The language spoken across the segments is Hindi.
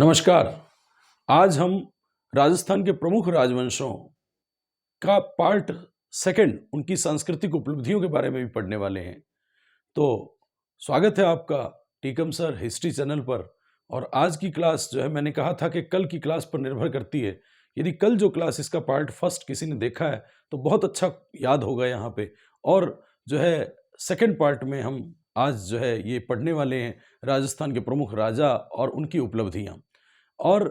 नमस्कार। आज हम राजस्थान के प्रमुख राजवंशों का पार्ट सेकंड, उनकी सांस्कृतिक उपलब्धियों के बारे में भी पढ़ने वाले हैं। तो स्वागत है आपका टीकम सर हिस्ट्री चैनल पर। और आज की क्लास जो है, मैंने कहा था कि कल की क्लास पर निर्भर करती है। यदि कल जो क्लास इसका पार्ट फर्स्ट किसी ने देखा है तो बहुत अच्छा याद होगा यहाँ पे। और जो है सेकंड पार्ट में हम आज जो है ये पढ़ने वाले हैं राजस्थान के प्रमुख राजा और उनकी उपलब्धियाँ। और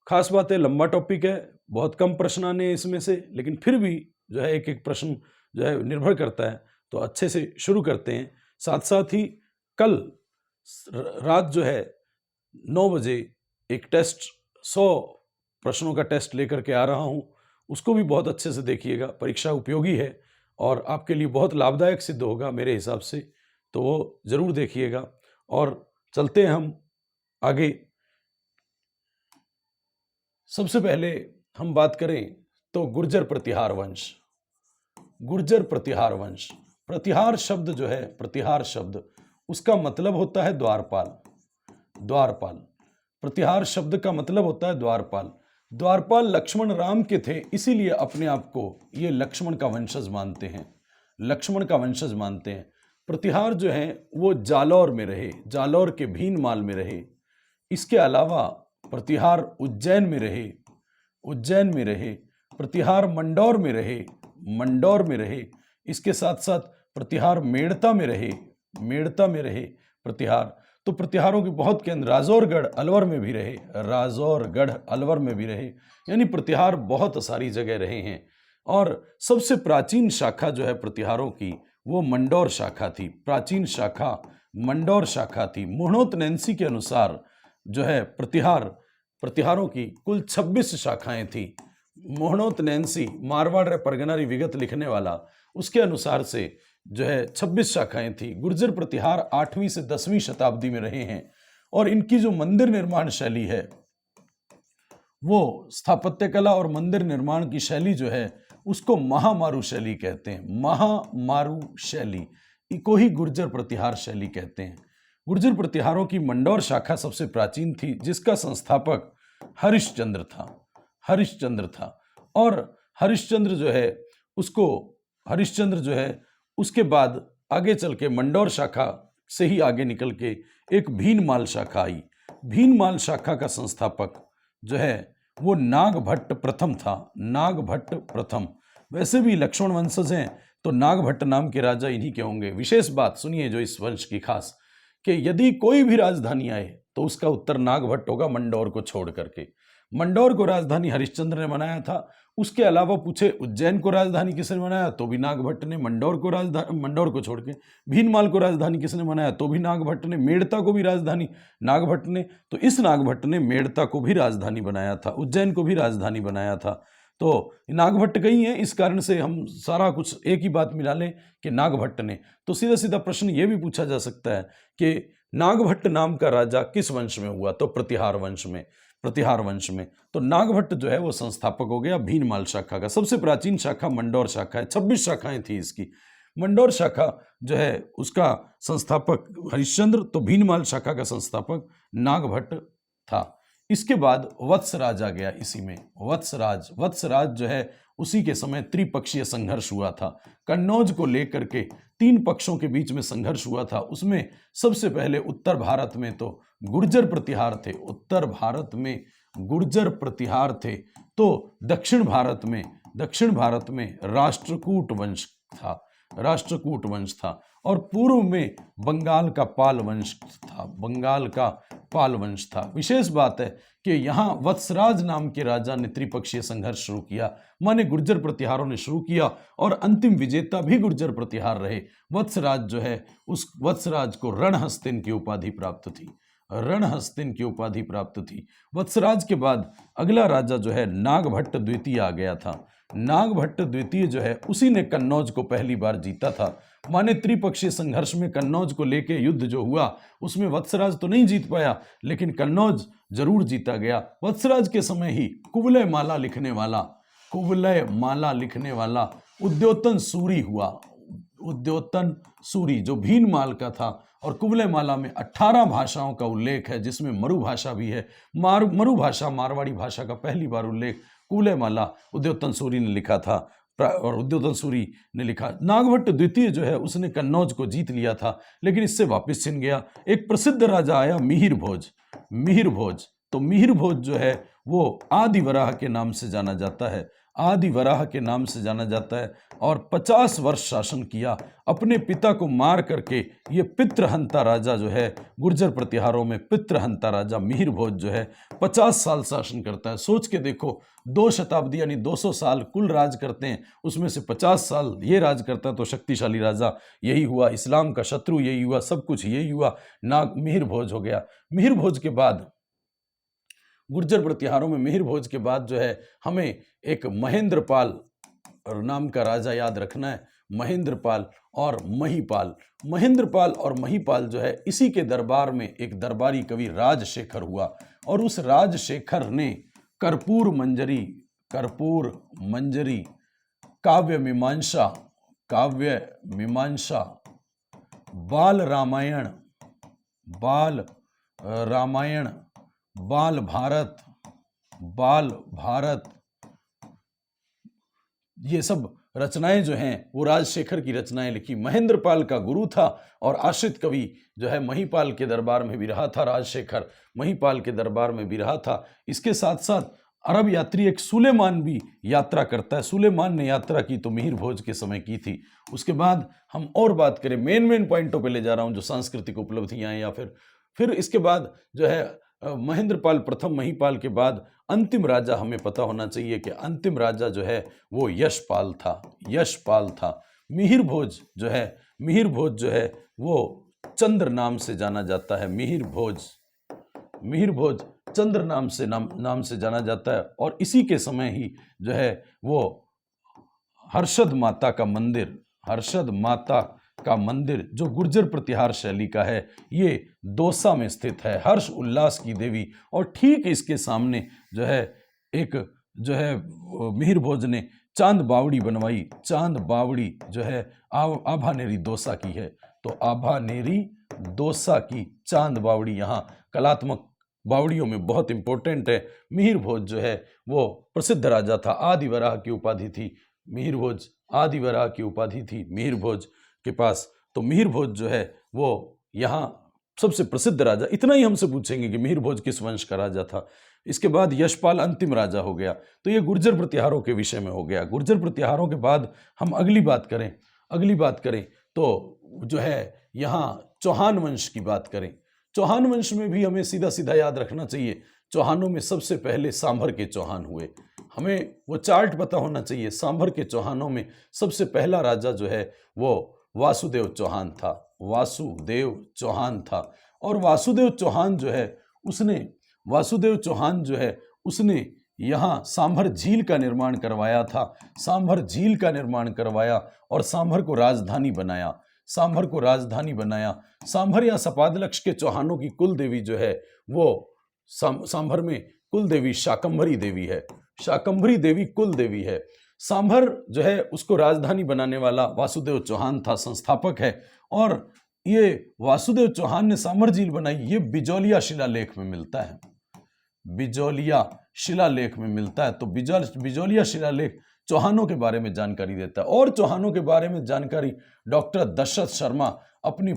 खास बात है, लंबा टॉपिक है, बहुत कम प्रश्न आने हैं इसमें से, लेकिन फिर भी जो है एक एक प्रश्न जो है निर्भर करता है। तो अच्छे से शुरू करते हैं। साथ साथ ही कल रात जो है 9 बजे एक टेस्ट 100 प्रश्नों का टेस्ट लेकर के आ रहा हूँ, उसको भी बहुत अच्छे से देखिएगा। परीक्षा उपयोगी है और आपके लिए बहुत लाभदायक सिद्ध होगा मेरे हिसाब से, तो वो ज़रूर देखिएगा। और चलते हैं हम आगे। सबसे पहले हम बात करें तो गुर्जर प्रतिहार वंश। गुर्जर प्रतिहार वंश, प्रतिहार शब्द जो है, प्रतिहार शब्द उसका मतलब होता है द्वारपाल। द्वारपाल, प्रतिहार शब्द का मतलब होता है द्वारपाल। द्वारपाल लक्ष्मण राम के थे, इसीलिए अपने आप को ये लक्ष्मण का वंशज मानते हैं, लक्ष्मण का वंशज मानते हैं। प्रतिहार जो है वो जालौर में रहे, जालौर के भीनमाल में रहे। इसके अलावा प्रतिहार उज्जैन में रहे, उज्जैन में रहे। प्रतिहार मंडौर में रहे, मंडौर में रहे। इसके साथ साथ प्रतिहार मेड़ता में रहे, मेड़ता में रहे प्रतिहार। तो प्रतिहारों के बहुत केंद्र, राजौरगढ़ अलवर में भी रहे, राजौरगढ़ अलवर में भी रहे। यानी प्रतिहार बहुत सारी जगह रहे हैं। और सबसे प्राचीन शाखा जो है प्रतिहारों की, वो मंडौर शाखा थी। प्राचीन शाखा मंडौर शाखा थी। मुहणोत नैन्सी के अनुसार जो है प्रतिहारों की कुल 26 शाखाएं थी। मुहणोत नैन्सी, मारवाड़ रे परगना री विगत लिखने वाला, उसके अनुसार से जो है 26 शाखाएं थी। गुर्जर प्रतिहार 8वीं से 10वीं शताब्दी में रहे हैं। और इनकी जो मंदिर निर्माण शैली है, वो स्थापत्य कला और मंदिर निर्माण की शैली जो है उसको महामारू शैली कहते हैं। महामारू शैली को ही गुर्जर प्रतिहार शैली कहते हैं। गुर्जर प्रतिहारों की मंडौर शाखा सबसे प्राचीन थी, जिसका संस्थापक हरिश्चंद्र था, हरिश्चंद्र था। और हरिश्चंद्र जो है उसको, हरिश्चंद्र जो है उसके बाद आगे चल के मंडौर शाखा से ही आगे निकल के एक भीनमाल शाखा आई। भीनमाल शाखा का संस्थापक जो है वो नागभट्ट प्रथम था, नागभट्ट प्रथम। वैसे भी लक्ष्मण वंशज हैं तो नागभट्ट नाम के राजा इन्हीं के होंगे। विशेष बात सुनिए जो इस वंश की खास, कि यदि कोई भी राजधानी आए तो उसका उत्तर नागभट्ट होगा, मंडौर को छोड़ करके। मंडौर को राजधानी हरिश्चंद्र ने बनाया था। उसके अलावा पूछे उज्जैन को राजधानी किसने बनाया, तो भी नागभट्ट ने। मंडौर को राजधानी, मंडौर को छोड़ के भीनमाल को राजधानी किसने बनाया, तो भी नागभट्ट ने। मेड़ता को भी राजधानी नागभट्ट ने, तो इस नागभट्ट ने मेड़ता को भी राजधानी बनाया था, उज्जैन को भी राजधानी बनाया था। तो नागभट्ट कहीं है, इस कारण से हम सारा कुछ एक ही बात मिला लें कि नागभट्ट ने। तो सीधा सीधा प्रश्न ये भी पूछा जा सकता है कि नागभट्ट नाम का राजा किस वंश में हुआ, तो प्रतिहार वंश में, प्रतिहार वंश में। तो नागभट्ट जो है वो संस्थापक हो गया भीनमाल शाखा का। सबसे प्राचीन शाखा मंडौर शाखा है, 26 शाखाएं थी इसकी। मंडौर शाखा जो है उसका संस्थापक हरिश्चंद्र, तो भीनमाल शाखा का संस्थापक नागभट्ट था। इसके बाद वत्सराज आ गया इसी में, वत्सराज। वत्सराज जो है उसी के समय त्रिपक्षीय संघर्ष हुआ था। कन्नौज को लेकर के 3 पक्षों के बीच में संघर्ष हुआ था। उसमें सबसे पहले उत्तर भारत में तो गुर्जर प्रतिहार थे, उत्तर भारत में गुर्जर प्रतिहार थे। तो दक्षिण भारत में राष्ट्रकूट वंश था, राष्ट्रकूट वंश था। और पूर्व में बंगाल का पाल वंश था, बंगाल का पाल वंश था। विशेष बात है कि यहाँ वत्सराज नाम के राजा ने त्रिपक्षीय संघर्ष शुरू किया, माने गुर्जर प्रतिहारों ने शुरू किया, और अंतिम विजेता भी गुर्जर प्रतिहार रहे। वत्सराज जो है, उस वत्सराज को रणहस्तिन की उपाधि प्राप्त थी, रणहस्तिन की उपाधि प्राप्त थी। वत्सराज के बाद अगला राजा जो है नागभट्ट द्वितीय आ गया था। नागभट्ट द्वितीय जो है उसी ने कन्नौज को पहली बार जीता था। माने त्रिपक्षीय संघर्ष में कन्नौज को लेके युद्ध जो हुआ उसमें वत्सराज तो नहीं जीत पाया, लेकिन कन्नौज जरूर जीता गया। वत्सराज के समय ही कुवलय माला लिखने वाला, कुवलय माला लिखने वाला उद्योतन सूरी हुआ, उद्योतन सूरी जो भीनमाल का था और कुवलय माला में 18 भाषाओं का उल्लेख है, जिसमें मरु भाषा भी है। मरु भाषा, मारवाड़ी भाषा का पहली बार उल्लेख कुवलय माला उद्योतन सूरी ने लिखा था। और उद्योतन सूरी ने लिखा। नागभट्ट द्वितीय जो है उसने कन्नौज को जीत लिया था, लेकिन इससे वापस छिन गया। एक प्रसिद्ध राजा आया मिहिर भोज। मिहिर भोज, तो मिहिर भोज जो है वो आदि वराह के नाम से जाना जाता है। आदि वराह के नाम से जाना जाता है और 50 वर्ष शासन किया। अपने पिता को मार करके ये पितृहंता राजा जो है, गुर्जर प्रतिहारों में पितृहंता राजा मिहिर भोज जो है 50 साल शासन करता है। सोच के देखो, 2 शताब्दी यानी 200 साल कुल राज करते हैं, उसमें से 50 साल ये राज करता है, तो शक्तिशाली राजा यही हुआ, इस्लाम का शत्रु यही हुआ, सब कुछ यही हुआ, मिहिर भोज हो गया। मिहिर भोज के बाद, गुर्जर प्रतिहारों में मिहिर भोज के बाद जो है हमें एक महेंद्रपाल नाम का राजा याद रखना है। महेंद्रपाल और महीपाल। महेंद्रपाल और महीपाल जो है, इसी के दरबार में एक दरबारी कवि राजशेखर हुआ और उस राजशेखर ने कर्पूर मंजरी, काव्य मीमांसा, बाल रामायण, बाल भारत, ये सब रचनाएं जो हैं वो राजशेखर की रचनाएं लिखी। महेंद्रपाल का गुरु था और आश्रित कवि जो है महीपाल के दरबार में भी रहा था। राजशेखर महीपाल के दरबार में भी रहा था। इसके साथ साथ अरब यात्री एक सुलेमान भी यात्रा करता है। सुलेमान ने यात्रा की तो मिहिर भोज के समय की थी। उसके बाद हम और बात करें, मेन पॉइंटों पे ले जा रहा हूँ, जो सांस्कृतिक उपलब्धियां हैं, या फिर इसके बाद जो है महेंद्रपाल प्रथम महीपाल के बाद अंतिम राजा हमें पता होना चाहिए कि अंतिम राजा जो है वो यशपाल था। मिहिर भोज जो है वो चंद्र नाम से जाना जाता है। मिहिर भोज चंद्र नाम से जाना जाता है। और इसी के समय ही जो है वो हर्षद माता का मंदिर जो गुर्जर प्रतिहार शैली का है, ये दौसा में स्थित है। हर्ष उल्लास की देवी। और ठीक इसके सामने जो है एक जो है मिहिर भोज ने चांद बावड़ी बनवाई। चांद बावड़ी जो है आभानेरी दौसा की है। तो आभानेरी दौसा की चांद बावड़ी यहाँ कलात्मक बावड़ियों में बहुत इंपॉर्टेंट है। मिहिर भोज जो है वो प्रसिद्ध राजा था। आदिवराह की उपाधि थी मिहिर भोज के पास। तो मिहिर भोज जो है वो यहाँ सबसे प्रसिद्ध राजा। इतना ही हमसे पूछेंगे कि मिहिर भोज किस वंश का राजा था। इसके बाद यशपाल अंतिम राजा हो गया। तो ये गुर्जर प्रतिहारों के विषय में हो गया। गुर्जर प्रतिहारों के बाद हम अगली बात करें तो जो है यहाँ चौहान वंश की बात करें। चौहान वंश में भी हमें सीधा याद रखना चाहिए, चौहानों में सबसे पहले सांभर के चौहान हुए। हमें वो चार्ट पता होना चाहिए। सांभर के चौहानों में सबसे पहला राजा जो है वो वासुदेव चौहान था। और वासुदेव चौहान जो है उसने यहाँ सांभर झील का निर्माण करवाया था। और सांभर को राजधानी बनाया। सांभर या सपादलक्ष के चौहानों की कुल देवी जो है वो सांभर में कुल देवी शाकंभरी देवी कुल देवी है। सांभर जो है उसको राजधानी बनाने वाला वासुदेव चौहान था, संस्थापक है। और ये वासुदेव चौहान ने सांभर झील बनाई। ये बिजौलिया शिलालेख में मिलता है। तो बिजौलिया शिलालेख चौहानों के बारे में जानकारी देता है। और चौहानों के बारे में जानकारी डॉक्टर दशरथ शर्मा अपनी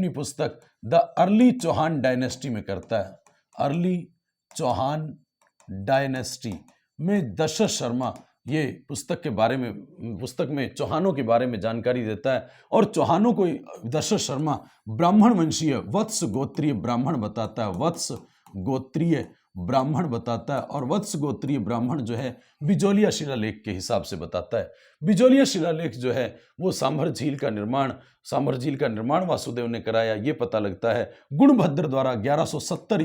पुस्तक द अर्ली चौहान डायनेस्टी में करता है। अर्ली चौहान डायनेस्टी में दशरथ शर्मा ये पुस्तक में चौहानों के बारे में जानकारी देता है। और चौहानों को दशरथ शर्मा ब्राह्मण वंशीय वत्स गोत्रीय ब्राह्मण बताता है। और वत्स गोत्रीय ब्राह्मण जो है बिजौलिया शिलालेख के हिसाब से बताता है। बिजौलिया शिलालेख जो है वो सांभर झील का निर्माण वासुदेव ने कराया, ये पता लगता है। गुणभद्र द्वारा 1170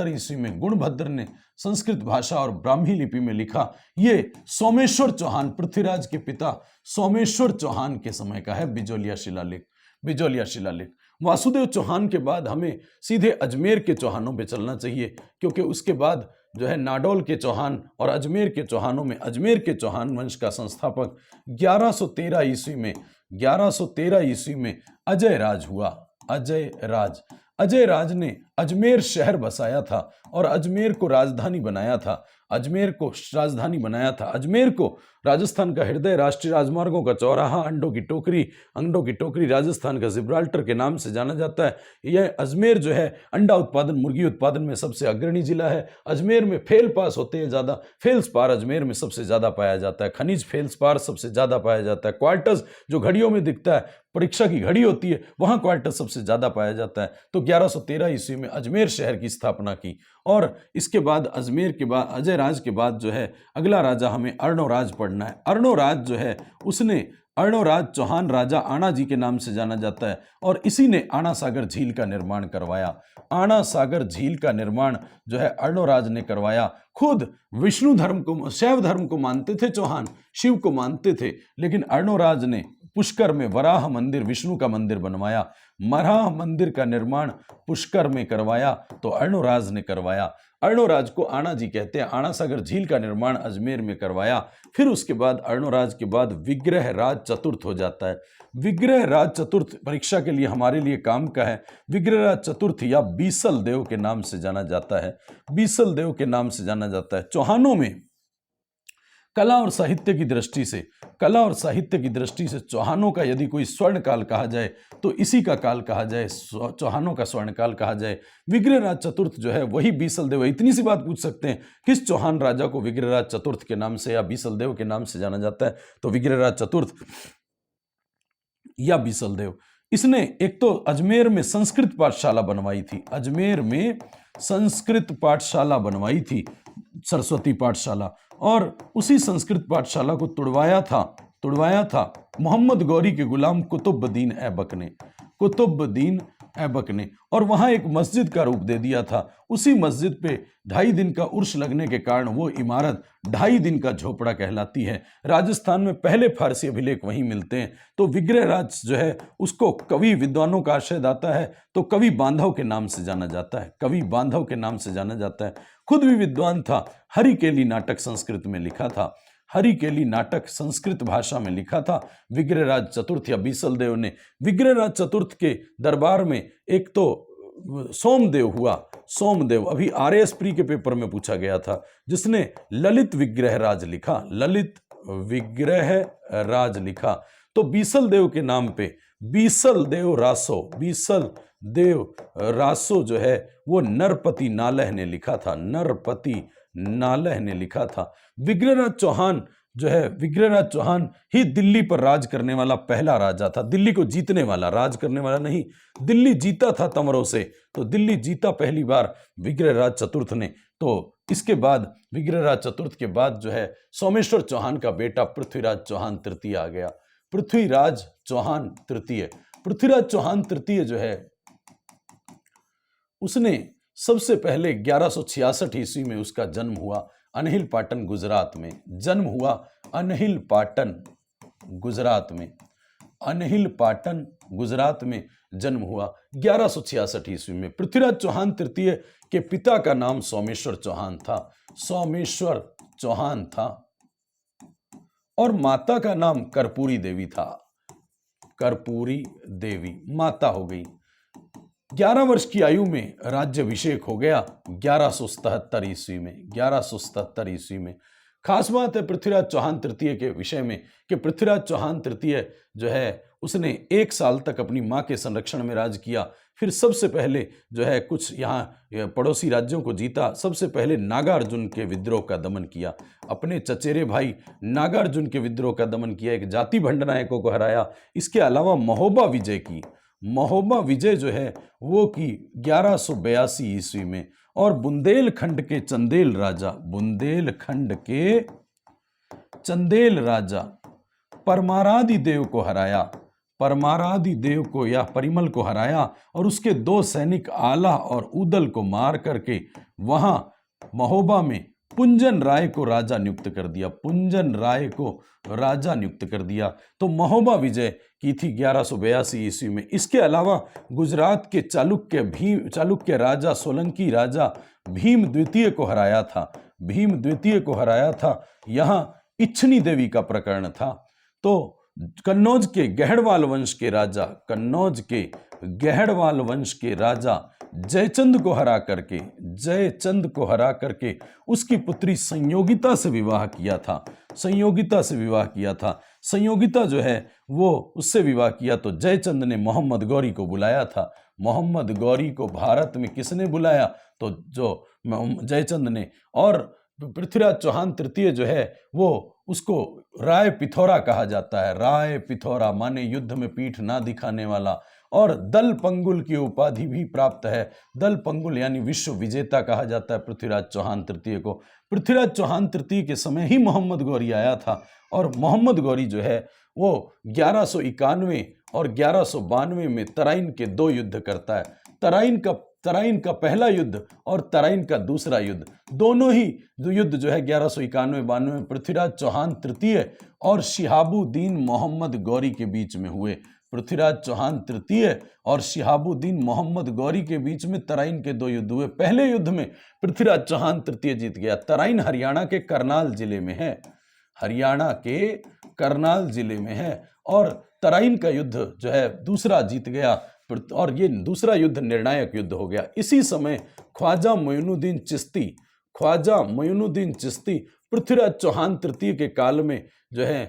ईस्वी में गुणभद्र ने संस्कृत भाषा और ब्राह्मी लिपि में लिखा। ये सोमेश्वर चौहान, पृथ्वीराज के पिता सोमेश्वर चौहान के समय का है बिजौलिया शिलालेख। वासुदेव चौहान के बाद हमें सीधे अजमेर के चौहानों पे चलना चाहिए, क्योंकि उसके बाद जो है नाडौल के चौहान और अजमेर के चौहानों में अजमेर के चौहान वंश का संस्थापक 1113 ईस्वी में 1113 ईस्वी में अजय राज हुआ। अजय राज ने अजमेर शहर बसाया था और अजमेर को राजधानी बनाया था। अजमेर को राजस्थान का हृदय, राष्ट्रीय राजमार्गों का चौराहा, अंडों की टोकरी राजस्थान का जिब्राल्टर के नाम से जाना जाता है। यह अजमेर जो है अंडा उत्पादन, मुर्गी उत्पादन में सबसे अग्रणी जिला है। अजमेर में फेलपास होते हैं ज़्यादा, फेल्सपार अजमेर में सबसे ज़्यादा पाया जाता है। खनिज फेल्सपार सबसे ज़्यादा पाया जाता है। क्वार्टर्स जो घड़ियों में दिखता है, परीक्षा की घड़ी होती है, वहाँ क्वार्टर्स सबसे ज़्यादा पाया जाता है। तो 1113 ईस्वी में अजमेर शहर की स्थापना की और इसके बाद अजमेर के बाद, अजय राज के बाद जो है अगला राजा हमें अर्णोराज पढ़ना है। अर्णोराज जो है उसने अर्णोराज चौहान राजा आना जी के नाम से जाना जाता है और इसी ने आना सागर झील का निर्माण करवाया। आना सागर झील का निर्माण जो है अर्णोराज ने करवाया। खुद विष्णु धर्म को, शैव धर्म को मानते थे चौहान, शिव को मानते थे, लेकिन अर्णोराज ने पुष्कर में वराह मंदिर, विष्णु का मंदिर बनवाया। वराह मंदिर का निर्माण पुष्कर में करवाया तो अर्णोराज ने करवाया। अर्णोराज को आना जी कहते हैं। आना सागर झील का निर्माण अजमेर में करवाया। फिर उसके बाद अर्णोराज के बाद विग्रह राज चतुर्थ हो जाता है। विग्रह राज चतुर्थ परीक्षा के लिए हमारे लिए काम का है। विग्रह राज चतुर्थ या बीसल देव के नाम से जाना जाता है। बीसल देव के नाम से जाना जाता है। चौहानों में कला और साहित्य की दृष्टि से चौहानों का यदि कोई स्वर्ण काल कहा जाए तो इसी का काल कहा जाए, चौहानों का स्वर्ण काल कहा जाए। विग्रहराज चतुर्थ जो है वही बीसल देव है। इतनी सी बात पूछ सकते हैं, किस चौहान राजा को विग्रहराज चतुर्थ के नाम से या बीसल देव के नाम से जाना जाता है? तो विग्रहराज चतुर्थ या बीसल देव। इसने एक तो अजमेर में संस्कृत पाठशाला बनवाई थी। अजमेर में संस्कृत पाठशाला बनवाई थी, सरस्वती पाठशाला, और उसी संस्कृत पाठशाला को तुड़वाया था मोहम्मद गौरी के गुलाम कुतुबुद्दीन ऐबक ने, और वहां एक मस्जिद का रूप दे दिया था। उसी मस्जिद पे 2.5 दिन का उर्स लगने के कारण वो इमारत 2.5 दिन का झोपड़ा कहलाती है। राजस्थान में पहले फारसी अभिलेख वहीं मिलते हैं। तो विग्रहराज जो है उसको कवि विद्वानों का आश्रय दाता है, तो कवि बांधव के नाम से जाना जाता है। खुद भी विद्वान था। हरिकेली नाटक संस्कृत में लिखा था। हरिकेली नाटक संस्कृत भाषा में लिखा था विग्रहराज चतुर्थ या बीसल देव ने। विग्रहराज चतुर्थ के दरबार में एक तो सोमदेव अभी आरएएस प्री के पेपर में पूछा गया था, जिसने ललित विग्रहराज लिखा। तो बीसल देव के नाम पे बीसल देव रासो जो है वो नरपति नालह ने लिखा था। विग्रहराज चौहान ही दिल्ली पर राज करने वाला पहला राजा था। दिल्ली को जीतने वाला, राज करने वाला नहीं। दिल्ली जीता था तंवरों से, तो दिल्ली जीता पहली बार विग्रहराज चतुर्थ ने। तो इसके बाद विग्रहराज चतुर्थ के बाद जो है सोमेश्वर चौहान का बेटा पृथ्वीराज चौहान तृतीय आ गया। पृथ्वीराज चौहान तृतीय जो है उसने सबसे पहले 1166 ईस्वी में उसका जन्म हुआ अनहिल पाटन गुजरात में। 1166 ईस्वी में। पृथ्वीराज चौहान तृतीय के पिता का नाम सोमेश्वर चौहान था और माता का नाम कर्पूरी देवी माता हो गई। 11 वर्ष की आयु में राज्याभिषेक हो गया 1177 ईस्वी में। खास बात है पृथ्वीराज चौहान तृतीय के विषय में कि पृथ्वीराज चौहान तृतीय जो है उसने 1 साल तक अपनी मां के संरक्षण में राज किया। फिर सबसे पहले जो है कुछ यहाँ पड़ोसी राज्यों को जीता। सबसे पहले नागार्जुन के विद्रोह का दमन किया, अपने चचेरे भाई नागार्जुन के विद्रोह का दमन किया, एक जाति भंडनायकों को हराया। इसके अलावा महोबा विजय जो है वो की 1182 ईस्वी में, और बुंदेलखंड के चंदेल राजा परमारादि देव को या परिमल को हराया और उसके 2 सैनिक आला और उदल को मार करके वहां महोबा में पुंजन राय को राजा नियुक्त कर दिया। तो महोबा विजय की थी 1182 ईस्वी में। इसके अलावा गुजरात के चालुक्य राजा सोलंकी राजा भीम द्वितीय को हराया था। यहाँ इच्छनी देवी का प्रकरण था। तो कन्नौज के गहड़वाल वंश के राजा, कन्नौज के गहड़वाल वंश के राजा जयचंद को हरा करके, जयचंद को हरा करके उसकी पुत्री संयोगिता से विवाह किया था, संयोगिता से विवाह किया था। संयोगिता जो है वो उससे विवाह किया तो जयचंद ने मोहम्मद गौरी को बुलाया था। मोहम्मद गौरी को भारत में किसने बुलाया? तो जो जयचंद ने। और पृथ्वीराज चौहान तृतीय जो है वो उसको राय पिथौरा कहा जाता है। राय पिथौरा माने युद्ध में पीठ ना दिखाने वाला। और दल पंगुल की उपाधि भी प्राप्त है। दल पंगुल यानी विश्व विजेता कहा जाता है पृथ्वीराज चौहान तृतीय को। पृथ्वीराज चौहान तृतीय के समय ही मोहम्मद गौरी आया था और मोहम्मद गौरी जो है वो 1191 और 1192 में तराइन के 2 युद्ध करता है। तराइन का पहला युद्ध और तराइन का दूसरा युद्ध, दोनों ही युद्ध जो है 1191-92 में पृथ्वीराज चौहान तृतीय और शिहाबुद्दीन मोहम्मद गौरी के बीच में हुए। पृथ्वीराज चौहान तृतीय और शिहाबुद्दीन मोहम्मद गौरी के बीच में तराइन के 2 युद्ध हुए। पहले युद्ध में पृथ्वीराज चौहान तृतीय जीत गया। तराइन हरियाणा के करनाल जिले में है, हरियाणा के करनाल जिले में है। और तराइन का युद्ध जो है दूसरा जीत गया और ये दूसरा युद्ध निर्णायक युद्ध हो गया। इसी समय ख्वाजा मोइनुद्दीन चिश्ती पृथ्वीराज चौहान तृतीय के काल में जो है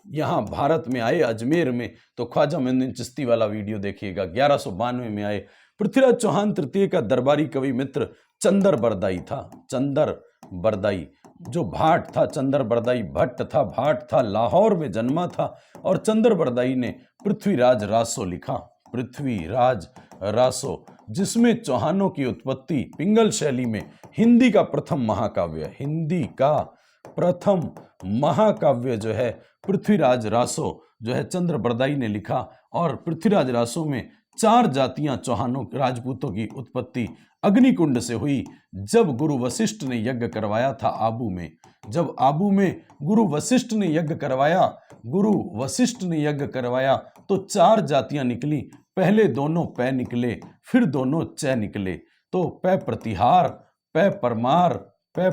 यहाँ भारत में आए, अजमेर में। तो ख्वाजा मोइनुद्दीन चिश्ती वाला वीडियो देखिएगा। 1192 में आए। पृथ्वीराज चौहान तृतीय का दरबारी कवि मित्र चंदर बरदाई था। चंदर बरदाई जो भाट था, चंदर बरदाई भट्ट था, भाट था, लाहौर में जन्मा था। और चंदर बरदाई ने पृथ्वीराज रासो लिखा, पृथ्वीराज रासो, जिसमें चौहानों की उत्पत्ति पिंगल शैली में हिंदी का प्रथम महाकाव्य, हिंदी का प्रथम महाकाव्य जो है पृथ्वीराज रासो जो है चंद्र बरदाई ने लिखा। और पृथ्वीराज रासो में 4 जातियां चौहानों राजपूतों की उत्पत्ति अग्निकुंड से हुई। जब गुरु वशिष्ठ ने यज्ञ करवाया था आबू में, जब आबू में गुरु वशिष्ठ ने यज्ञ करवाया तो 4 जातियां निकली। पहले दोनों पै निकले, फिर दोनों चै निकले। तो पै प्रतिहार, पै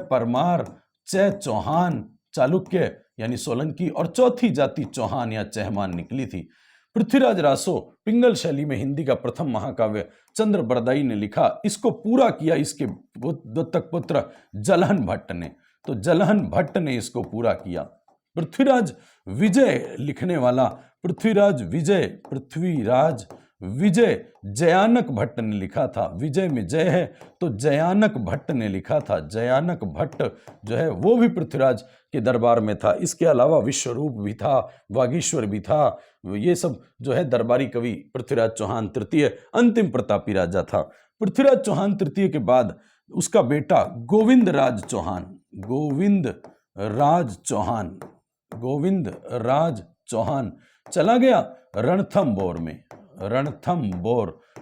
परमार, चै चौहान चालुक्य यानी सोलंकी और चौथी जाति चौहान या चहमान निकली थी। पृथ्वीराज रासो पिंगल शैली में हिंदी का प्रथम महाकाव्य चंद्र बरदाई ने लिखा। इसको पूरा किया इसके दत्तक पुत्र जलहन भट्ट ने। तो जलहन भट्ट ने इसको पूरा किया। पृथ्वीराज विजय लिखने वाला पृथ्वीराज विजय जयानक भट्ट ने लिखा था। विजय में जय है तो जयानक भट्ट ने लिखा था। जयानक भट्ट जो है वो भी पृथ्वीराज के दरबार में था। इसके अलावा विश्वरूप भी था, वागीश्वर भी था। ये सब जो है दरबारी कवि पृथ्वीराज चौहान तृतीय अंतिम प्रतापी राजा था। पृथ्वीराज चौहान तृतीय के बाद उसका बेटा गोविंद राज चौहान चला गया रणथंबोर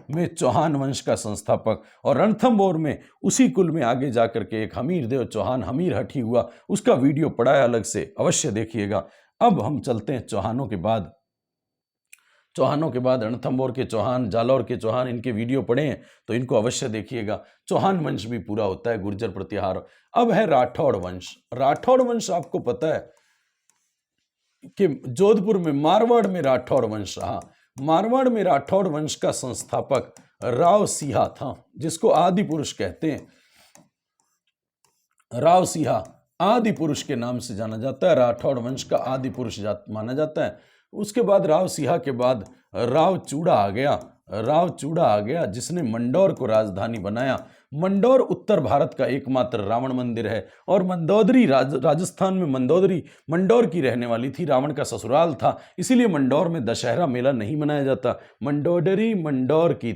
में चौहान वंश का संस्थापक। और रणथंबोर में उसी कुल में आगे जाकर के एक हमीर देव चौहान हमीर हठी हुआ, उसका वीडियो पड़ा है अलग से, अवश्य देखिएगा। अब हम चलते हैं चौहानों के बाद रणथंबोर के चौहान, जालौर के चौहान, इनके वीडियो पड़े हैं तो इनको अवश्य देखिएगा। चौहान वंश भी पूरा होता है, गुर्जर प्रतिहार। अब है राठौड़ वंश। राठौड़ वंश आपको पता है कि जोधपुर में मारवाड़ में राठौड़ वंश रहा। मारवाड़ में राठौड़ वंश का संस्थापक राव सिहा था, जिसको आदि पुरुष कहते हैं। राव सिहा आदि पुरुष के नाम से जाना जाता है, राठौड़ वंश का आदि पुरुष माना जाता है। उसके बाद राव सिहा के बाद राव चूड़ा आ गया जिसने मंदौर को राजधानी बनाया। मंदौर उत्तर भारत का एकमात्र रावण मंदिर है। और मंदोदरी राजस्थान में मंदौर की रहने वाली थी, रावण का ससुराल था। इसीलिए मंदौर में दशहरा मेला नहीं मनाया जाता। मंदोदरी मंदौर की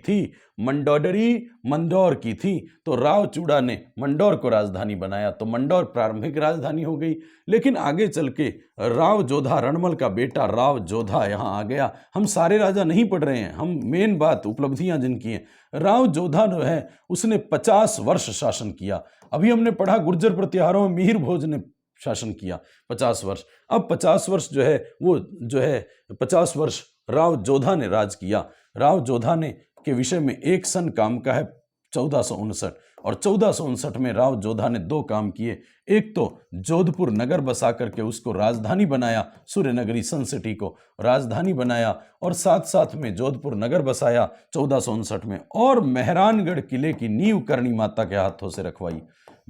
थी। तो राव चूड़ा ने मंदौर को राजधानी बनाया, तो मंदौर प्रारंभिक राजधानी हो गई। लेकिन आगे चल के राव जोधा, रणमल का बेटा राव जोधा यहाँ आ गया। हम सारे राजा नहीं पढ़ रहे हैं, हम मेन बात उपलब्धियां जिनकी हैं। राव जोधा जो है उसने 50 वर्ष शासन किया। अभी हमने पढ़ा गुर्जर प्रतिहारों में मिहिर भोज ने शासन किया 50 वर्ष। अब 50 वर्ष जो है वो जो है 50 वर्ष राव जोधा ने राज किया। राव जोधा ने के विषय में एक सन काम का है 1459। और 1459 में राव जोधा ने दो काम किए। एक तो जोधपुर नगर बसा करके उसको राजधानी बनाया, सूर्य नगरी सन सिटी को राजधानी बनाया, और साथ साथ में जोधपुर नगर बसाया 1459 में, और मेहरानगढ़ किले की नींव करणी माता के हाथों से रखवाई।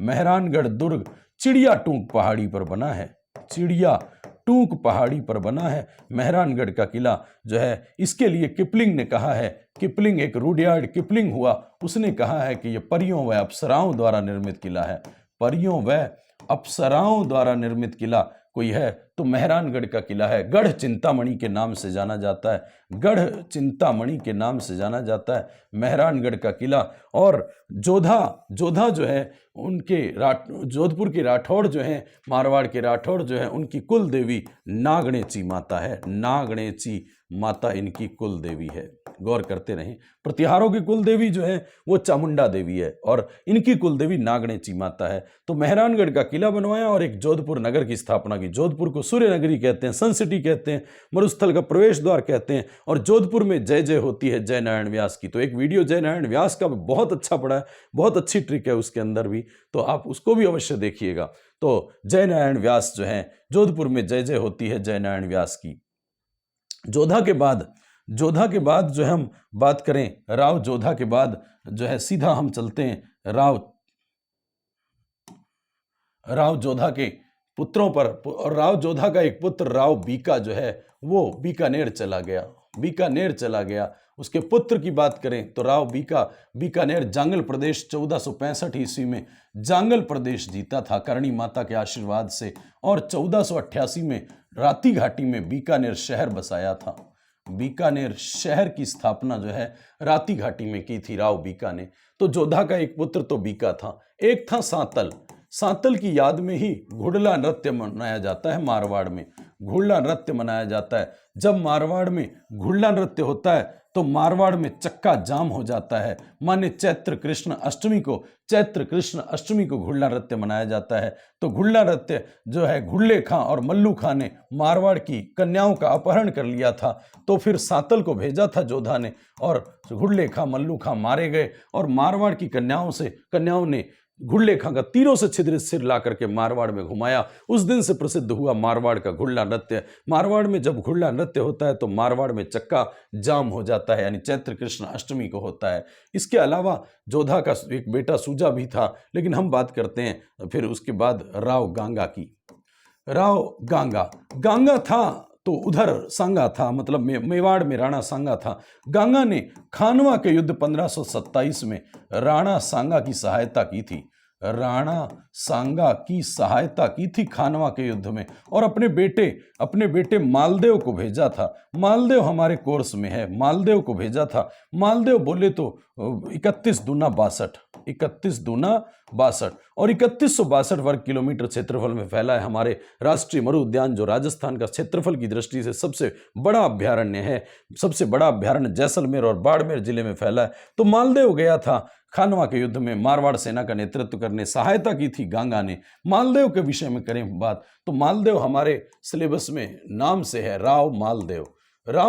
मेहरानगढ़ दुर्ग चिड़िया टूंक पहाड़ी पर बना है, चिड़िया टूंक पहाड़ी पर बना है मेहरानगढ़ का किला जो है। इसके लिए किपलिंग ने कहा है, किपलिंग एक रुडयार्ड किपलिंग हुआ, उसने कहा है कि यह परियों व अप्सराओं द्वारा निर्मित किला है। परियों व अप्सराओं द्वारा निर्मित किला कोई है तो मेहरानगढ़ का किला है। गढ़ चिंतामणि के नाम से जाना जाता है, गढ़ चिंतामणि के नाम से जाना जाता है मेहरानगढ़ का किला। और जोधा जो है उनके जोधपुर के राठौड़ जो हैं, मारवाड़ के राठौड़ जो है, उनकी कुल देवी नागणेची माता है, नागणेची माता इनकी कुल देवी है। गौर करते रहें, प्रतिहारों की कुल देवी जो है वो चामुंडा देवी है और इनकी कुल देवी नागणेची माता है। तो मेहरानगढ़ का किला बनवाया और एक जोधपुर नगर की स्थापना की। जोधपुर को सूर्य नगरी कहते हैं, सन सिटी कहते हैं, मरुस्थल का प्रवेश द्वार कहते हैं। और जोधपुर में जय जय होती है जय नारायण व्यास की। तो एक वीडियो जय नारायण व्यास का बहुत अच्छा पड़ा है, बहुत अच्छी ट्रिक है उसके अंदर भी, तो आप उसको भी अवश्य देखिएगा। तो जय नारायण व्यास जो है, जोधपुर में जय जय होती है जय नारायण व्यास की। जोधा के बाद जो हम बात करें, राव जोधा के बाद जो है सीधा हम चलते हैं राव जोधा के पुत्रों पर। और राव जोधा का एक पुत्र राव बीका जो है वो बीकानेर चला गया। उसके पुत्र की बात करें तो राव बीकानेर जांगल प्रदेश 1465 ईस्वी में जांगल प्रदेश जीता था करणी माता के आशीर्वाद से। और 1488 में राती घाटी में बीकानेर शहर बसाया था। बीकानेर शहर की स्थापना जो है राती घाटी में की थी राव बीका ने। तो जोधा का एक पुत्र तो बीका था, एक था सांतल की याद में ही घुड़ला नृत्य मनाया जाता है। मारवाड़ में घुड़ला नृत्य मनाया जाता है। जब मारवाड़ में घुड़ला नृत्य होता है तो मारवाड़ में चक्का जाम हो जाता है। माने चैत्र कृष्ण अष्टमी को घुड़ला नृत्य मनाया जाता है। तो घुड़ला नृत्य जो है, घुड़ले खां और मल्लू खां ने मारवाड़ की कन्याओं का अपहरण कर लिया था। तो फिर सांतल को भेजा था जोधा ने और घुड़ले खां मल्लू खां मारे गए और मारवाड़ की कन्याओं ने घुड़ले खां का तीरों से छिद्रित सिर ला करके मारवाड़ में घुमाया। उस दिन से प्रसिद्ध हुआ मारवाड़ का घुड़ला नृत्य। मारवाड़ में जब घुड़ला नृत्य होता है तो मारवाड़ में चक्का जाम हो जाता है, यानी चैत्र कृष्ण अष्टमी को होता है। इसके अलावा जोधा का एक बेटा सूजा भी था, लेकिन हम बात करते हैं फिर उसके बाद राव गांगा की। राव गांगा था तो उधर सांगा था, मतलब मेवाड़ में राणा सांगा था। गांगा ने खानवा के युद्ध 1527 में राणा सांगा की सहायता की थी खानवा के युद्ध में। और अपने बेटे मालदेव को भेजा था। मालदेव हमारे कोर्स में है, मालदेव को भेजा था। मालदेव बोले तो 31 दूना 62 और 3162 वर्ग किलोमीटर क्षेत्रफल में फैला है हमारे राष्ट्रीय मरु उद्यान, जो राजस्थान का क्षेत्रफल की दृष्टि से सबसे बड़ा अभ्यारण्य है। सबसे बड़ा अभ्यारण्य जैसलमेर और बाड़मेर जिले में फैला है। तो मालदेव गया था खानवा के युद्ध में, मारवाड़ सेना का नेतृत्व करने, सहायता की थी गांगा ने। मालदेव के विषय में करें बात तो मालदेव हमारे सिलेबस में नाम से है राव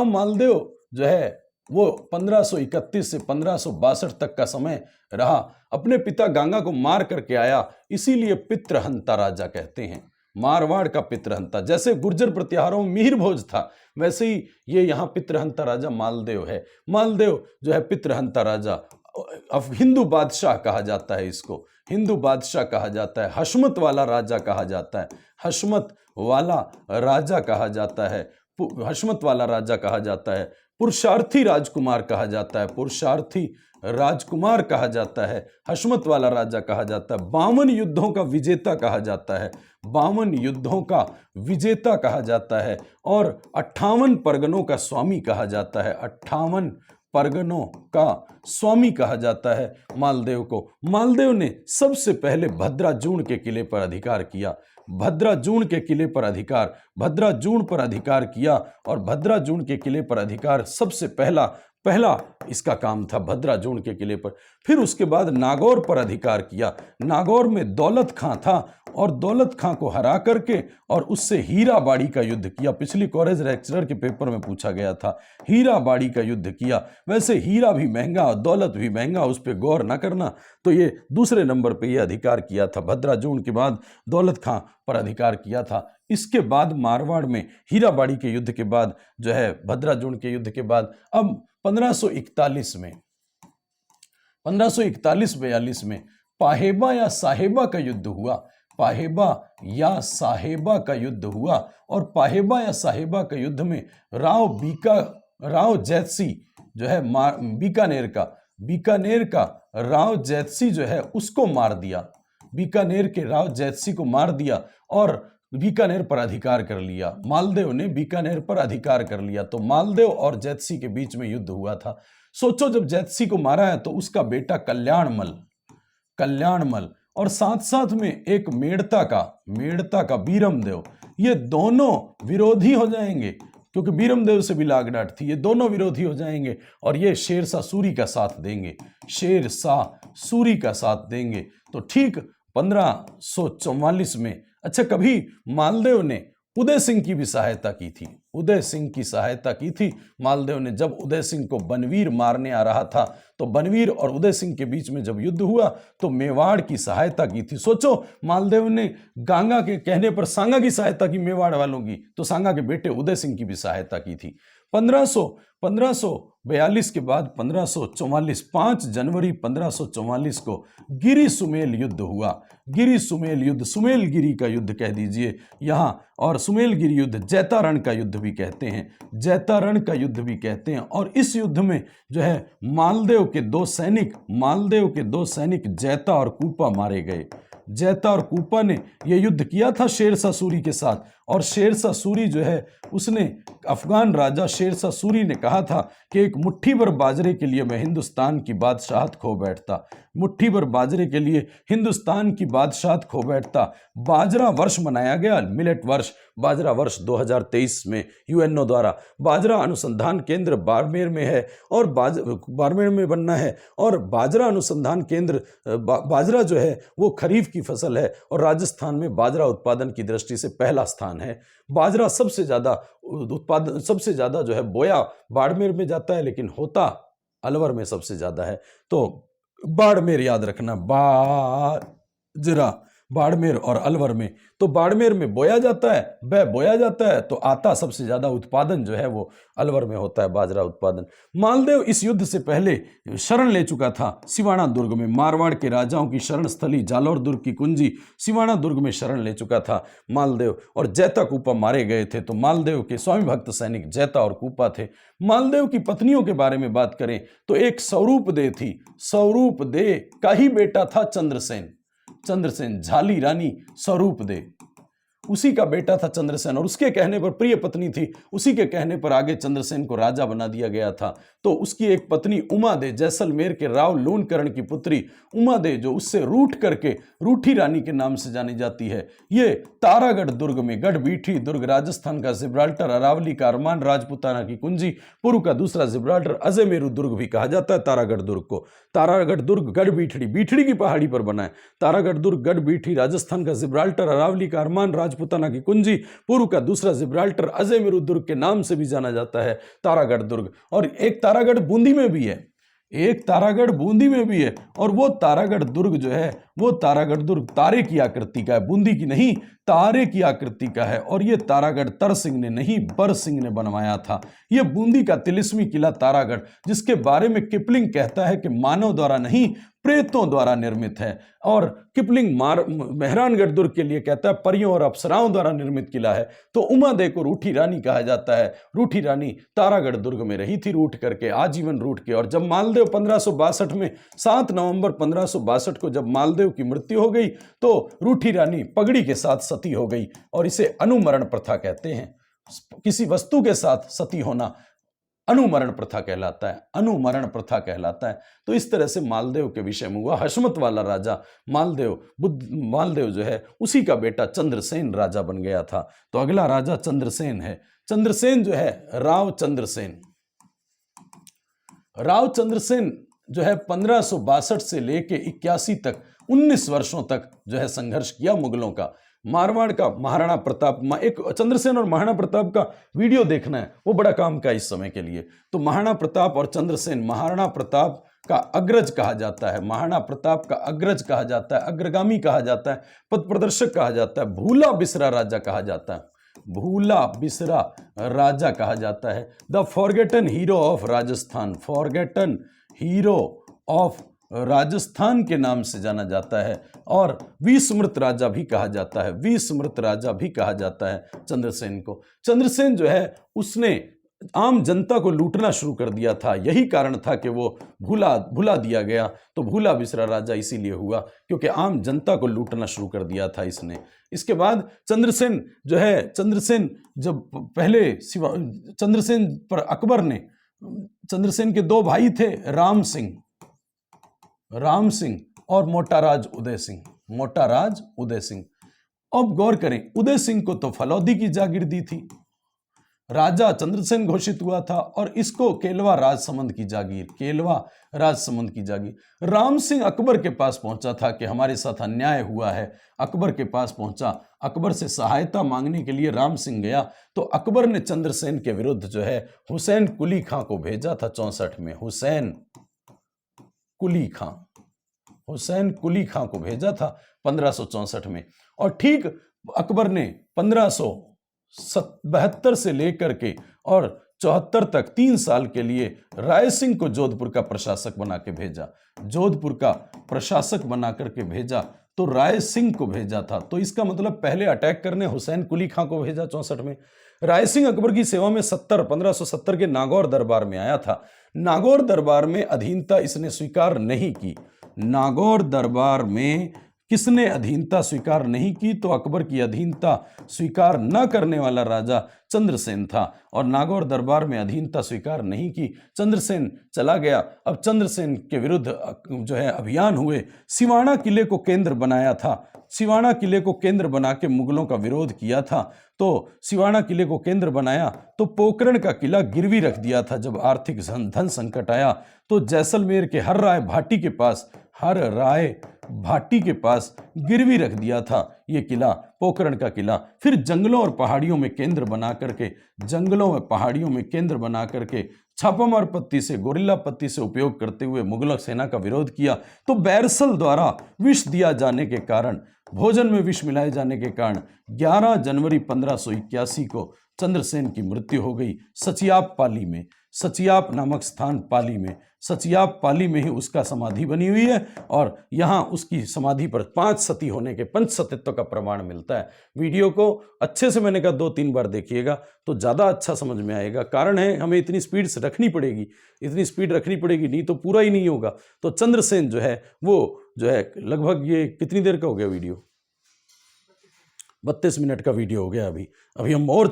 मालदेव जो है वो 1531 से 1562 तक का समय रहा। अपने पिता गांगा को मार करके आया, इसीलिए पितृहंता राजा कहते हैं। मारवाड़ का पितृहंता, जैसे गुर्जर प्रतिहारों में मिहिर भोज था, वैसे ही ये यहाँ पितृहंता राजा मालदेव है। मालदेव जो है पितृहंता राजा, हिंदू बादशाह कहा जाता है इसको, हिंदू बादशाह कहा जाता है, हशमत वाला राजा कहा जाता है, हशमत वाला राजा कहा जाता है, पुरुषार्थी राजकुमार कहा जाता है, हशमत वाला राजा कहा जाता है, 52 युद्धों का विजेता कहा जाता है, और 58 परगनों का स्वामी कहा जाता है, 58 परगनों का स्वामी कहा जाता है मालदेव को। मालदेव ने सबसे पहले भद्राजूण के किले पर अधिकार किया, भद्राजूण पर अधिकार किया और भद्राजूण के किले पर अधिकार सबसे पहला पहला इसका काम था भद्राजूण के किले पर। फिर उसके बाद नागौर पर अधिकार किया। नागौर में दौलत खां था और दौलत खां को हरा करके और उससे हीराबाड़ी का युद्ध किया। पिछली कॉलेज लेक्चरर के पेपर में पूछा गया था, हीराबाड़ी का युद्ध किया। वैसे हीरा भी महंगा और दौलत भी महंगा, उस पर गौर न करना। तो ये दूसरे नंबर पे ये अधिकार किया था। भद्राजूण के बाद दौलत खां पर अधिकार किया था। इसके बाद मारवाड़ में हीराबाड़ी के युद्ध के बाद जो है, भद्राजूण के युद्ध के बाद, अब 1541 में 1541-42 में पाहेबा या साहेबा का युद्ध हुआ। पाहेबा या साहेबा का युद्ध हुआ और पाहेबा या साहेबा के युद्ध में राव जैतसी जो है बीकानेर का राव जैतसी जो है उसको मार दिया। बीकानेर के राव जैतसी को मार दिया और बीकानेर पर अधिकार कर लिया। मालदेव ने बीकानेर पर अधिकार कर लिया। तो मालदेव और जैतसी के बीच में युद्ध हुआ था। सोचो, जब जैतसी को मारा है तो उसका बेटा कल्याणमल और साथ साथ में एक मेड़ता का बीरमदेव, ये दोनों विरोधी हो जाएंगे क्योंकि बीरमदेव से भी लागडाट थी। ये दोनों विरोधी हो जाएंगे और ये शेरशाह सूरी का साथ देंगे। तो ठीक 1544 में, अच्छा, कभी मालदेव ने उदय सिंह की भी सहायता की थी। मालदेव ने जब उदय सिंह को बनवीर मारने आ रहा था तो बनवीर और उदय सिंह के बीच में जब युद्ध हुआ तो मेवाड़ की सहायता की थी। सोचो, मालदेव ने गांगा के कहने पर सांगा की सहायता की मेवाड़ वालों की, तो सांगा के बेटे उदय सिंह की भी सहायता की थी। 1542 के बाद 1544, 5 जनवरी 1544 को गिरी सुमेल युद्ध हुआ। सुमेलगिरी का युद्ध कह दीजिए यहाँ, और सुमेलगिरी युद्ध जैतारण का युद्ध भी कहते हैं। और इस युद्ध में जो है मालदेव के दो सैनिक जैता और कूपा मारे गए। जैता और कूपा ने यह युद्ध किया था शेरशाह सूरी के साथ, और शेरशाह सूरी जो है उसने, अफगान राजा शेरशाह सूरी ने कहा था कि एक मुट्ठी भर बाजरे के लिए मैं हिंदुस्तान की बादशाहत खो बैठता। बाजरा वर्ष मनाया गया, मिलेट वर्ष, बाजरा वर्ष 2023 में यूएनओ द्वारा। बाजरा अनुसंधान केंद्र बाड़मेर में है और बाड़मेर में बनना है। और बाजरा अनुसंधान केंद्र, बाजरा जो है वो खरीफ की फसल है और राजस्थान में बाजरा उत्पादन की दृष्टि से पहला स्थान है। बाजरा सबसे ज्यादा जो है बोया बाड़मेर में जाता है, लेकिन होता अलवर में सबसे ज्यादा है। तो बाड़मेर याद रखना, बाजरा बाड़मेर और अलवर में। तो बाड़मेर में बोया जाता है, तो आता सबसे ज्यादा उत्पादन जो है वो अलवर में होता है, बाजरा उत्पादन। मालदेव इस युद्ध से पहले शरण ले चुका था सिवाना दुर्ग में। मारवाड़ के राजाओं की शरण स्थली जालौर दुर्ग की कुंजी सिवाना दुर्ग में शरण ले चुका था मालदेव, और जैता कूपा मारे गए थे। तो मालदेव के स्वामी भक्त सैनिक जैता और कूपा थे। मालदेव की पत्नियों के बारे में बात करें तो एक सौरूपदे थी। सौरूपदे का ही बेटा था चंद्रसेन, झाली रानी स्वरूपदे, उसी का बेटा था चंद्रसेन, और उसके कहने पर प्रिय पत्नी थी, उसी के कहने पर आगे चंद्रसेन को राजा बना दिया गया था। तो उसकी एक पत्नी उमादे, जैसलमेर के राव लूणकरण की पुत्री उमादे, जो उससे रूठ करके रूठी रानी के नाम से जानी जाती है। ये तारागढ़ दुर्ग में, गढ़बीठी दुर्ग राजस्थान का जिब्राल्टर, अरावली का अरमान, राजपुताना की कुंजी, पूर्व का दूसरा जिब्राल्टर, अजयमेरू दुर्ग भी कहा जाता है तारागढ़ दुर्ग को। तारागढ़ दुर्ग बीठड़ी की पहाड़ी पर बना है। तारागढ़ दुर्ग गढ़बीठी राजस्थान का जिब्राल्टर, अरावली का अरमान, राजपुताना की कुंजी, पूर्व का दूसरा जिब्राल्टर, अजयमेरू दुर्ग के नाम से भी जाना जाता है तारागढ़ दुर्ग। और एक तारागढ़ बूंदी में भी है, और वो तारागढ़ दुर्ग जो है वो तारागढ़ दुर्ग तारे की आकृति का है, बूंदी की नहीं, तारे की आकृति का है। और ये तारागढ़ तर सिंह ने नहीं, बर सिंह ने बनवाया था। ये बूंदी का तिलिस्मी किला तारागढ़, जिसके बारे में किपलिंग कहता है कि मानव द्वारा नहीं प्रेतों द्वारा निर्मित है, और किपलिंग मेहरानगढ़ दुर्ग के लिए कहता है परियों और अप्सराओं द्वारा निर्मित किला है। तो उमादे को रूठी रानी कहा जाता है। रूठी रानी तारागढ़ दुर्ग में रही थी, रूठ करके, आजीवन रूठ के। और जब मालदेव 1562 में 7 नवंबर 1562 को जब मालदेव की मृत्यु हो गई तो रूठी रानी पगड़ी के साथ सती हो गई, और इसे अनुमरण प्रथा कहते हैं। किसी वस्तु के साथ सती होना अनुमरण प्रथा कहलाता है। तो इस तरह से मालदेव के विषय में हुआ। हशमत वाला राजा मालदेव जो है उसी का बेटा चंद्रसेन राजा बन गया था। तो अगला राजा चंद्रसेन है। चंद्रसेन जो है राव चंद्रसेन, राव चंद्रसेन जो है 1562 से लेके 81 तक 19 वर्षों तक जो है संघर्ष किया मुगलों का। मारवाड़ का महाराणा प्रताप, एक चंद्रसेन और महाराणा प्रताप का वीडियो देखना है, वो बड़ा काम का इस समय के लिए। तो महाराणा प्रताप और चंद्रसेन, महाराणा प्रताप का अग्रज कहा जाता है, महाराणा प्रताप का अग्रज कहा जाता है, अग्रगामी कहा जाता है, पथ प्रदर्शक कहा जाता है, भूला बिसरा राजा कहा जाता है, भूला बिसरा राजा कहा जाता है, the forgotten hero of Rajasthan, forgotten hero of Rajasthan के नाम से जाना जाता है, और विस्मृत राजा भी कहा जाता है, विस्मृत राजा भी कहा जाता है चंद्रसेन को। चंद्रसेन जो है उसने आम जनता को लूटना शुरू कर दिया था, यही कारण था कि वो भुला दिया गया। तो भूला बिसरा राजा इसीलिए हुआ क्योंकि आम जनता को लूटना शुरू कर दिया था इसने। इसके बाद चंद्रसेन जो है, चंद्रसेन जब पहले चंद्रसेन पर अकबर ने, चंद्रसेन के दो भाई थे, राम सिंह और मोटाराज उदय सिंह, मोटाराज उदय सिंह। अब गौर करें, उदय सिंह को तो फलौदी की जागीर दी थी, राजा चंद्रसेन घोषित हुआ था, और इसको केलवा राजसमंद की जागीर, केलवा राजसमंद की जागीर। राम सिंह अकबर के पास पहुंचा था कि हमारे साथ अन्याय हुआ है, अकबर के पास पहुंचा, अकबर से सहायता मांगने के लिए राम सिंह गया। तो अकबर ने चंद्रसेन के विरुद्ध जो है हुसैन कुली खां को भेजा था 64 में, हुसैन कुली खां को भेजा था 1564 में। और ठीक अकबर ने 1572 से लेकर के और 74 तक 3 साल के लिए राय सिंह को जोधपुर का प्रशासक बना के भेजा, जोधपुर का प्रशासक बना करके भेजा, तो राय सिंह को भेजा था। तो इसका मतलब पहले अटैक करने हुसैन कुली खां को भेजा 64 में। राय सिंह अकबर की सेवा में 1570 के नागौर दरबार में आया था। नागौर दरबार में अधीनता इसने स्वीकार नहीं की, नागौर दरबार में किसने अधीनता स्वीकार नहीं की? तो अकबर की अधीनता स्वीकार न करने वाला राजा चंद्रसेन था, और नागौर दरबार में अधीनता स्वीकार नहीं की, चंद्रसेन चला गया। अब चंद्रसेन के विरुद्ध जो है अभियान हुए, सिवाना किले को केंद्र बनाया था, सिवाना किले को केंद्र बना के मुगलों का विरोध किया था। तो सिवाना किले को केंद्र बनाया तो पोकरण का किला गिरवी रख दिया था। जब आर्थिक धन संकट आया तो जैसलमेर के हर राय भाटी के पास गिरवी रख दिया था ये किला, पोकरण का किला। फिर जंगलों और पहाड़ियों में केंद्र बना करके छापामार पत्ती से, गोरिल्ला पत्ती से उपयोग करते हुए मुगल सेना का विरोध किया। तो बैरसल द्वारा विष दिया जाने के कारण, भोजन में विष मिलाए जाने के कारण 11 जनवरी 1581 को चंद्रसेन की मृत्यु हो गई सचियाप पाली में, सचियाप नामक स्थान पाली में, सचियाप पाली में ही उसका समाधि बनी हुई है, और यहाँ उसकी समाधि पर 5 सती होने के पंचसतित्व का प्रमाण मिलता है। वीडियो को अच्छे से मैंने कहा 2-3 बार देखिएगा तो ज़्यादा अच्छा समझ में आएगा। कारण है हमें इतनी स्पीड से रखनी पड़ेगी, नहीं तो पूरा ही नहीं होगा। तो चंद्रसेन जो है वो जो है लगभग, ये कितनी देर का हो गया वीडियो? 32 मिनट का वीडियो हो गया। अभी हम और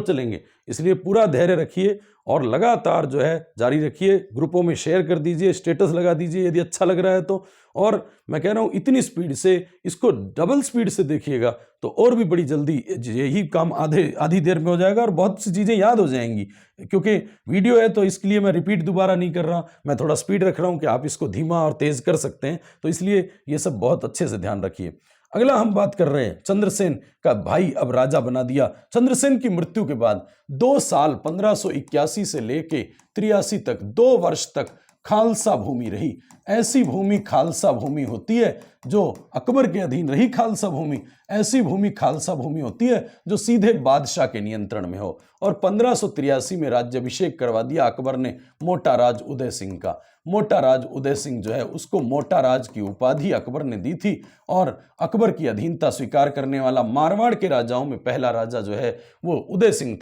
चलेंगे, इसलिए पूरा धैर्य रखिए और लगातार जो है जारी रखिए। ग्रुपों में शेयर कर दीजिए, स्टेटस लगा दीजिए यदि अच्छा लग रहा है तो। और मैं कह रहा हूँ इतनी स्पीड से, इसको डबल स्पीड से देखिएगा तो और भी बड़ी जल्दी यही काम आधी देर में हो जाएगा और बहुत सी चीज़ें याद हो जाएंगी। क्योंकि वीडियो है तो इसके लिए मैं रिपीट दोबारा नहीं कर रहा, मैं थोड़ा स्पीड रख रहा हूँ कि आप इसको धीमा और तेज़ कर सकते हैं। तो इसलिए ये सब बहुत अच्छे से ध्यान रखिए। अगला हम बात कर रहे हैं, चंद्रसेन का भाई अब राजा बना दिया। चंद्रसेन की मृत्यु के बाद 2 साल 1581 से लेके 83 तक 2 वर्ष तक खालसा भूमि रही। ऐसी भूमि खालसा भूमि होती है जो अकबर के अधीन रही। खालसा भूमि ऐसी भूमि खालसा भूमि होती है जो सीधे बादशाह के नियंत्रण में हो। और 1583 में राज्याभिषेक करवा दिया अकबर ने मोटा राज उदय सिंह का। मोटा राज उदय सिंह जो है उसको मोटा राज की उपाधि अकबर ने दी थी, और अकबर की अधीनता स्वीकार करने वाला मारवाड़ के राजाओं में पहला राजा जो है वो उदय सिंह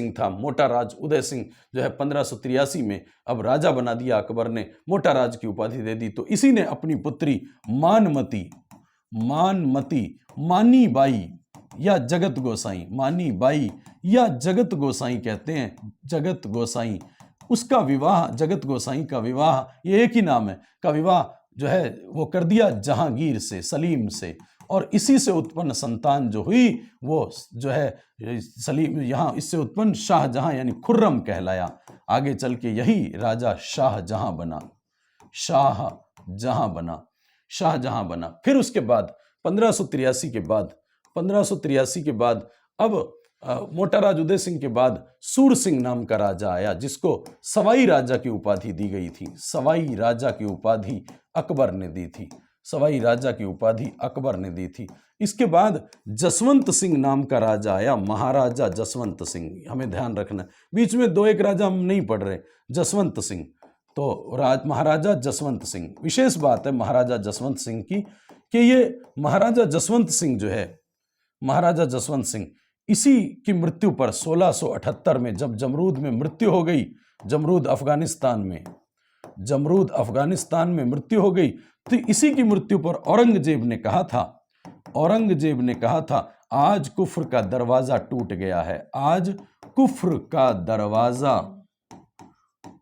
था। मोटा राज उदय सिंह जो है 1583 में अब राजा बना दिया अकबर ने, मोटा राज की उपाधि दे दी। तो इसी ने अपनी पुत्री मानी बाई या जगत गोसाई, मानी बाई या जगत गोसाई कहते हैं, जगत गोसाई, उसका विवाह, जगत गोसाई का विवाह, ये एक ही नाम है, का विवाह जो है वो कर दिया जहांगीर से, सलीम से। और इसी से उत्पन्न संतान जो हुई वो जो है सलीम, यहाँ इससे उत्पन्न शाहजहां यानी खुर्रम कहलाया। आगे चल के यही राजा शाहजहां बना, शाहजहां बना, शाहजहां बना। फिर उसके बाद 1583 के बाद अब मोटा राज उदय सिंह के बाद सूर सिंह नाम का राजा आया, जिसको सवाई राजा की उपाधि दी गई थी। सवाई राजा की उपाधि अकबर ने दी थी, सवाई राजा की उपाधि अकबर ने दी थी। इसके बाद जसवंत सिंह नाम का राजा आया, महाराजा जसवंत सिंह। हमें ध्यान रखना, बीच में दो एक राजा हम नहीं पढ़ रहे। जसवंत सिंह, तो महाराजा जसवंत सिंह, विशेष बात है महाराजा जसवंत सिंह की कि ये महाराजा जसवंत सिंह जो है, महाराजा जसवंत सिंह, इसी की मृत्यु पर 1678 में जब जमरूद में मृत्यु हो गई, जमरूद अफगानिस्तान में मृत्यु हो गई, तो इसी की मृत्यु पर औरंगजेब ने कहा था आज कुफ्र का दरवाजा टूट गया है, आज कुफ्र का दरवाजा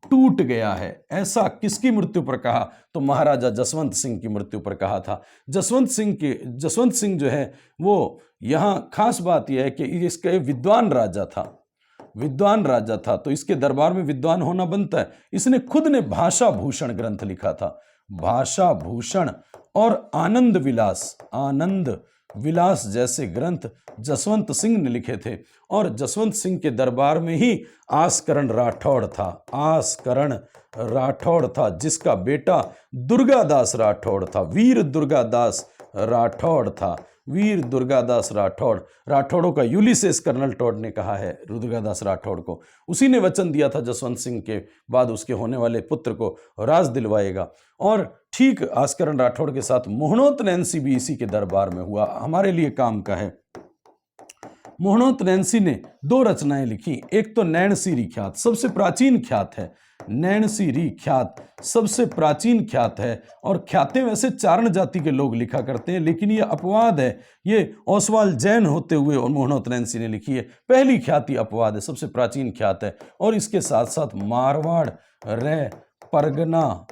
टूट गया है। ऐसा किसकी मृत्यु पर कहा? तो महाराजा जसवंत सिंह की मृत्यु पर कहा था। जसवंत सिंह जो है वो यहां खास बात यह है कि इसका विद्वान राजा था, तो इसके दरबार में विद्वान होना बनता है। इसने खुद ने भाषा भूषण ग्रंथ लिखा था, भाषा भूषण और आनंद विलास जैसे ग्रंथ जसवंत सिंह ने लिखे थे। और जसवंत सिंह के दरबार में ही आस्करण राठौड़ था, जिसका बेटा दुर्गादास राठौड़ था, वीर दुर्गादास राठौड़ों का यूलिसेस कर्नल टॉड ने कहा है दुर्गादास राठौड़ को। उसी ने वचन दिया था जसवंत सिंह के बाद उसके होने वाले पुत्र को राज दिलवाएगा। और ठीक आस्करण राठौड़ के साथ मोहनोत नैन्सी भी इसी के दरबार में हुआ, हमारे लिए काम का है। मोहनोत नैन्सी ने 2 रचनाएं लिखी, एक तो नैणसीरी ख्यात, सबसे प्राचीन ख्यात है, नैणसीरी ख्यात सबसे प्राचीन ख्यात है। और ख्यातें वैसे चारण जाति के लोग लिखा करते हैं, लेकिन ये अपवाद है, ये ओसवाल जैन होते हुए और मोहनोत नैन्सी ने लिखी है। पहली ख्याति अपवाद है, सबसे प्राचीन ख्यात है। और इसके साथ साथ मारवाड़ रे परगना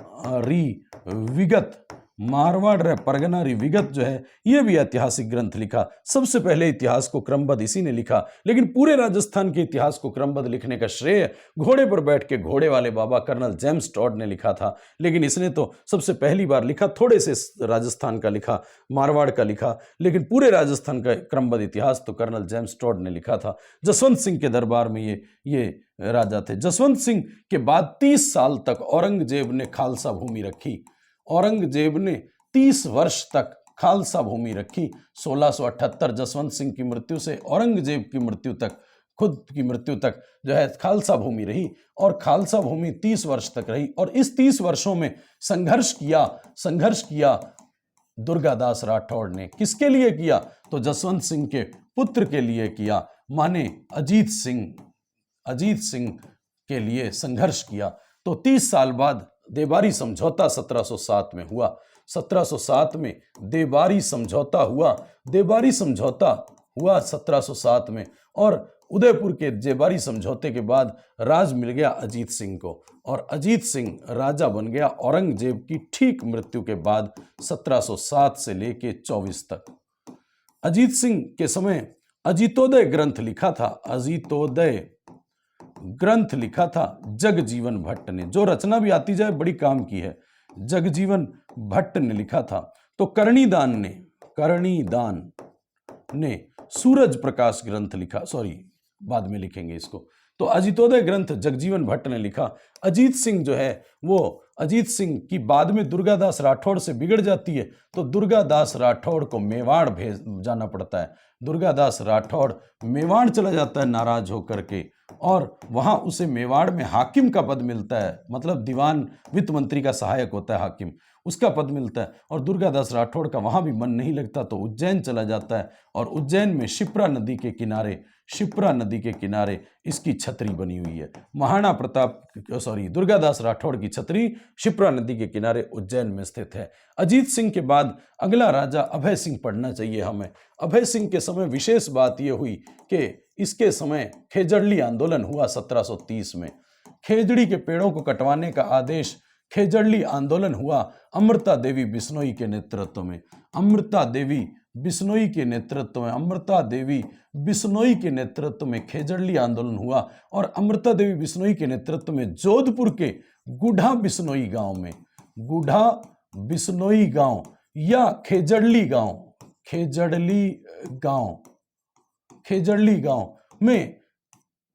री विगत जो है, ये भी ऐतिहासिक ग्रंथ लिखा। सबसे पहले इतिहास को क्रमबद्ध इसी ने लिखा, लेकिन पूरे राजस्थान के इतिहास को क्रमबद्ध लिखने का श्रेय घोड़े पर बैठ के घोड़े वाले बाबा कर्नल जेम्स टॉड ने लिखा था। लेकिन इसने तो सबसे पहली बार लिखा, थोड़े से राजस्थान का लिखा, मारवाड़ का लिखा, लेकिन पूरे राजस्थान का क्रमबद्ध इतिहास तो कर्नल जेम्स टॉड ने लिखा था। जसवंत सिंह के दरबार में ये राजा थे। जसवंत सिंह के बाद 30 साल तक औरंगजेब ने खालसा भूमि रखी। औरंगजेब ने 30 वर्ष तक खालसा भूमि रखी। 1678 जसवंत सिंह की मृत्यु से औरंगजेब की मृत्यु तक, खुद की मृत्यु तक जो है खालसा भूमि रही, और खालसा भूमि 30 वर्ष तक रही। और इस 30 वर्षों में संघर्ष किया दुर्गादास राठौड़ ने। किसके लिए किया? तो जसवंत सिंह के पुत्र के लिए किया, माने अजीत सिंह के लिए संघर्ष किया। तो 30 साल बाद देबारी समझौता 1707 में हुआ। 1707 में देबारी समझौता हुआ 1707 में, और उदयपुर के देबारी समझौते के बाद राज मिल गया अजीत सिंह को, और अजीत सिंह राजा बन गया औरंगजेब की ठीक मृत्यु के बाद 1707 से लेके 24 तक। अजीत सिंह के समय अजीतोदय ग्रंथ लिखा था जगजीवन भट्ट ने, जो रचना भी आती जाए बड़ी काम की है। जगजीवन भट्ट ने लिखा था। तो करणीदान ने सूरज प्रकाश ग्रंथ लिखा, बाद में लिखेंगे इसको। तो अजीतोदय ग्रंथ जगजीवन भट्ट ने लिखा। अजीत सिंह जो है वो, अजीत सिंह की बाद में दुर्गादास राठौड़ से बिगड़ जाती है, तो दुर्गादास राठौड़ को मेवाड़ भेज जाना पड़ता है। दुर्गादास राठौड़ मेवाड़ चला जाता है नाराज होकर के, और वहां उसे मेवाड़ में हाकिम का पद मिलता है, मतलब दीवान वित्त मंत्री का सहायक होता है हाकिम, उसका पद मिलता है। और दुर्गादास राठौड़ का वहां भी मन नहीं लगता, तो उज्जैन चला जाता है, और उज्जैन में शिप्रा नदी के किनारे इसकी छतरी बनी हुई है। दुर्गादास राठौड़ की छतरी शिप्रा नदी के किनारे उज्जैन में स्थित है। अजीत सिंह के बाद अगला राजा अभय सिंह पढ़ना चाहिए हमें। अभय सिंह के समय विशेष बात यह हुई कि इसके समय खेजड़ली आंदोलन हुआ 1730 में। खेजड़ी के पेड़ों को कटवाने का आदेश, खेजड़ली आंदोलन हुआ अमृता देवी बिश्नोई के नेतृत्व में। अमृता देवी बिश्नोई के नेतृत्व में, अमृता देवी बिश्नोई के नेतृत्व में खेजड़ली आंदोलन हुआ और अमृता देवी बिश्नोई के नेतृत्व में जोधपुर के गुढ़ा बिश्नोई गांव में, गुढ़ा बिश्नोई गांव या खेजड़ली गांव, खेजड़ली गांव में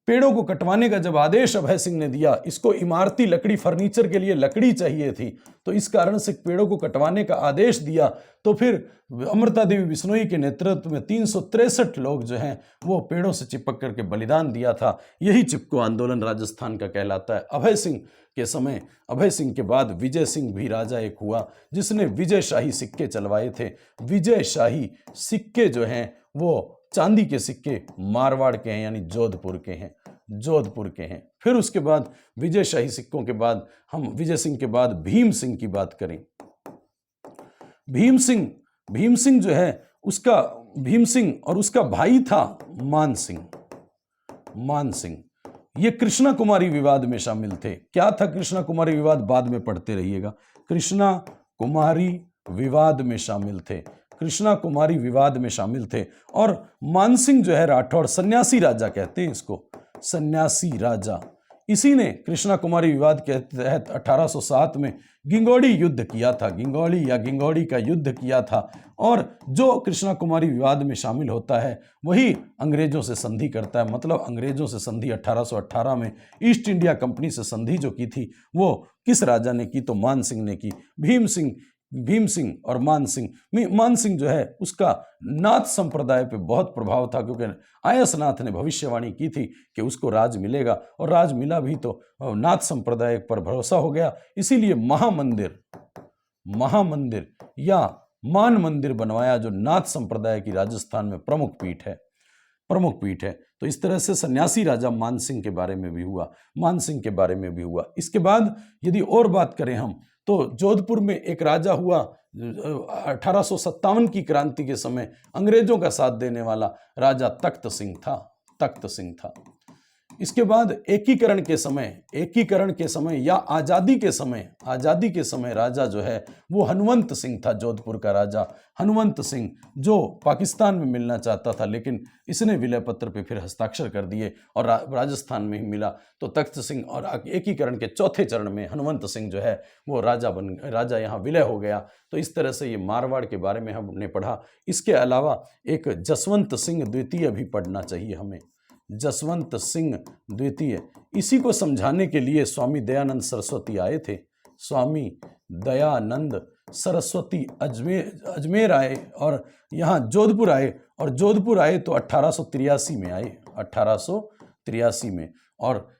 पेड़ों को कटवाने का जब आदेश अभय सिंह ने दिया, इसको इमारती लकड़ी, फर्नीचर के लिए लकड़ी चाहिए थी, तो इस कारण से पेड़ों को कटवाने का आदेश दिया। तो फिर अमृता देवी बिश्नोई के नेतृत्व में 363 लोग जो हैं वो पेड़ों से चिपक करके बलिदान दिया था। यही चिपको आंदोलन राजस्थान का कहलाता है। अभय सिंह के समय, अभय सिंह के बाद विजय सिंह भी राजा एक हुआ जिसने विजय शाही सिक्के चलवाए थे। विजय शाही सिक्के जो हैं वो चांदी के सिक्के मारवाड़ के हैं, यानी जोधपुर के हैं, जोधपुर के हैं। फिर उसके बाद विजय शाही सिक्कों के बाद हम विजय सिंह के बाद भीम सिंह की बात करें। भीम सिंह जो है उसका, भीम सिंह और उसका भाई था मान सिंह, ये कृष्णा कुमारी विवाद में शामिल थे। क्या था कृष्णा कुमारी विवाद, बाद में पढ़ते रहिएगा। कृष्णा कुमारी विवाद में शामिल थे, कृष्णा कुमारी विवाद में शामिल थे। और मानसिंह जो है राठौड़, सन्यासी राजा कहते हैं इसको, सन्यासी राजा, इसी ने कृष्णा कुमारी विवाद के तहत 1807 में गिंगौड़ी युद्ध किया था, गिंगौड़ी का युद्ध किया था। और जो कृष्णा कुमारी विवाद में शामिल होता है वही अंग्रेजों से संधि करता है। मतलब अंग्रेजों से संधि 1818 में ईस्ट इंडिया कंपनी से संधि जो की थी वो किस राजा ने की, तो मान सिंह ने की। भीम सिंह और मान सिंह जो है उसका नाथ संप्रदाय पे बहुत प्रभाव था, क्योंकि आयसनाथ ने भविष्यवाणी की थी कि उसको राज मिलेगा और राज मिला भी, तो नाथ संप्रदाय पर भरोसा हो गया। इसीलिए महामंदिर या मान मंदिर बनवाया, जो नाथ संप्रदाय की राजस्थान में प्रमुख पीठ है। तो इस तरह से सन्यासी राजा मान सिंह के बारे में भी हुआ, इसके बाद यदि और बात करें हम, तो जोधपुर में एक राजा हुआ 1857 की क्रांति के समय अंग्रेजों का साथ देने वाला राजा तख्त सिंह था। इसके बाद एकीकरण के समय या आजादी के समय राजा जो है वो हनुमंत सिंह था, जोधपुर का राजा हनुमंत सिंह, जो पाकिस्तान में मिलना चाहता था, लेकिन इसने विलय पत्र पे फिर हस्ताक्षर कर दिए और राजस्थान में ही मिला। तो तख्त सिंह और एकीकरण के चौथे चरण में हनुमंत सिंह जो है वो राजा यहाँ विलय हो गया। तो इस तरह से ये मारवाड़ के बारे में हमने पढ़ा। इसके अलावा एक जसवंत सिंह द्वितीय भी पढ़ना चाहिए हमें, जसवंत सिंह द्वितीय। इसी को समझाने के लिए स्वामी दयानंद सरस्वती आए थे, स्वामी दयानंद सरस्वती अजमेर आए और यहाँ जोधपुर आए, और जोधपुर आए तो 1883 में आए, 1883 में। और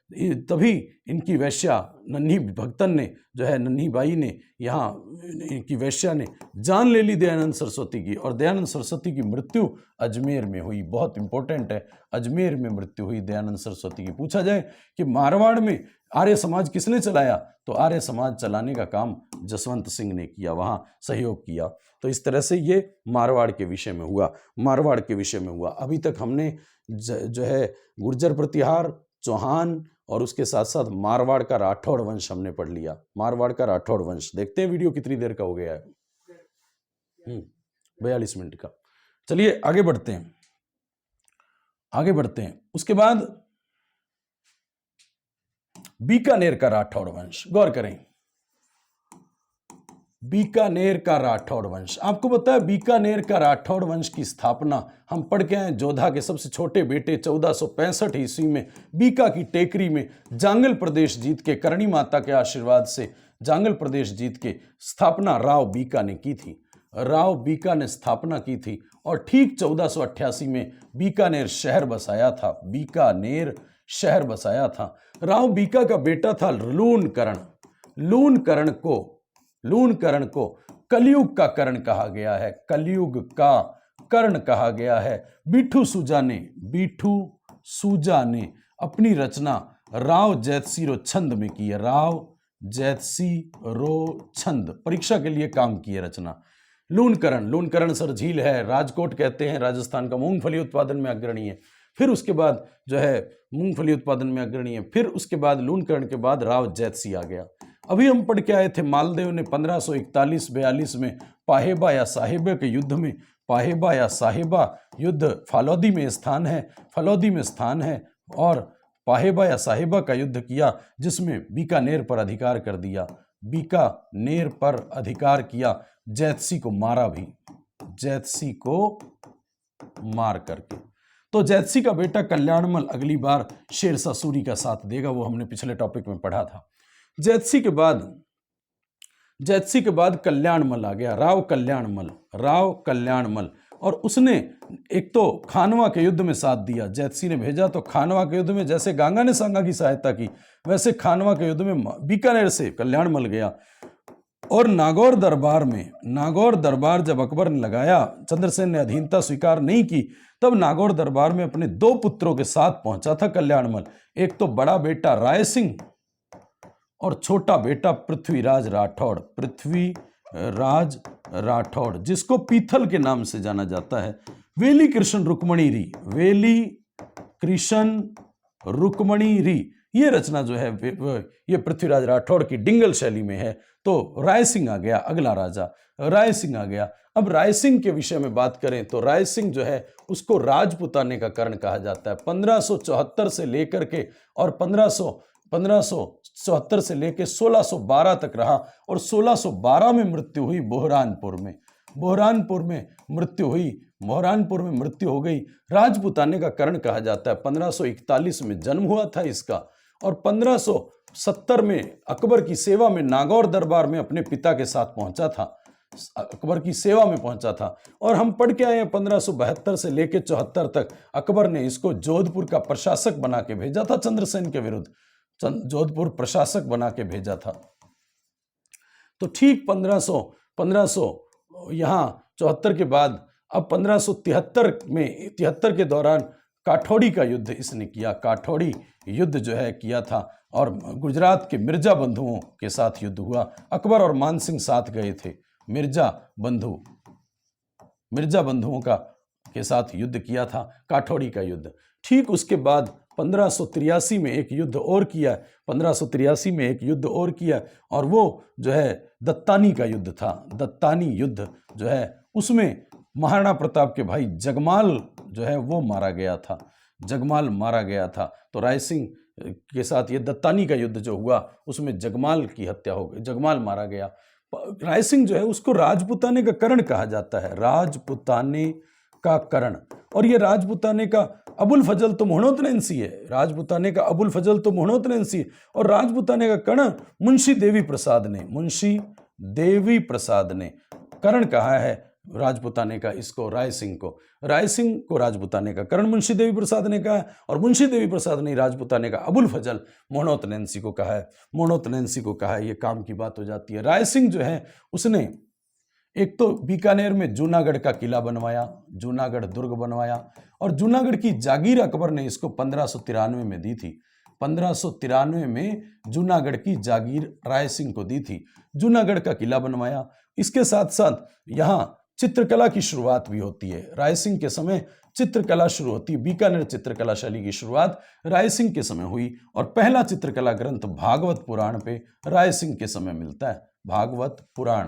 तभी इनकी वैश्या नन्ही भगतन ने जो है, नन्ही बाई ने यहाँ इनकी वैश्या ने जान ले ली दयानंद सरस्वती की, और दयानंद सरस्वती की मृत्यु अजमेर में हुई। बहुत इंपॉर्टेंट है, अजमेर में मृत्यु हुई दयानंद सरस्वती की। पूछा जाए कि मारवाड़ में आर्य समाज किसने चलाया, तो आर्य समाज चलाने का काम जसवंत सिंह ने किया, वहाँ सहयोग किया। तो इस तरह से ये मारवाड़ के विषय में हुआ। अभी तक हमने जो है गुर्जर प्रतिहार, चौहान और उसके साथ साथ मारवाड़ का राठौड़ वंश हमने पढ़ लिया। मारवाड़ का राठौड़ वंश, देखते हैं वीडियो कितनी देर का हो गया है, 42 मिनट का। चलिए आगे बढ़ते हैं। उसके बाद बीकानेर का राठौड़ वंश, गौर करें, बीकानेर का राठौड़ वंश। आपको पता है बीकानेर का राठौड़ वंश की स्थापना हम पढ़ के आए, जोधा के सबसे छोटे बेटे 1465 ईस्वी में बीका की टेकरी में जांगल प्रदेश जीत के, करणी माता के आशीर्वाद से जांगल प्रदेश जीत के स्थापना राव बीका ने की थी। राव बीका ने स्थापना की थी और ठीक 1488 में बीकानेर शहर बसाया था। राव बीका का बेटा था लून करण को कलयुग का कर्ण कहा गया है। बिठू सूजा ने अपनी रचना राव जैतसिरो छंद में की है, परीक्षा के लिए काम की है रचना। लूनकरण सर झील है, राजकोट कहते हैं, राजस्थान का मूंगफली उत्पादन में अग्रणी है। फिर उसके बाद जो है मूंगफली उत्पादन में अग्रणी है। फिर उसके बाद लूनकरण के बाद राव जैतसी आ गया। अभी हम पढ़ के आए थे, मालदेव ने 1541-42 में पाहेबा या साहेबे के युद्ध में पाहेबा या साहेबा युद्ध फालोदी में स्थान है, फलौदी में स्थान है, और पाहेबा या साहेबा का युद्ध किया जिसमें बीकानेर पर अधिकार कर दिया, बीकानेर पर अधिकार किया, जैतसी को मारा भी, जैतसी को मार करके। तो जैतसी का बेटा कल्याणमल अगली बार शेरशाह सूरी का साथ देगा, वो हमने पिछले टॉपिक में पढ़ा था। जैतसी के बाद कल्याणमल आ गया, राव कल्याणमल, और उसने एक तो खानवा के युद्ध में साथ दिया, जैतसी ने भेजा तो खानवा के युद्ध में जैसे गांगा ने सांगा की सहायता की, वैसे खानवा के युद्ध में बीकानेर से कल्याणमल गया। और नागौर दरबार जब अकबर ने लगाया, चंद्रसेन ने अधीनता स्वीकार नहीं की, तब नागौर दरबार में अपने 2 पुत्रों के साथ पहुंचा था कल्याणमल। एक तो बड़ा बेटा राय सिंह और छोटा बेटा पृथ्वीराज राठौड़, जिसको पीथल के नाम से जाना जाता है। वेली कृष्ण रुक्मणी री, ये रचना जो है ये पृथ्वीराज राठौड़ की डिंगल शैली में है। तो राय सिंह आ गया, अगला राजा राय सिंह आ गया। अब राय सिंह के विषय में बात करें तो राय सिंह जो है उसको राजपुताने का कर्ण कहा जाता है। 1574 से लेकर के और 1574 से लेकर 1612 तक रहा, और 1612 में मृत्यु हुई बुरहानपुर में मृत्यु हो गई। राजपुताने का कर्ण कहा जाता है। 1541 में जन्म हुआ था इसका, और 1570 में अकबर की सेवा में नागौर दरबार में अपने पिता के साथ पहुंचा था, अकबर की सेवा में पहुंचा था। और हम पढ़ के आए हैं 1572 से लेकर 74 तक अकबर ने इसको जोधपुर का प्रशासक बना के भेजा था, चंद्रसेन के विरुद्ध जोधपुर प्रशासक बना के भेजा था। तो ठीक 1500 यहाँ 74 के बाद अब 1573 के दौरान काठौड़ी का युद्ध इसने किया, काठौड़ी युद्ध जो है किया था, और गुजरात के मिर्जा बंधुओं के साथ युद्ध हुआ। अकबर और मानसिंह साथ गए थे, मिर्जा बंधुओं के साथ युद्ध किया था, काठौड़ी का युद्ध। ठीक उसके बाद 1583 में एक युद्ध और किया, और वो जो है दत्तानी का युद्ध था। दत्तानी युद्ध जो है उसमें महाराणा प्रताप के भाई जगमाल जो है वो मारा गया था। तो राय सिंह के साथ ये दत्तानी का युद्ध जो हुआ उसमें जगमाल की हत्या हो गई, जगमाल मारा गया। राय सिंह जो है उसको राजपुताने का कर्ण कहा जाता है, राजपुताने का कर्ण। और ये राजपुताने का अबुल फजल तो मोहनोतनैंसी है, और राजपुताने का कर्ण मुंशी देवी प्रसाद ने कर्ण कहा है राजपुताने का इसको, राय सिंह को राजपुताने का कर्ण मुंशी देवी प्रसाद ने कहा है, और मुंशी देवी प्रसाद ने राजपुताने का अबुल फजल मोहनोतनैंसी को कहा है। ये काम की बात हो जाती है। राय सिंह जो है उसने एक तो बीकानेर में जूनागढ़ का किला बनवाया, जूनागढ़ दुर्ग बनवाया, और जूनागढ़ की जागीर अकबर ने इसको 1593 में दी थी। 1593 में जूनागढ़ की जागीर राय सिंह को दी थी। जूनागढ़ का किला बनवाया। इसके साथ साथ यहाँ चित्रकला की शुरुआत भी होती है। राय सिंह के समय चित्रकला शुरू होती है। बीकानेर चित्रकला शैली की शुरुआत राय सिंह के समय हुई, और पहला चित्रकला ग्रंथ भागवत पुराण पे राय सिंह के समय मिलता है। भागवत पुराण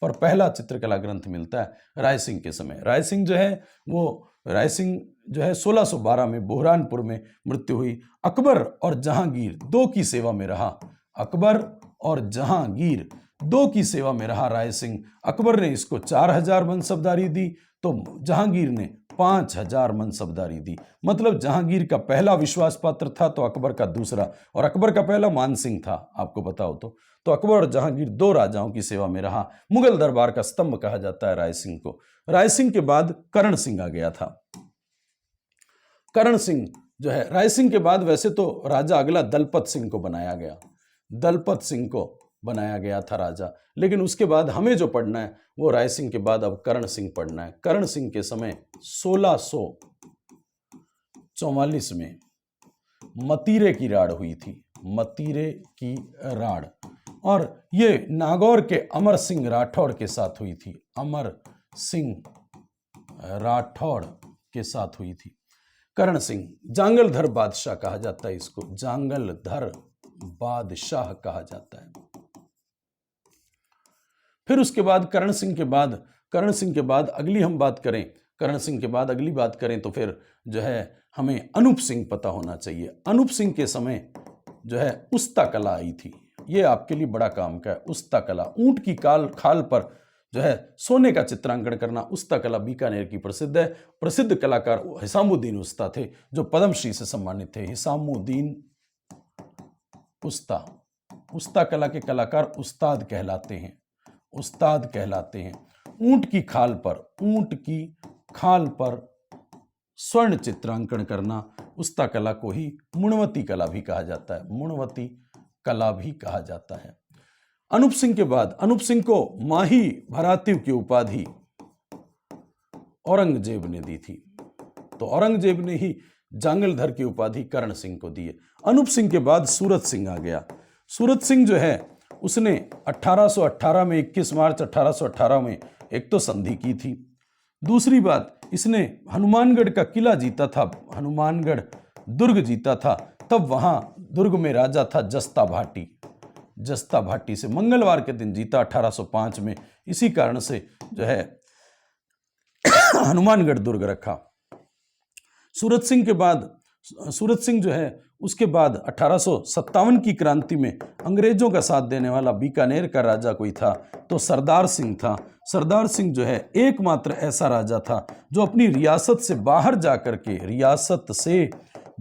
पर पहला चित्रकला ग्रंथ मिलता है राय सिंह के समय। राय सिंह जो है 1612 में बुरहानपुर में मृत्यु हुई। अकबर और जहांगीर 2 की सेवा में रहा राय सिंह। अकबर ने इसको 4000 मनसबदारी दी, तो जहांगीर ने 5000 मनसबदारी दी। मतलब जहांगीर का पहला विश्वास पात्र था तो अकबर का दूसरा, और अकबर का पहला मानसिंह था, आपको पता हो तो अकबर और जहांगीर 2 राजाओं की सेवा में रहा। मुगल दरबार का स्तंभ कहा जाता है राय सिंह को। राय सिंह के बाद करण सिंह आ गया था। करण सिंह जो है राय सिंह के बाद वैसे तो राजा अगला दलपत सिंह को बनाया गया था राजा, लेकिन उसके बाद हमें जो पढ़ना है वो राय सिंह के बाद अब करण सिंह पढ़ना है। करण सिंह के समय 1644 में मतीरे की राड़ हुई थी, और ये नागौर के अमर सिंह राठौड़ के साथ हुई थी। करण सिंह जांगलधर बादशाह कहा जाता है इसको, जांगलधर बादशाह कहा जाता है। फिर उसके बाद करण सिंह के बाद अगली हम बात करें, करण सिंह के बाद अगली बात करें तो फिर जो है हमें अनूप सिंह पता होना चाहिए। अनूप सिंह के समय जो है उस्ता कला आई थी, ये आपके लिए बड़ा काम का है। उस्ता कला, ऊंट की खाल पर जो है सोने का चित्रांकन करना, उस्ता कला बीकानेर की प्रसिद्ध है। प्रसिद्ध कलाकार हिसामुद्दीन उस्ता थे जो पद्मश्री से सम्मानित थे। हिसामुद्दीन उस्ता, उस्ता कला के कलाकार उस्ताद कहलाते हैं, उस्ताद कहलाते हैं। ऊंट की खाल पर स्वर्ण चित्रांकन करना, उस्ता कला को ही मुणवती कला भी कहा जाता है, मुणवती कला भी कहा जाता है। अनूप सिंह के बाद, अनूप सिंह को माही भरातीव की उपाधि औरंगजेब ने दी थी, तो औरंगजेब ने ही जांगलधर की उपाधि करण सिंह को दी है। अनूप सिंह के बाद सूरत सिंह आ गया। सूरत सिंह जो है उसने 1818 में 21 मार्च 1818 में एक तो संधि की थी। दूसरी बात, इसने हनुमानगढ़ का किला जीता था, हनुमानगढ़ दुर्ग जीता था। तब वहां दुर्ग में राजा था जस्ता भाटी, जस्ता भाटी से मंगलवार के दिन जीता 1805 में। इसी कारण से जो है हनुमानगढ़ दुर्ग रखा। सूरत सिंह के बाद, सूरत सिंह जो है उसके बाद 1857 की क्रांति में अंग्रेजों का साथ देने वाला बीकानेर का राजा कोई था तो सरदार सिंह था। सरदार सिंह जो है एकमात्र ऐसा राजा था जो अपनी रियासत से बाहर जाकर के, रियासत से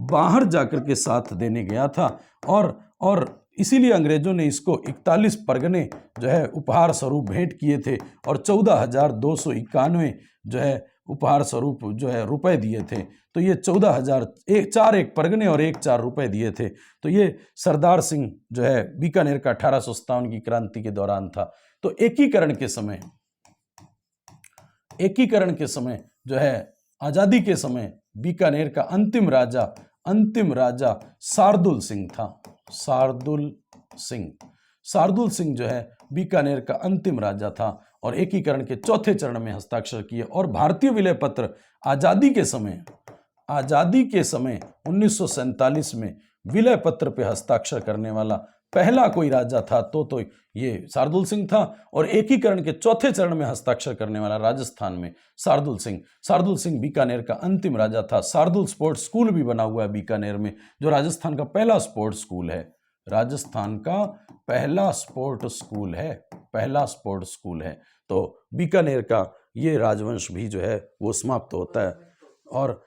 बाहर जाकर के साथ देने गया था। और इसीलिए अंग्रेजों ने इसको 41 परगने जो है उपहार स्वरूप भेंट किए थे और 14,291 जो है उपहार स्वरूप जो है रुपए दिए थे। तो ये 14,000, 4 एक परगने और 1 4 रुपए दिए थे। तो ये सरदार सिंह जो है बीकानेर का 1857 की क्रांति के दौरान था। तो एकीकरण के समय जो है आजादी के समय बीकानेर का अंतिम राजा शार्दुल सिंह था। शार्दुल सिंह जो है बीकानेर का अंतिम राजा था और एकीकरण के चौथे चरण में हस्ताक्षर किए। और भारतीय विलय पत्र आजादी के समय 1947 में विलय पत्र पे हस्ताक्षर करने वाला पहला कोई राजा था तो ये शार्दुल सिंह था। और एकीकरण के चौथे चरण में हस्ताक्षर करने वाला राजस्थान में शार्दुल सिंह बीकानेर का अंतिम राजा था। शार्दुल स्पोर्ट्स स्कूल भी बना हुआ है बीकानेर में, जो राजस्थान का पहला स्पोर्ट्स स्कूल है, राजस्थान का पहला स्पोर्ट्स स्कूल है। तो बीकानेर का ये राजवंश भी जो है वो समाप्त होता है। और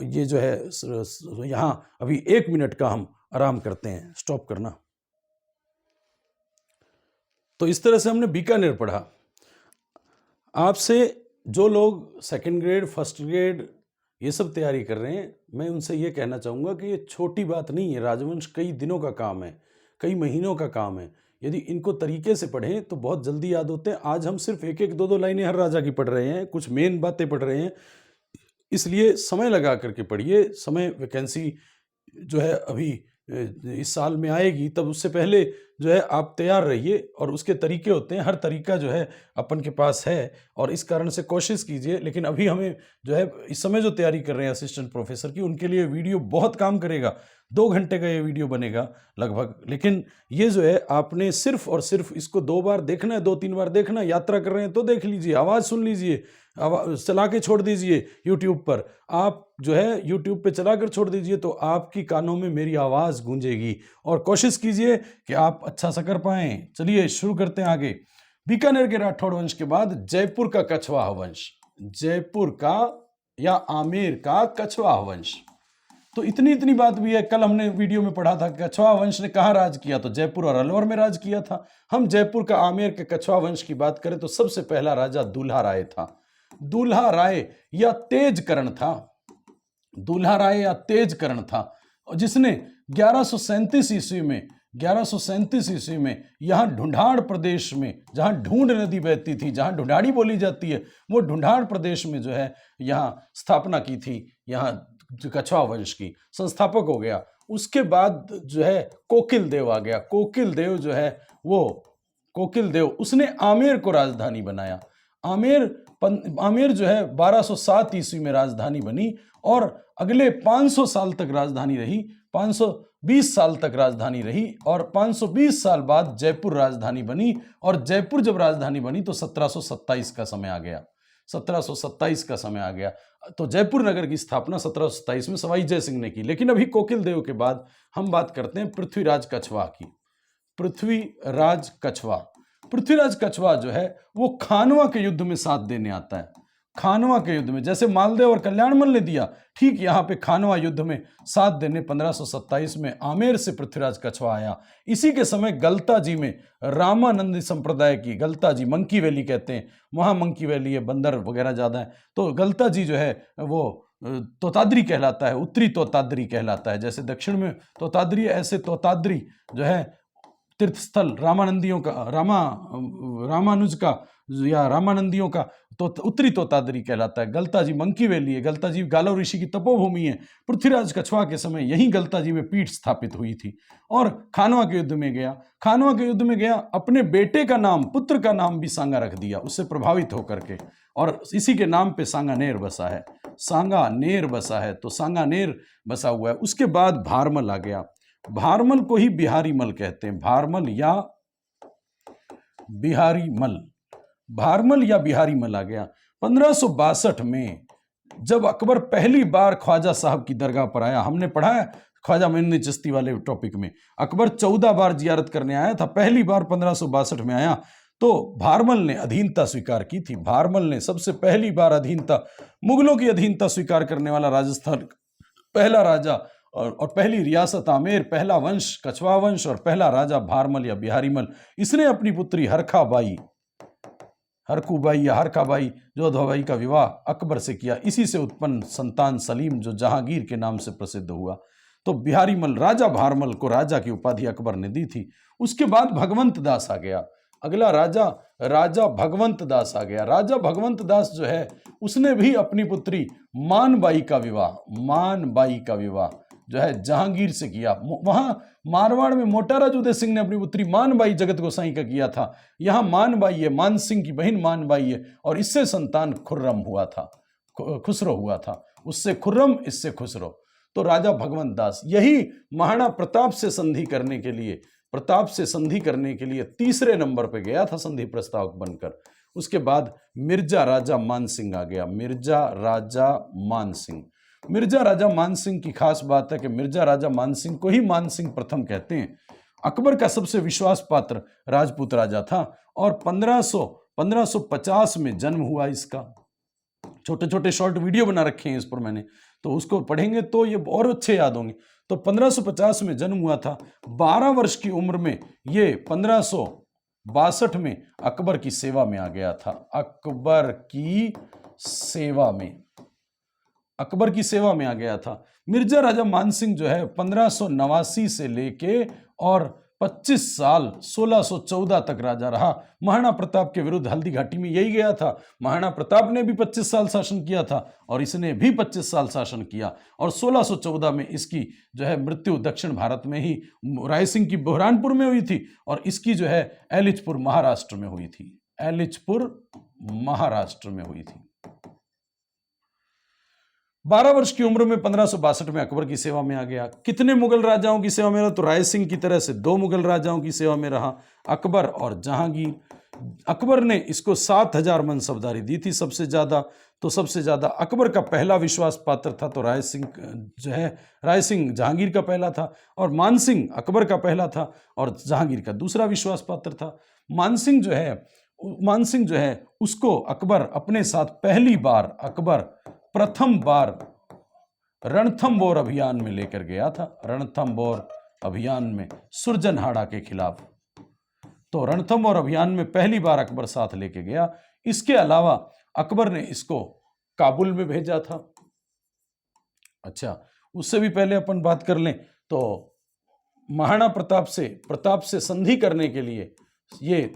ये जो है यहाँ अभी 1 मिनट का हम आराम करते हैं, स्टॉप करना। तो इस तरह से हमने बीकानेर पढ़ा। आपसे जो लोग 2nd ग्रेड, 1st ग्रेड ये सब तैयारी कर रहे हैं, मैं उनसे ये कहना चाहूँगा कि ये छोटी बात नहीं है। राजवंश कई दिनों का काम है, कई महीनों का काम है। यदि इनको तरीके से पढ़ें तो बहुत जल्दी याद होते हैं। आज हम सिर्फ 1-1, 2-2 लाइनें हर राजा की पढ़ रहे हैं, कुछ मेन बातें पढ़ रहे हैं, इसलिए समय लगा करके पढ़िए। समय वैकेंसी जो है अभी इस साल में आएगी, तब उससे पहले जो है आप तैयार रहिए। और उसके तरीके होते हैं, हर तरीका जो है अपन के पास है और इस कारण से कोशिश कीजिए। लेकिन अभी हमें जो है इस समय जो तैयारी कर रहे हैं असिस्टेंट प्रोफेसर की, उनके लिए वीडियो बहुत काम करेगा। 2 घंटे का ये वीडियो बनेगा लगभग। लेकिन ये जो है आपने सिर्फ और सिर्फ इसको 2 बार देखना है, 2-3 बार देखना। यात्रा कर रहे हैं तो देख लीजिए, आवाज़ सुन लीजिए, चला के छोड़ दीजिए यूट्यूब पर। आप जो है यूट्यूब पे चला कर छोड़ दीजिए तो आपकी कानों में मेरी आवाज़ गूंजेगी। और कोशिश कीजिए कि आप अच्छा सा कर पाएँ। चलिए शुरू करते हैं आगे। बीकानेर के राठौड़ वंश के बाद जयपुर का कछवाहा वंश, जयपुर का या आमेर का कछवाहा वंश। तो इतनी बात भी है। कल हमने वीडियो में पढ़ा था कछवाहा वंश ने कहाँ राज किया, तो जयपुर और अलवर में राज किया था। हम जयपुर का आमेर के कछवाहा वंश की बात करें तो सबसे पहला राजा दूल्हा राय था। दूल्हा राय या तेजकरण था, जिसने 1137 ईस्वी में यहाँ ढूंढाड़ प्रदेश में, जहाँ ढूंढ नदी बहती थी, जहाँ ढूंढाड़ी बोली जाती है, वो ढूंढाड़ प्रदेश में जो है यहाँ स्थापना की थी। यहाँ कछवाहा वंश की संस्थापक हो गया। उसके बाद जो है कोकिल देव आ गया। कोकिल देव उसने आमेर को राजधानी बनाया। आमेर जो है 1207 ईस्वी में राजधानी बनी और अगले 500 साल तक राजधानी रही। 20 साल तक राजधानी रही और 520 साल बाद जयपुर राजधानी बनी। और जयपुर जब राजधानी बनी तो 1727 का समय आ गया, 1727 का समय आ गया। तो जयपुर नगर की स्थापना 1727 में सवाई जय सिंह ने की। लेकिन अभी कोकिल देव के बाद हम बात करते हैं पृथ्वीराज कछवाह की। पृथ्वीराज कछवाह, पृथ्वीराज कछवाह जो है वो खानवा के युद्ध में साथ देने आता है। खानवा के युद्ध में जैसे मालदेव और कल्याणमल ने दिया, ठीक यहाँ पे खानवा युद्ध में साथ देने 1527 में आमेर से पृथ्वीराज कछवाह आया। इसी के समय गलता जी में रामानंदी संप्रदाय की, गलता जी मंकी वैली कहते हैं, वहाँ मंकी वैली है, बंदर वगैरह ज्यादा है, तो गलता जी जो है वो तोताद्री कहलाता है, उत्तरी तोताद्री कहलाता है। जैसे दक्षिण में तोताद्री, ऐसे तोताद्री जो है तीर्थस्थल रामानंदियों का, रामानुज का या रामानंदियों का तो उत्तरी तोताद्री कहलाता है। गलता जी मंकी वैली है, गलता जी गालव ऋषि की तपोभूमि है। पृथ्वीराज कछवाह के समय यही गलता जी में पीठ स्थापित हुई थी और खानवा के युद्ध में गया। खानवा के युद्ध में गया, अपने बेटे का नाम, पुत्र का नाम भी सांगा रख दिया उससे प्रभावित होकर के, और इसी के नाम पे सांगानेर बसा है, सांगानेर बसा है, तो सांगानेर बसा हुआ है। उसके बाद भारमल आ गया। भारमल को ही बिहारी मल कहते हैं, भारमल या बिहारी मल, भारमल या बिहारी मल आ गया। 1562 में जब अकबर पहली बार ख्वाजा साहब की दरगाह पर आया, हमने पढ़ा है ख्वाजा मोइनुद्दीन चिश्ती वाले टॉपिक में, अकबर 14 बार जियारत करने आया था, पहली बार 1562 में आया तो भारमल ने अधीनता स्वीकार की थी। भारमल ने सबसे पहली बार अधीनता, मुगलों की अधीनता स्वीकार करने वाला राजस्थान पहला राजा और पहली रियासत आमेर, पहला वंश कछवाह वंश और पहला राजा भारमल या बिहारीमल। इसने अपनी पुत्री हरखाबाई, हरकूबाई या हरखाबाई जोधाबाई का विवाह अकबर से किया। इसी से उत्पन्न संतान सलीम जो जहांगीर के नाम से प्रसिद्ध हुआ। तो बिहारीमल, राजा भारमल को राजा की उपाधि अकबर ने दी थी। उसके बाद भगवंत दास आ गया, अगला राजा, राजा भगवंत दास आ गया। राजा भगवंत दास जो है उसने भी अपनी पुत्री मानबाई का विवाह, मानबाई का विवाह जो है जहांगीर से किया। वहां मारवाड़ में मोटाराज उदय सिंह ने अपनी पुत्री मानबाई जगत गोसाई का किया था। यहाँ मानबाई है, मान सिंह की बहन मानबाई है, और इससे संतान खुर्रम हुआ था, खुसरो हुआ था। उससे खुर्रम, इससे खुसरो। तो राजा भगवंत दास यही महाराणा प्रताप से संधि करने के लिए, प्रताप से संधि करने के लिए तीसरे नंबर पे गया था संधि प्रस्तावक बनकर। उसके बाद मिर्जा राजा मान सिंह आ गया, मिर्जा राजा मान सिंह। मिर्जा राजा मान सिंह की खास बात है कि मिर्जा राजा मान सिंह को ही मान सिंह प्रथम कहते हैं। अकबर का सबसे विश्वास पात्र राजपूत राजा था और 1550 में जन्म हुआ इसका। छोटे छोटे शॉर्ट वीडियो बना रखे हैं इस पर मैंने, तो उसको पढ़ेंगे तो ये और अच्छे याद होंगे। तो 1550 में जन्म हुआ था। 12 वर्ष की उम्र में ये 1562 में अकबर की सेवा में आ गया था। अकबर की सेवा में, अकबर की सेवा में आ गया था। मिर्जा राजा मान सिंह जो है 1589 से लेके और 25 साल 1614 तक राजा रहा। महाराणा प्रताप के विरुद्ध हल्दी घाटी में यही गया था। महाराणा प्रताप ने भी 25 साल शासन किया था और इसने भी 25 साल शासन किया, और 1614 में इसकी जो है मृत्यु दक्षिण भारत में ही रायसिंह की बुरहानपुर में हुई थी, और इसकी जो है एलिचपुर महाराष्ट्र में हुई थी, एलिचपुर महाराष्ट्र में हुई थी। 12 वर्ष की उम्र में 1562 में अकबर की सेवा में आ गया। कितने मुगल राजाओं की सेवा में रहा? तो रायसिंह की तरह से 2 मुगल राजाओं की सेवा में रहा, अकबर और जहांगीर। अकबर ने इसको 7000 मनसबदारी दी थी सबसे ज्यादा। तो सबसे ज्यादा अकबर का पहला विश्वास पात्र था तो रायसिंह जो है, रायसिंह जहांगीर का पहला था, और मानसिंह अकबर का पहला था और जहांगीर का दूसरा विश्वास पात्र था। मानसिंह जो है उसको अकबर अपने साथ पहली बार, अकबर प्रथम बार रणथंबोर अभियान में लेकर गया था, रणथंबोर अभियान में सुरजनहाड़ा के खिलाफ। तो रणथंबोर अभियान में पहली बार अकबर साथ लेके गया। इसके अलावा अकबर ने इसको काबुल में भेजा था। अच्छा, उससे भी पहले अपन बात कर लें तो महाराणा प्रताप से संधि करने के लिए ये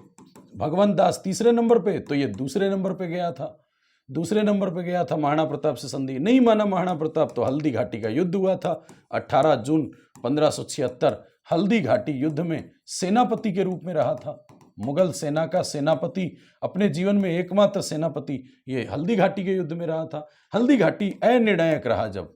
भगवंत दास तीसरे नंबर पे, तो ये दूसरे नंबर पे गया था, दूसरे नंबर पे गया था महाराणा प्रताप से संधि। नहीं माना महाराणा प्रताप तो हल्दी घाटी का युद्ध हुआ था 18 जून 1576। हल्दी घाटी युद्ध में सेनापति के रूप में रहा था, मुगल सेना का सेनापति, अपने जीवन में एकमात्र सेनापति ये हल्दी घाटी के युद्ध में रहा था। हल्दी घाटी अनिर्णायक रहा, जब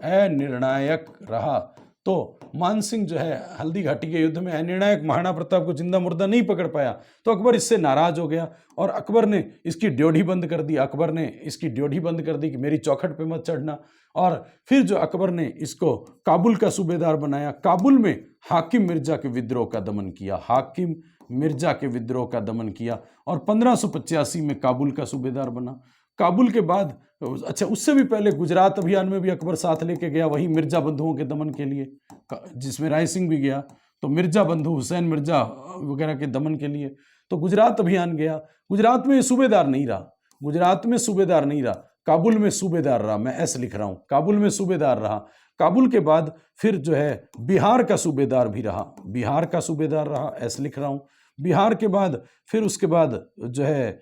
अनिर्णायक रहा तो मानसिंह जो है हल्दी घाटी के युद्ध में निर्णायक महाराणा प्रताप को जिंदा मुर्दा नहीं पकड़ पाया, तो अकबर इससे नाराज हो गया और अकबर ने इसकी ड्योढ़ी बंद कर दी। अकबर ने इसकी ड्योढ़ी बंद कर दी कि मेरी चौखट पे मत चढ़ना। और फिर जो अकबर ने इसको काबुल का सूबेदार बनाया, काबुल में हाकिम मिर्जा के विद्रोह का दमन किया, हाकिम मिर्जा के विद्रोह का दमन किया और 1585 में काबुल का सूबेदार बना। काबुल के बाद, अच्छा उससे भी पहले गुजरात अभियान में भी अकबर साथ लेके गया, वही मिर्जा बंधुओं के दमन के लिए, जिसमें राय सिंह भी गया, तो मिर्जा बंधु हुसैन मिर्जा वगैरह के दमन के लिए तो गुजरात अभियान गया। गुजरात में सूबेदार नहीं रहा, गुजरात में सूबेदार नहीं रहा, काबुल में सूबेदार रहा। मैं ऐसे लिख रहा हूँ, काबुल में सूबेदार रहा। काबुल के बाद फिर जो है बिहार का सूबेदार भी रहा, बिहार का सूबेदार रहा, ऐसे लिख रहा हूँ। बिहार के बाद फिर उसके बाद जो है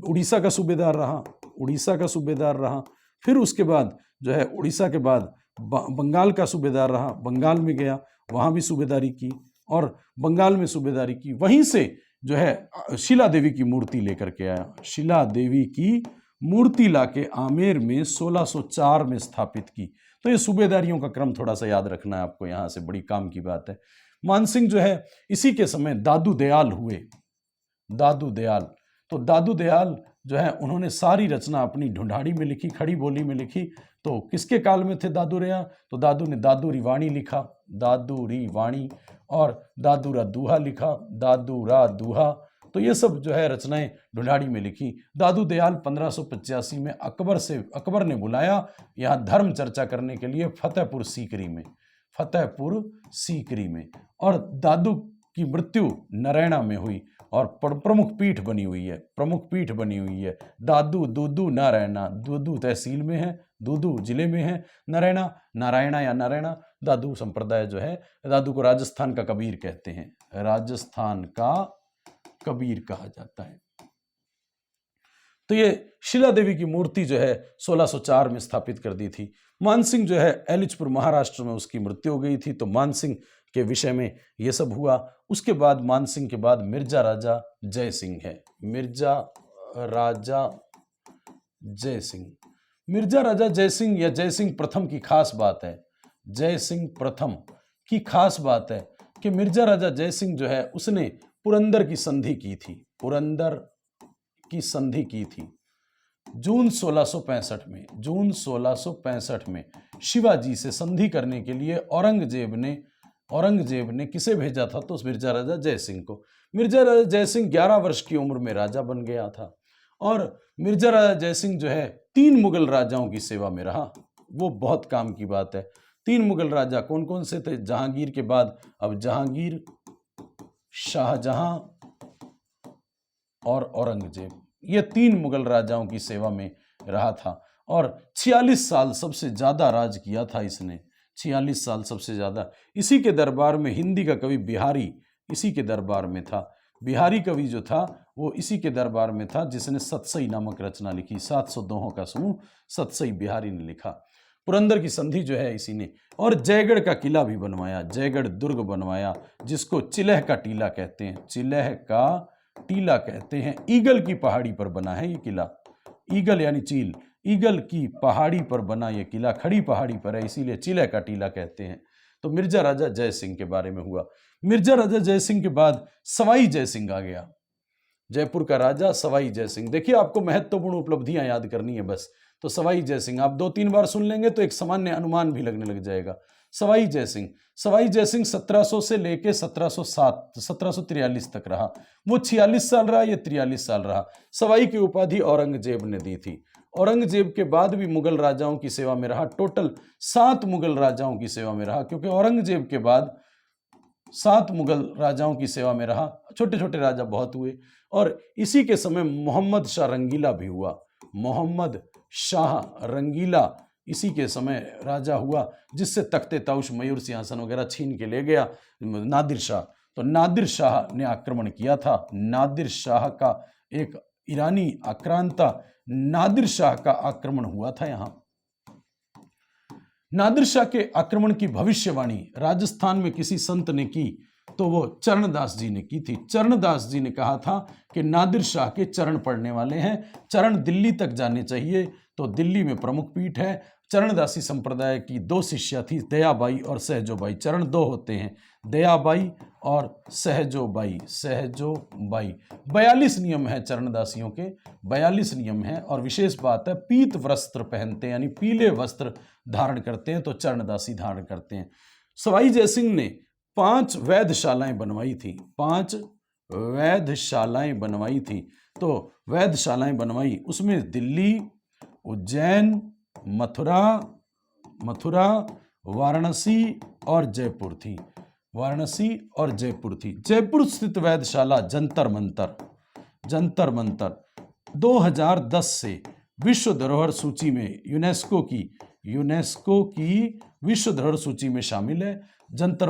उड़ीसा का सूबेदार रहा, उड़ीसा का सूबेदार रहा। फिर उसके बाद जो है उड़ीसा के बाद बंगाल का सूबेदार रहा, बंगाल में गया, वहाँ भी सूबेदारी की और बंगाल में सूबेदारी की। वहीं से जो है शिला देवी की मूर्ति लेकर के आया, शिला देवी की मूर्ति लाके आमेर में 1604 में स्थापित की। तो ये सूबेदारियों का क्रम थोड़ा सा याद रखना है आपको, यहाँ से बड़ी काम की बात है। मानसिंह जो है इसी के समय दादू दयाल हुए, दादू दयाल। तो दादू दयाल जो है उन्होंने सारी रचना अपनी ढूंढाड़ी में लिखी, खड़ी बोली में लिखी। तो किसके काल में थे दादू दयाल? तो दादू ने दादूरी वाणी लिखा, दादूरी वाणी, और दादूरा दूहा लिखा, दादूरा दूहा। तो ये सब जो है रचनाएं ढूंढाड़ी में लिखी। दादू दयाल 1585 में अकबर ने बुलाया यहाँ धर्म चर्चा करने के लिए फतेहपुर सीकरी में, फतेहपुर सीकरी में। और दादू की मृत्यु नरैना में हुई और प्रमुख पीठ बनी हुई है, प्रमुख पीठ बनी हुई है। दादू दूदू नारायणा, दूदू तहसील में है, दूदू जिले में है, नरैना नारायणा या नारायणा। दादू संप्रदाय जो है, दादू को राजस्थान का कबीर कहते हैं, राजस्थान का कबीर कहा जाता है। तो ये शिला देवी की मूर्ति जो है 1604 में स्थापित कर दी थी। मानसिंह जो है एलिचपुर महाराष्ट्र में उसकी मृत्यु हो गई थी। तो मानसिंह के विषय में ये सब हुआ। उसके बाद मानसिंह के बाद मिर्जा राजा जय सिंह है, मिर्जा राजा जय सिंह। मिर्जा राजा जय सिंह या जय सिंह प्रथम की खास बात है, जय सिंह प्रथम की खास बात है कि मिर्जा राजा जय सिंह जो है उसने पुरंदर की संधि की थी, पुरंदर की संधि की थी जून 1665 में, जून 1665 में शिवाजी से संधि करने के लिए औरंगजेब ने किसे भेजा था? तो उस मिर्जा राजा जय सिंह को। मिर्जा राजा जय सिंह 11 वर्ष की उम्र में राजा बन गया था और मिर्जा राजा जय सिंह जो है 3 मुगल राजाओं की सेवा में रहा। वो बहुत काम की बात है। 3 मुगल राजा कौन कौन से थे? जहांगीर के बाद अब जहांगीर, शाहजहां और औरंगजेब, ये 3 मुगल राजाओं की सेवा में रहा था और 46 साल सबसे ज्यादा राज किया था इसने, 46 साल सबसे ज्यादा। इसी के दरबार में हिंदी का कवि बिहारी इसी के दरबार में था। बिहारी कवि जो था वो इसी के दरबार में था जिसने सतसई नामक रचना लिखी, 700 दोहों का समूह सतसई बिहारी ने लिखा। पुरंदर की संधि जो है इसी ने, और जयगढ़ का किला भी बनवाया, जयगढ़ दुर्ग बनवाया जिसको चिलह का टीला कहते हैं, चिलह का टीला कहते हैं। ईगल की पहाड़ी पर बना है ये किला, ईगल यानी चील, ईगल की पहाड़ी पर बना ये किला, खड़ी पहाड़ी पर है, इसीलिए चिलह का टीला कहते हैं। तो मिर्जा राजा जय सिंह के बारे में हुआ। मिर्जा राजा जय सिंह के बाद सवाई जय सिंह आ गया, जयपुर का राजा सवाई जय सिंह। देखिए आपको महत्वपूर्ण उपलब्धियां याद करनी है बस। तो सवाई जय सिंह आप 2-3 बार सुन लेंगे तो एक सामान्य अनुमान भी लगने लग जाएगा। सवाई जय सिंह, सवाई जय सिंह 1700 से लेके 1743 तक रहा। वो 46 साल रहा, ये 43 साल रहा। सवाई की उपाधि औरंगजेब ने दी थी। औरंगजेब के बाद भी मुगल राजाओं की सेवा में रहा, टोटल 7 मुगल राजाओं की सेवा में रहा, क्योंकि औरंगजेब के बाद 7 मुगल राजाओं की सेवा में रहा। छोटे छोटे राजा बहुत हुए और इसी के समय मोहम्मद शाह रंगीला भी हुआ, मोहम्मद शाह रंगीला इसी के समय राजा हुआ, जिससे तख्ते ताउश, मयूर सिंहासन वगैरह छीन के ले गया नादिर शाह। तो नादिर शाह ने आक्रमण किया था, नादिर शाह का एक ईरानी आक्रांता नादिर शाह का आक्रमण हुआ था यहाँ। नादिर शाह के आक्रमण की भविष्यवाणी राजस्थान में किसी संत ने की, तो वो चरणदास जी ने की थी। चरणदास जी ने कहा था कि नादिर शाह के चरण पड़ने वाले हैं, चरण दिल्ली तक जाने चाहिए। तो दिल्ली में प्रमुख पीठ है, चरणदासी संप्रदाय की दो शिष्या थी, दयाबाई और सहजोबाई। चरण दो होते हैं, दयाबाई और सहजोबाई। 42 नियम है चरणदासियों के, 42 नियम है। और विशेष बात है, पीत वस्त्र पहनते हैं, यानी पीले वस्त्र धारण करते हैं, तो चरणदासी धारण करते हैं। सवाई जयसिंह ने 5 वैधशालाएं बनवाई थी, 5 वैधशालाएं बनवाई थी। तो वैधशालाएं बनवाई, उसमें दिल्ली, उज्जैन, मथुरा, वाराणसी और जयपुर थी। वाराणसी और जयपुर थी। जयपुर स्थित वैधशाला जंतर मंतर 2010 से विश्व धरोहर सूची में, यूनेस्को की विश्व धरोहर सूची में शामिल है। जंतर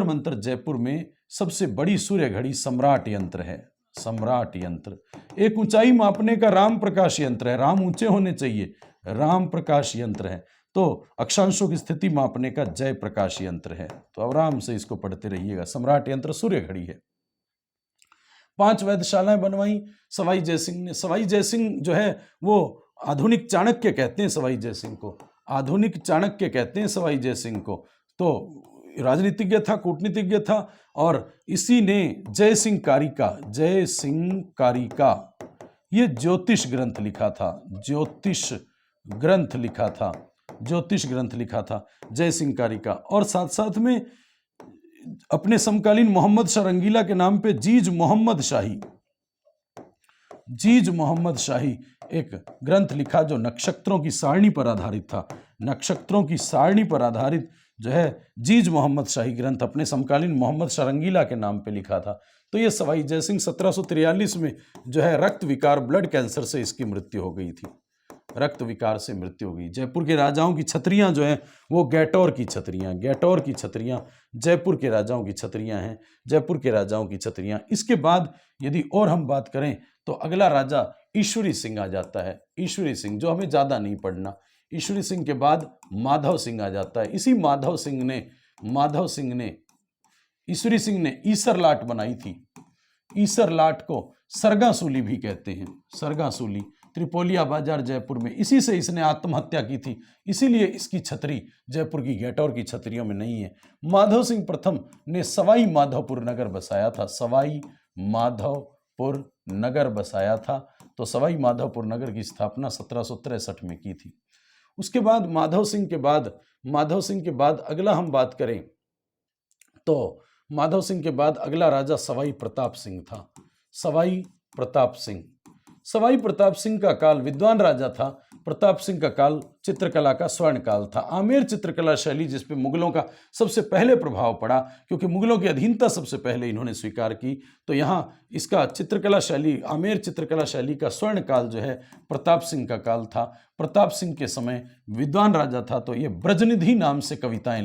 मंतर जयपुर में सबसे बड़ी सूर्य घड़ी सम्राट यंत्र है। सम्राट यंत्र एक ऊंचाई मापने का राम प्रकाश यंत्र है, राम ऊंचे होने चाहिए, राम प्रकाश यंत्र है। तो अक्षांशों की स्थिति मापने का जय प्रकाश यंत्र है। तो आराम से इसको पढ़ते रहिएगा। सम्राट यंत्र सूर्य घड़ी है। 5 वैधशालाएं बनवाई सवाई जयसिंह ने। सवाई जयसिंह जो है वो आधुनिक चाणक्य कहते हैं सवाई जयसिंह को, आधुनिक चाणक्य कहते हैं सवाई जयसिंह को। तो राजनीतिज्ञ था, कूटनीतिज्ञ था, और इसी ने जयसिंह कारिका ये ज्योतिष ग्रंथ लिखा था जयसिंह कारिका। और साथ साथ में अपने समकालीन मोहम्मद शाह रंगीला के नाम पे जीज मोहम्मद शाही एक ग्रंथ लिखा जो नक्षत्रों की सारणी पर आधारित था। नक्षत्रों की सारणी पर आधारित जो है जीज मोहम्मद शाही ग्रंथ अपने समकालीन मोहम्मद शाह रंगीला के नाम पे लिखा था। तो ये सवाई जयसिंह 1743 में जो है रक्त विकार, ब्लड कैंसर से इसकी मृत्यु हो गई थी, रक्त विकार से मृत्यु हो गई। जयपुर के राजाओं की छतरियां जो हैं वो गैटोर की छतरियां जयपुर के राजाओं की छतरियां हैं, जयपुर के राजाओं की छतरियां। इसके बाद यदि और हम बात करें तो अगला राजा ईश्वरी सिंह आ जाता है। ईश्वरी सिंह जो हमें ज़्यादा नहीं पढ़ना। ईश्वरी सिंह के बाद माधव सिंह आ जाता है। इसी माधव सिंह ने ईश्वरी सिंह ने ईसरलाट बनाई थी। ईसरलाट को सरगासूली भी कहते हैं, सरगासूली, त्रिपोलिया बाजार जयपुर में। इसी से इसने आत्महत्या की थी, इसीलिए इसकी छतरी जयपुर की गैटोर की छतरियों में नहीं है। माधव सिंह प्रथम ने सवाई माधोपुर नगर बसाया था, सवाई माधोपुर नगर बसाया था। तो सवाई माधोपुर नगर की स्थापना 1763 में की थी। उसके बाद माधव सिंह के बाद अगला हम बात करें तो माधव सिंह के बाद अगला राजा सवाई प्रताप सिंह था। सवाई प्रताप सिंह का काल विद्वान राजा था। प्रताप सिंह का काल चित्रकला का स्वर्ण काल था। आमेर चित्रकला शैली जिस पे मुगलों का सबसे पहले प्रभाव पड़ा, क्योंकि मुगलों की अधीनता सबसे पहले इन्होंने स्वीकार की, तो यहाँ इसका चित्रकला शैली, आमेर चित्रकला शैली का स्वर्ण काल जो है प्रताप सिंह का काल था। प्रताप सिंह के समय विद्वान राजा था, तो ये ब्रजनिधि नाम से कविताएं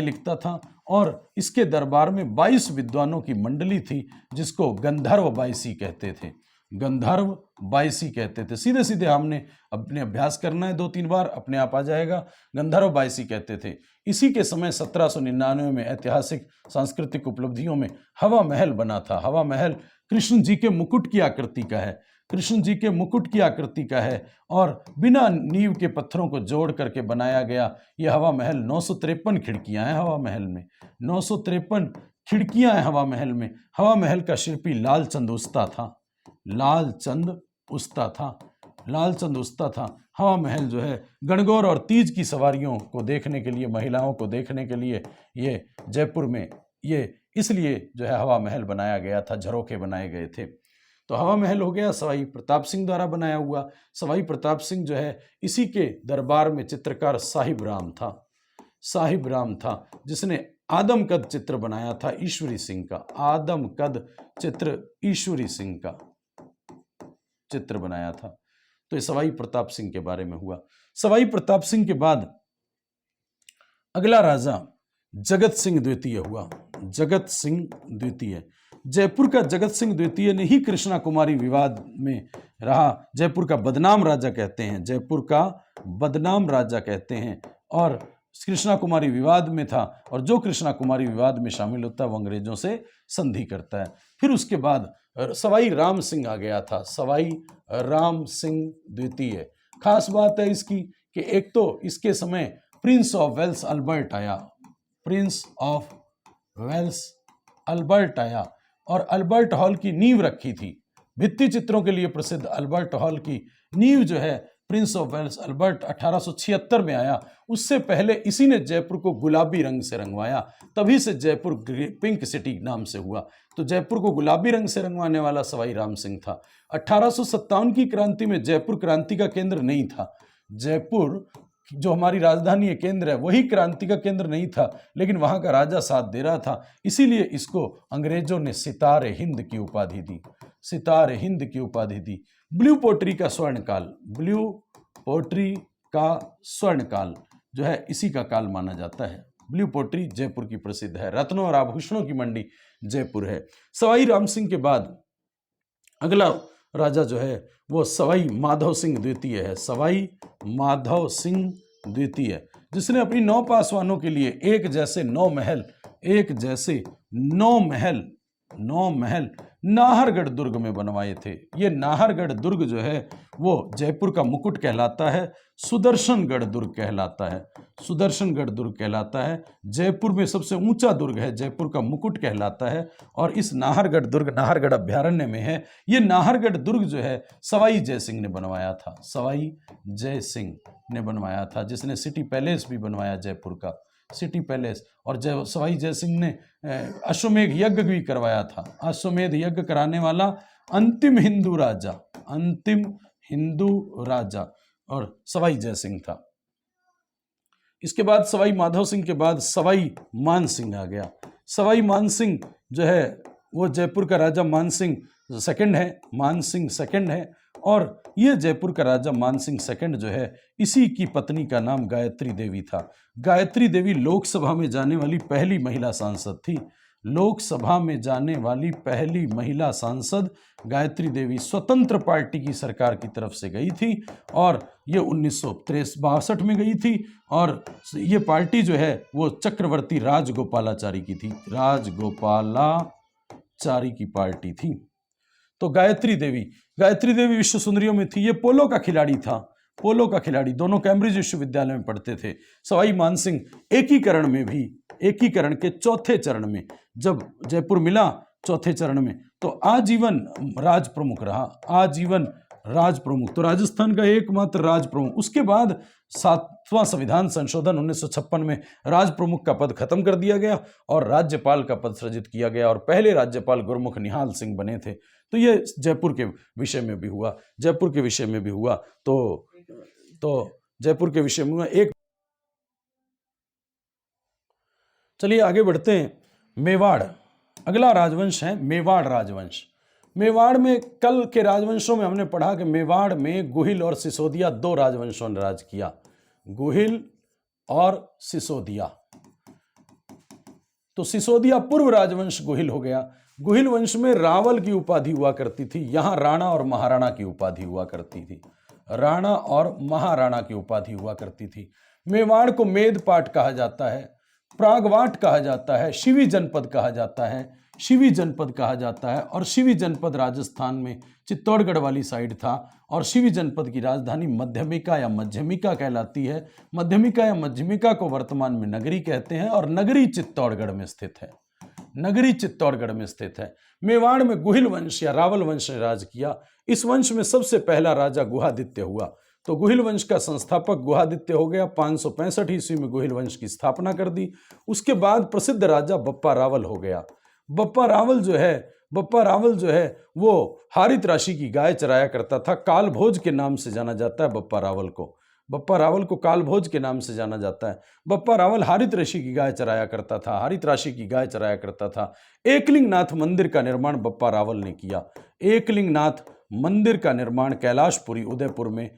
लिखता था। और इसके दरबार में 22 विद्वानों की मंडली थी, जिसको गंधर्व बाईसी कहते थे। सीधे सीधे हमने अपने अभ्यास करना है 2-3 बार, अपने आप आ जाएगा। गंधर्व बाईसी कहते थे। इसी के समय 1799 में ऐतिहासिक सांस्कृतिक उपलब्धियों में हवा महल बना था। हवा महल कृष्ण जी के मुकुट की आकृति का है, और बिना नींव के पत्थरों को जोड़ करके बनाया गया यह हवा महल। 953 खिड़कियां हैं हवा महल में, 953 खिड़कियां हैं हवा महल में। हवा महल का शिल्पी लालचंद उस्ता था। हवा महल जो है गणगौर और तीज की सवारियों को देखने के लिए, महिलाओं को देखने के लिए ये जयपुर में ये इसलिए जो है हवा महल बनाया गया था, झरोखे बनाए गए थे। तो हवा महल हो गया सवाई प्रताप सिंह द्वारा बनाया हुआ। सवाई प्रताप सिंह जो है इसी के दरबार में चित्रकार साहिब राम था, जिसने आदमकद चित्र बनाया था ईश्वरी सिंह का। आदमकद चित्र ईश्वरी सिंह का चित्र बनाया था। तो ये सवाई प्रताप सिंह के बारे में हुआ। सवाई प्रताप सिंह के बाद अगला राजा जगत सिंह द्वितीय हुआ। जगत सिंह द्वितीय, जयपुर का जगत सिंह द्वितीय ने ही कृष्णा कुमारी विवाद में रहा। जयपुर का बदनाम राजा कहते हैं, और कृष्णा कुमारी विवाद में था, और जो कृष्णा कुमारी विवाद में शामिल होता है वो अंग्रेजों से संधि करता है। फिर उसके बाद सवाई राम सिंह आ गया था, सवाई राम सिंह द्वितीय। खास बात है इसकी कि एक तो इसके समय प्रिंस ऑफ वेल्स अल्बर्ट आया, प्रिंस ऑफ वेल्स अल्बर्ट आया, और अल्बर्ट हॉल की नींव रखी थी। भित्ति चित्रों के लिए प्रसिद्ध अल्बर्ट हॉल की नींव जो है प्रिंस ऑफ वेल्स अल्बर्ट 1876 में आया। उससे पहले इसी ने जयपुर को गुलाबी रंग से रंगवाया, तभी से जयपुर पिंक सिटी नाम से हुआ। तो जयपुर को गुलाबी रंग से रंगवाने वाला सवाई राम सिंह था। 1857 की क्रांति में जयपुर क्रांति का केंद्र नहीं था। जयपुर जो हमारी राजधानी है, केंद्र है, वही क्रांति का केंद्र नहीं था, लेकिन वहां का राजा साथ दे रहा था, इसीलिए इसको अंग्रेजों ने सितारे हिंद की उपाधि दी, सितारे हिंद की उपाधि दी। ब्लू पोट्री का स्वर्णकाल, ब्लू पोट्री का स्वर्णकाल जो है इसी का काल माना जाता है। ब्लू पोट्री जयपुर की प्रसिद्ध है, रत्नों और आभूषणों की मंडी जयपुर है। सवाई राम सिंह के बाद अगला राजा जो है वो सवाई माधव सिंह द्वितीय है, सवाई माधव सिंह द्वितीय, जिसने अपनी 9 पासवानों के लिए एक जैसे 9 महल, एक जैसे 9 महल, 9 महल नाहरगढ़ दुर्ग में बनवाए थे। ये नाहरगढ़ दुर्ग जो है वो जयपुर का मुकुट कहलाता है, सुदर्शनगढ़ दुर्ग कहलाता है, सुदर्शनगढ़ दुर्ग कहलाता है। जयपुर में सबसे ऊंचा दुर्ग है, जयपुर का मुकुट कहलाता है, और इस नाहरगढ़ दुर्ग नाहरगढ़ अभ्यारण्य में है। ये नाहरगढ़ दुर्ग जो है सवाई जय सिंह ने बनवाया था, सवाई जय सिंह ने बनवाया था, जिसने सिटी पैलेस भी बनवाया जयपुर का, सिटी पैलेस। और सवाई जय सिंह ने अश्वमेध यज्ञ भी करवाया था। अश्वमेध यज्ञ कराने वाला अंतिम हिंदू राजा, अंतिम हिंदू राजा और सवाई जय सिंह था। इसके बाद सवाई माधव सिंह के बाद सवाई मान सिंह आ गया। सवाई मान सिंह जो है वो जयपुर का राजा मान सिंह सेकंड है, मान सिंह सेकंड है, और ये जयपुर का राजा मान सिंह सेकंड जो है इसी की पत्नी का नाम गायत्री देवी था। गायत्री देवी लोकसभा में जाने वाली पहली महिला सांसद थी, लोकसभा में जाने वाली पहली महिला सांसद गायत्री देवी स्वतंत्र पार्टी की सरकार की तरफ से गई थी, और ये 1962 में गई थी, और ये पार्टी जो है वो चक्रवर्ती राजगोपालाचारी की थी, राजगोपालाचारी की पार्टी थी। तो गायत्री देवी विश्व सुंदरियों में थी। ये पोलो का खिलाड़ी था, पोलो का खिलाड़ी, दोनों कैम्ब्रिज विश्वविद्यालय में पढ़ते थे। सवाई मानसिंह एकीकरण में भी, एकीकरण के चौथे चरण में जब जयपुर मिला चौथे चरण में, तो आजीवन राज प्रमुख रहा, आजीवन राज प्रमुख, तो राजस्थान का एकमात्र राज प्रमुख। उसके बाद 7वां संविधान संशोधन 1956 में राज प्रमुख का पद खत्म कर दिया गया और राज्यपाल का पद सृजित किया गया, और पहले राज्यपाल गुरमुख निहाल सिंह बने थे। तो ये जयपुर के विषय में भी हुआ, जयपुर के विषय में भी हुआ। तो जयपुर के विषय में हुआ। एक चलिए आगे बढ़ते हैं। मेवाड़ अगला राजवंश है, मेवाड़ राजवंश। मेवाड़ में कल के राजवंशों में हमने पढ़ा कि मेवाड़ में गुहिल और सिसोदिया 2 राजवंशों ने राज किया, गुहिल और सिसोदिया। तो सिसोदिया पूर्व राजवंश गुहिल हो गया। गुहिल वंश में रावल की उपाधि हुआ करती थी, यहां राणा और महाराणा की उपाधि हुआ करती थी, राणा और महाराणा की उपाधि हुआ करती थी। मेवाड़ को मेदपाट कहा जाता है, प्रागवाट कहा जाता है, शिवी जनपद कहा जाता है, शिवी जनपद कहा जाता है। और शिवी जनपद राजस्थान में चित्तौड़गढ़ वाली साइड था, और शिवी जनपद की राजधानी मध्यमिका या मध्यमिका कहलाती है। मध्यमिका या मध्यमिका को वर्तमान में नगरी कहते हैं, और नगरी चित्तौड़गढ़ में स्थित है, नगरी चित्तौड़गढ़ में स्थित है। मेवाड़ में गुहिल वंश या रावल वंश ने राज किया। इस वंश में सबसे पहला राजा गुहादित्य हुआ। तो गुहिल वंश का संस्थापक गुहादित्य हो गया। 565 ईस्वी में गुहिल वंश की स्थापना कर दी। उसके बाद प्रसिद्ध राजा बप्पा रावल हो गया। बप्पा रावल जो है वो हारित राशि की गाय चराया करता था। कालभोज के नाम से जाना जाता है बप्पा रावल को, बप्पा रावल को कालभोज के नाम से जाना जाता है। बप्पा रावल हारित राशि की गाय चराया करता था, हारित राशि की गाय चराया करता था। एकलिंगनाथ मंदिर का निर्माण बप्पा रावल ने किया। एकलिंगनाथ मंदिर का निर्माण कैलाशपुरी उदयपुर में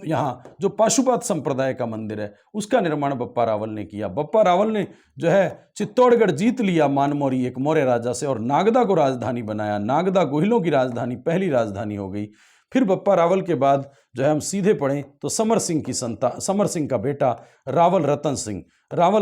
यहाँ जो पाशुपात संप्रदाय का मंदिर है उसका निर्माण बप्पा रावल ने किया। बप्पा रावल ने जो है चित्तौड़गढ़ जीत लिया मानमौरी एक मौर्य राजा से, और नागदा को राजधानी बनाया। नागदा गुहिलों की राजधानी, पहली राजधानी हो गई। फिर बप्पा रावल के बाद जो है हम सीधे पढ़ें तो समर सिंह का बेटा रावल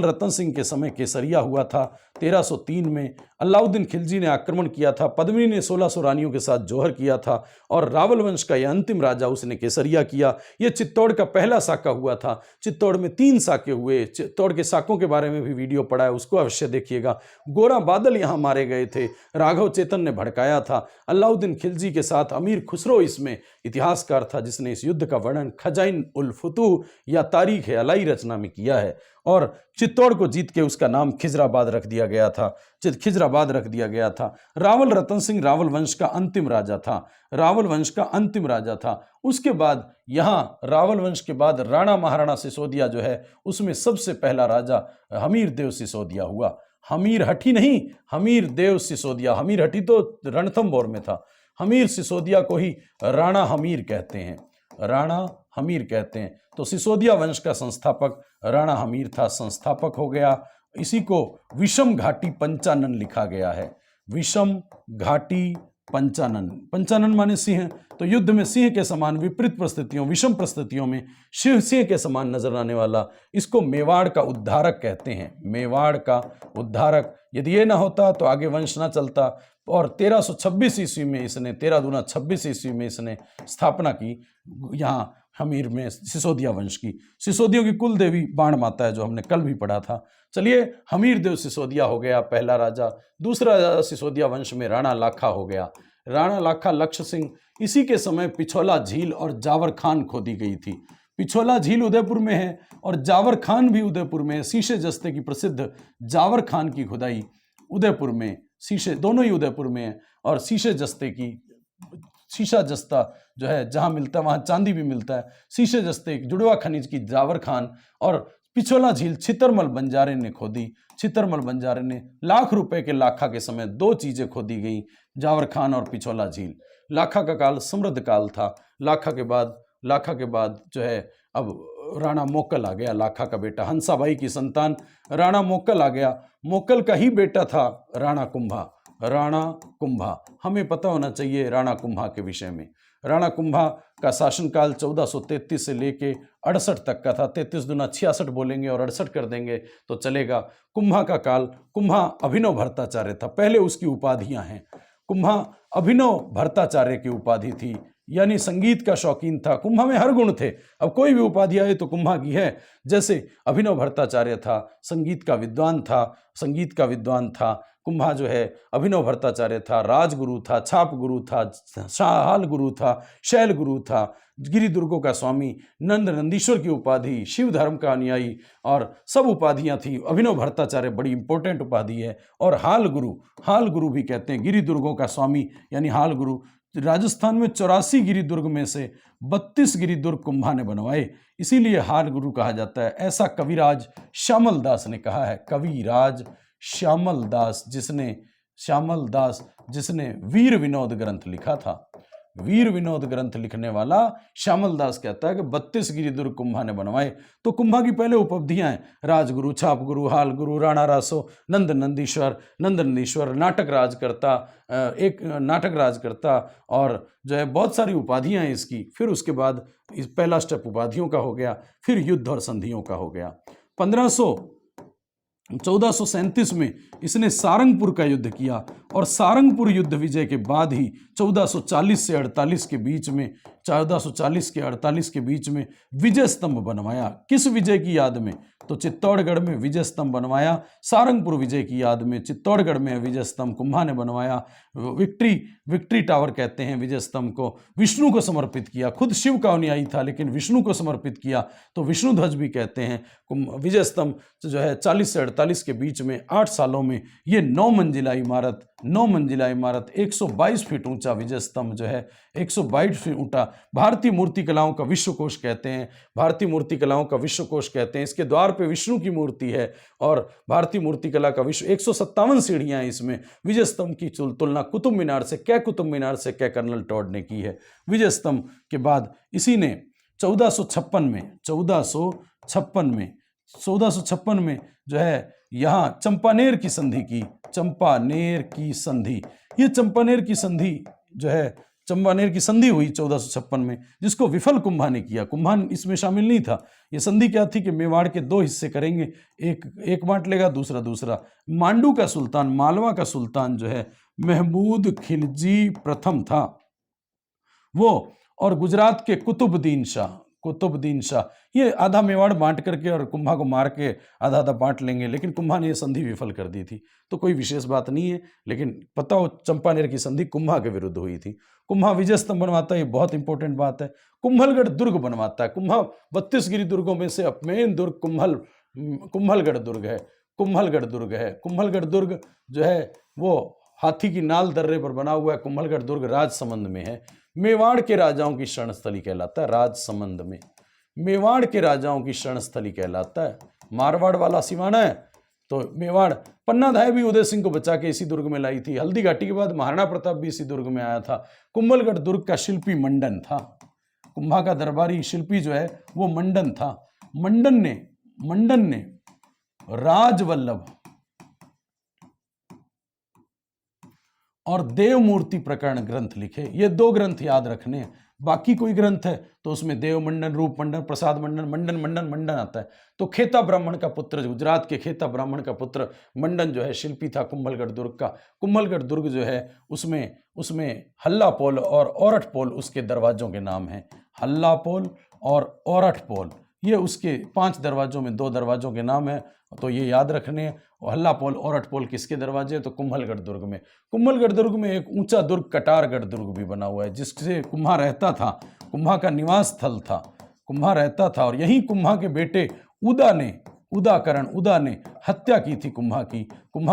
रतन सिंह के समय केसरिया हुआ था। 1303 में अलाउद्दीन खिलजी ने आक्रमण किया था। पद्मिनी ने 1600 रानियों के साथ जौहर किया था और रावल वंश का यह अंतिम राजा उसने केसरिया किया। यह चित्तौड़ का पहला साका हुआ था। चित्तौड़ में 3 साके हुए। चित्तौड़ के साकों के बारे में भी वीडियो पड़ा है, उसको अवश्य देखिएगा। गोरा बादल यहाँ मारे गए थे, राघव चेतन ने भड़काया था। अलाउद्दीन खिलजी के साथ अमीर खुसरो इसमें इतिहासकार था जिसने इस युद्ध का वर्णन खजाइन उल फुतूह या तारीख अलाई रचना में किया है। और चित्तौड़ को जीत के उसका नाम खिजराबाद रख दिया गया था। रावल रतन सिंह रावल वंश का अंतिम राजा था। उसके बाद यहाँ रावल वंश के बाद राणा महाराणा सिसोदिया जो है उसमें सबसे पहला राजा हमीर देव सिसोदिया हुआ। हमीर हठी नहीं, हमीर देव सिसोदिया। हमीर हठी तो रणथंभौर में था। हमीर सिसोदिया को ही राणा हमीर कहते हैं। तो सिसोदिया वंश का संस्थापक राणा हमीर था, संस्थापक हो गया। इसी को विषम घाटी पंचानन लिखा गया है। विषम घाटी पंचानन माने सिंह, तो युद्ध में सिंह के समान विपरीत परिस्थितियों, विषम परिस्थितियों में सिंह के समान नजर आने वाला, इसको मेवाड़ का उद्धारक कहते हैं। मेवाड़ का उद्धारक, यदि ये ना होता तो आगे वंश ना चलता। और 1326 ईस्वी में इसने 13 दूना 26 ईस्वी में इसने स्थापना की यहाँ हमीर में सिसोदिया वंश की। सिसोदियों की कुल देवी बाण माता है, जो हमने कल भी पढ़ा था। चलिए, हमीर देव सिसोदिया हो गया पहला राजा। दूसरा राजा सिसोदिया वंश में राणा लाखा हो गया। राणा लाखा लक्ष्य सिंह। इसी के समय पिछोला झील और जावर खान खोदी गई थी। पिछोला झील उदयपुर में है और जावर खान भी उदयपुर में है। शीशे जस्ते की प्रसिद्ध जावर खान की खुदाई उदयपुर में, शीशे दोनों ही उदयपुर में है। और शीशे जस्ते की, शीशा जस्ता जो है जहां मिलता है वहां चांदी भी मिलता है। शीशे जस्ते जुड़वा खनिज की जावर खान और पिछोला झील छितरमल बंजारे ने खोदी। छितरमल बंजारे ने लाख रुपए के लाखा के समय 2 चीजें खोदी गई, जावर खान और पिछोला झील। लाखा का काल समृद्ध काल था। लाखा के बाद जो है अब राणा मोक्कल आ गया। लाखा का बेटा हंसाबाई की संतान राणा मोक्कल आ गया। मोक्कल का ही बेटा था राणा कुंभा। हमें पता होना चाहिए राणा कुंभा के विषय में। राणा कुंभा का शासनकाल 1433 से लेके 68 तक का था। 33 दूना 66 बोलेंगे और 68 कर देंगे तो चलेगा। कुंभा का काल, कुंभा अभिनव भट्टाचार्य था। पहले उसकी उपाधियां हैं। कुंभा अभिनव भट्टाचार्य की उपाधि थी, यानी संगीत का शौकीन था। कुंभा में हर गुण थे। अब कोई भी उपाधि आए तो कुंभा की है। जैसे अभिनव भट्टाचार्य था, संगीत का विद्वान था। कुंभा जो है अभिनव भट्टाचार्य था, राजगुरु था, छाप गुरु था, हाल गुरु था, शैल गुरु था, गिरिदुर्गों का स्वामी, नंदीश्वर की उपाधि, शिव धर्म का अनुयायी और सब उपाधियां थी। अभिनव भट्टाचार्य बड़ी इंपॉर्टेंट उपाधि है। और हाल गुरु भी कहते हैं। गिरिदुर्गों का स्वामी यानी हाल गुरु। राजस्थान में 84 गिरिदुर्ग में से 32 गिरिदुर्ग कुंभा ने बनवाए, इसीलिए हाल गुरु कहा जाता है। ऐसा कविराज श्यामल दास ने कहा है। कविराज श्यामल दास जिसने वीर विनोद ग्रंथ लिखा था। वीर विनोद ग्रंथ लिखने वाला श्यामल दास कहता है कि 32 गिरिदुर्ग कुंभा ने बनवाए। तो कुंभा की पहले उपलब्धियां हैं राजगुरु, छाप गुरु, हाल गुरु, राणा रासो, नंदनंदीश्वर, नाटक राज करता और जो है बहुत सारी उपाधियां हैं इसकी। फिर उसके बाद इस पहला स्टेप उपाधियों का हो गया, फिर युद्ध और संधियों का हो गया। 1437 में इसने सारंगपुर का युद्ध किया और सारंगपुर युद्ध विजय के बाद ही 1440 से 48 के बीच में विजय स्तंभ बनवाया। किस विजय की याद में? तो चित्तौड़गढ़ में विजय स्तंभ बनवाया। सारंगपुर विजय की याद में चित्तौड़गढ़ में विजय स्तंभ कुंभा ने बनवाया। विक्ट्री टावर कहते हैं विजय स्तंभ को। विष्णु को समर्पित किया। खुद शिव का अनुयायी था लेकिन विष्णु को समर्पित किया तो विष्णु ध्वज भी कहते हैं। विजय स्तंभ जो है 40 से 48 के बीच में 8 सालों में ये 9 मंजिला इमारत 122 फीट ऊंचा विजय स्तंभ जो है 122 फीट ऊंचा। भारतीय मूर्ति कलाओं का विश्वकोश कहते हैं। इसके द्वार पे विष्णु की मूर्ति है और भारतीय मूर्ति कला का विश्व 157 सीढ़ियां हैं इसमें। विजय स्तंभ की तुलना कुतुब मीनार से कै कर्नल टॉड ने की है। विजय स्तंभ के बाद इसी ने 1456 में जो है यहाँ चंपानेर की संधि की। ये चंपानेर की संधि जो है चंपानेर की संधि हुई 1456 में, जिसको विफल कुंभा ने किया। कुंभा इसमें शामिल नहीं था। ये संधि क्या थी कि मेवाड़ के 2 हिस्से करेंगे, एक बांट लेगा, दूसरा। मांडू का सुल्तान, मालवा का सुल्तान जो है महमूद खिलजी प्रथम था वो, और गुजरात के कुतुबुद्दीन शाह ये आधा मेवाड़ बांट करके और कुंभा को मार के आधा बांट लेंगे, लेकिन कुंभा ने ये संधि विफल कर दी थी। तो कोई विशेष बात नहीं है, लेकिन पता हो चंपानेर की संधि कुंभा के विरुद्ध हुई थी। कुंभा विजय स्तंभ बनवाता है, ये बहुत इंपॉर्टेंट बात है। कुंभलगढ़ दुर्ग बनवाता है। कुंभा 32 गिरी दुर्गों में से मेन दुर्ग कुंभलगढ़ दुर्ग है। कुंभलगढ़ दुर्ग जो है वो हाथी की नाल दर्रे पर बना हुआ है। कुंभलगढ़ दुर्ग राजसमंद में है। मेवाड़ के राजाओं की शरणस्थली कहलाता है। राजसमंद में मेवाड़ के राजाओं की शरणस्थली कहलाता है। मारवाड़ वाला सिवाना है तो मेवाड़। पन्ना धाय भी उदय सिंह को बचा के इसी दुर्ग में लाई थी। हल्दी घाटी के बाद महाराणा प्रताप भी इसी दुर्ग में आया था। कुंभलगढ़ दुर्ग का शिल्पी मंडन था। कुंभा का दरबारी शिल्पी जो है वो मंडन था। मंडन ने राजवल्लभ और देवमूर्ति प्रकरण ग्रंथ लिखे। ये 2 ग्रंथ याद रखने हैं। बाकी कोई ग्रंथ है तो उसमें देव मंडन, रूप मंडन, प्रसाद मंडन, मंडन आता है। तो खेता ब्राह्मण का पुत्र, गुजरात के खेता ब्राह्मण का पुत्र मंडन जो है शिल्पी था कुंभलगढ़ दुर्ग का। कुंभलगढ़ दुर्ग जो है उसमें हल्ला पोल और औरठ पोल उसके दरवाजों के नाम हैं। हल्ला पोल और औरठ पोल ये उसके 5 दरवाजों में 2 दरवाजों के नाम है। तो ये याद रखने हैं। हल्ला पोल औरठ पोल किसके दरवाजे? तो कुंभलगढ़ दुर्ग में। कुंभलगढ़ दुर्ग में एक ऊंचा दुर्ग कटारगढ़ दुर्ग भी बना हुआ है, जिससे कुंभा रहता था। कुंभा का निवास स्थल था, कुंभा रहता था। और यहीं कुंभा के बेटे उदा ने हत्या की थी। कुंभा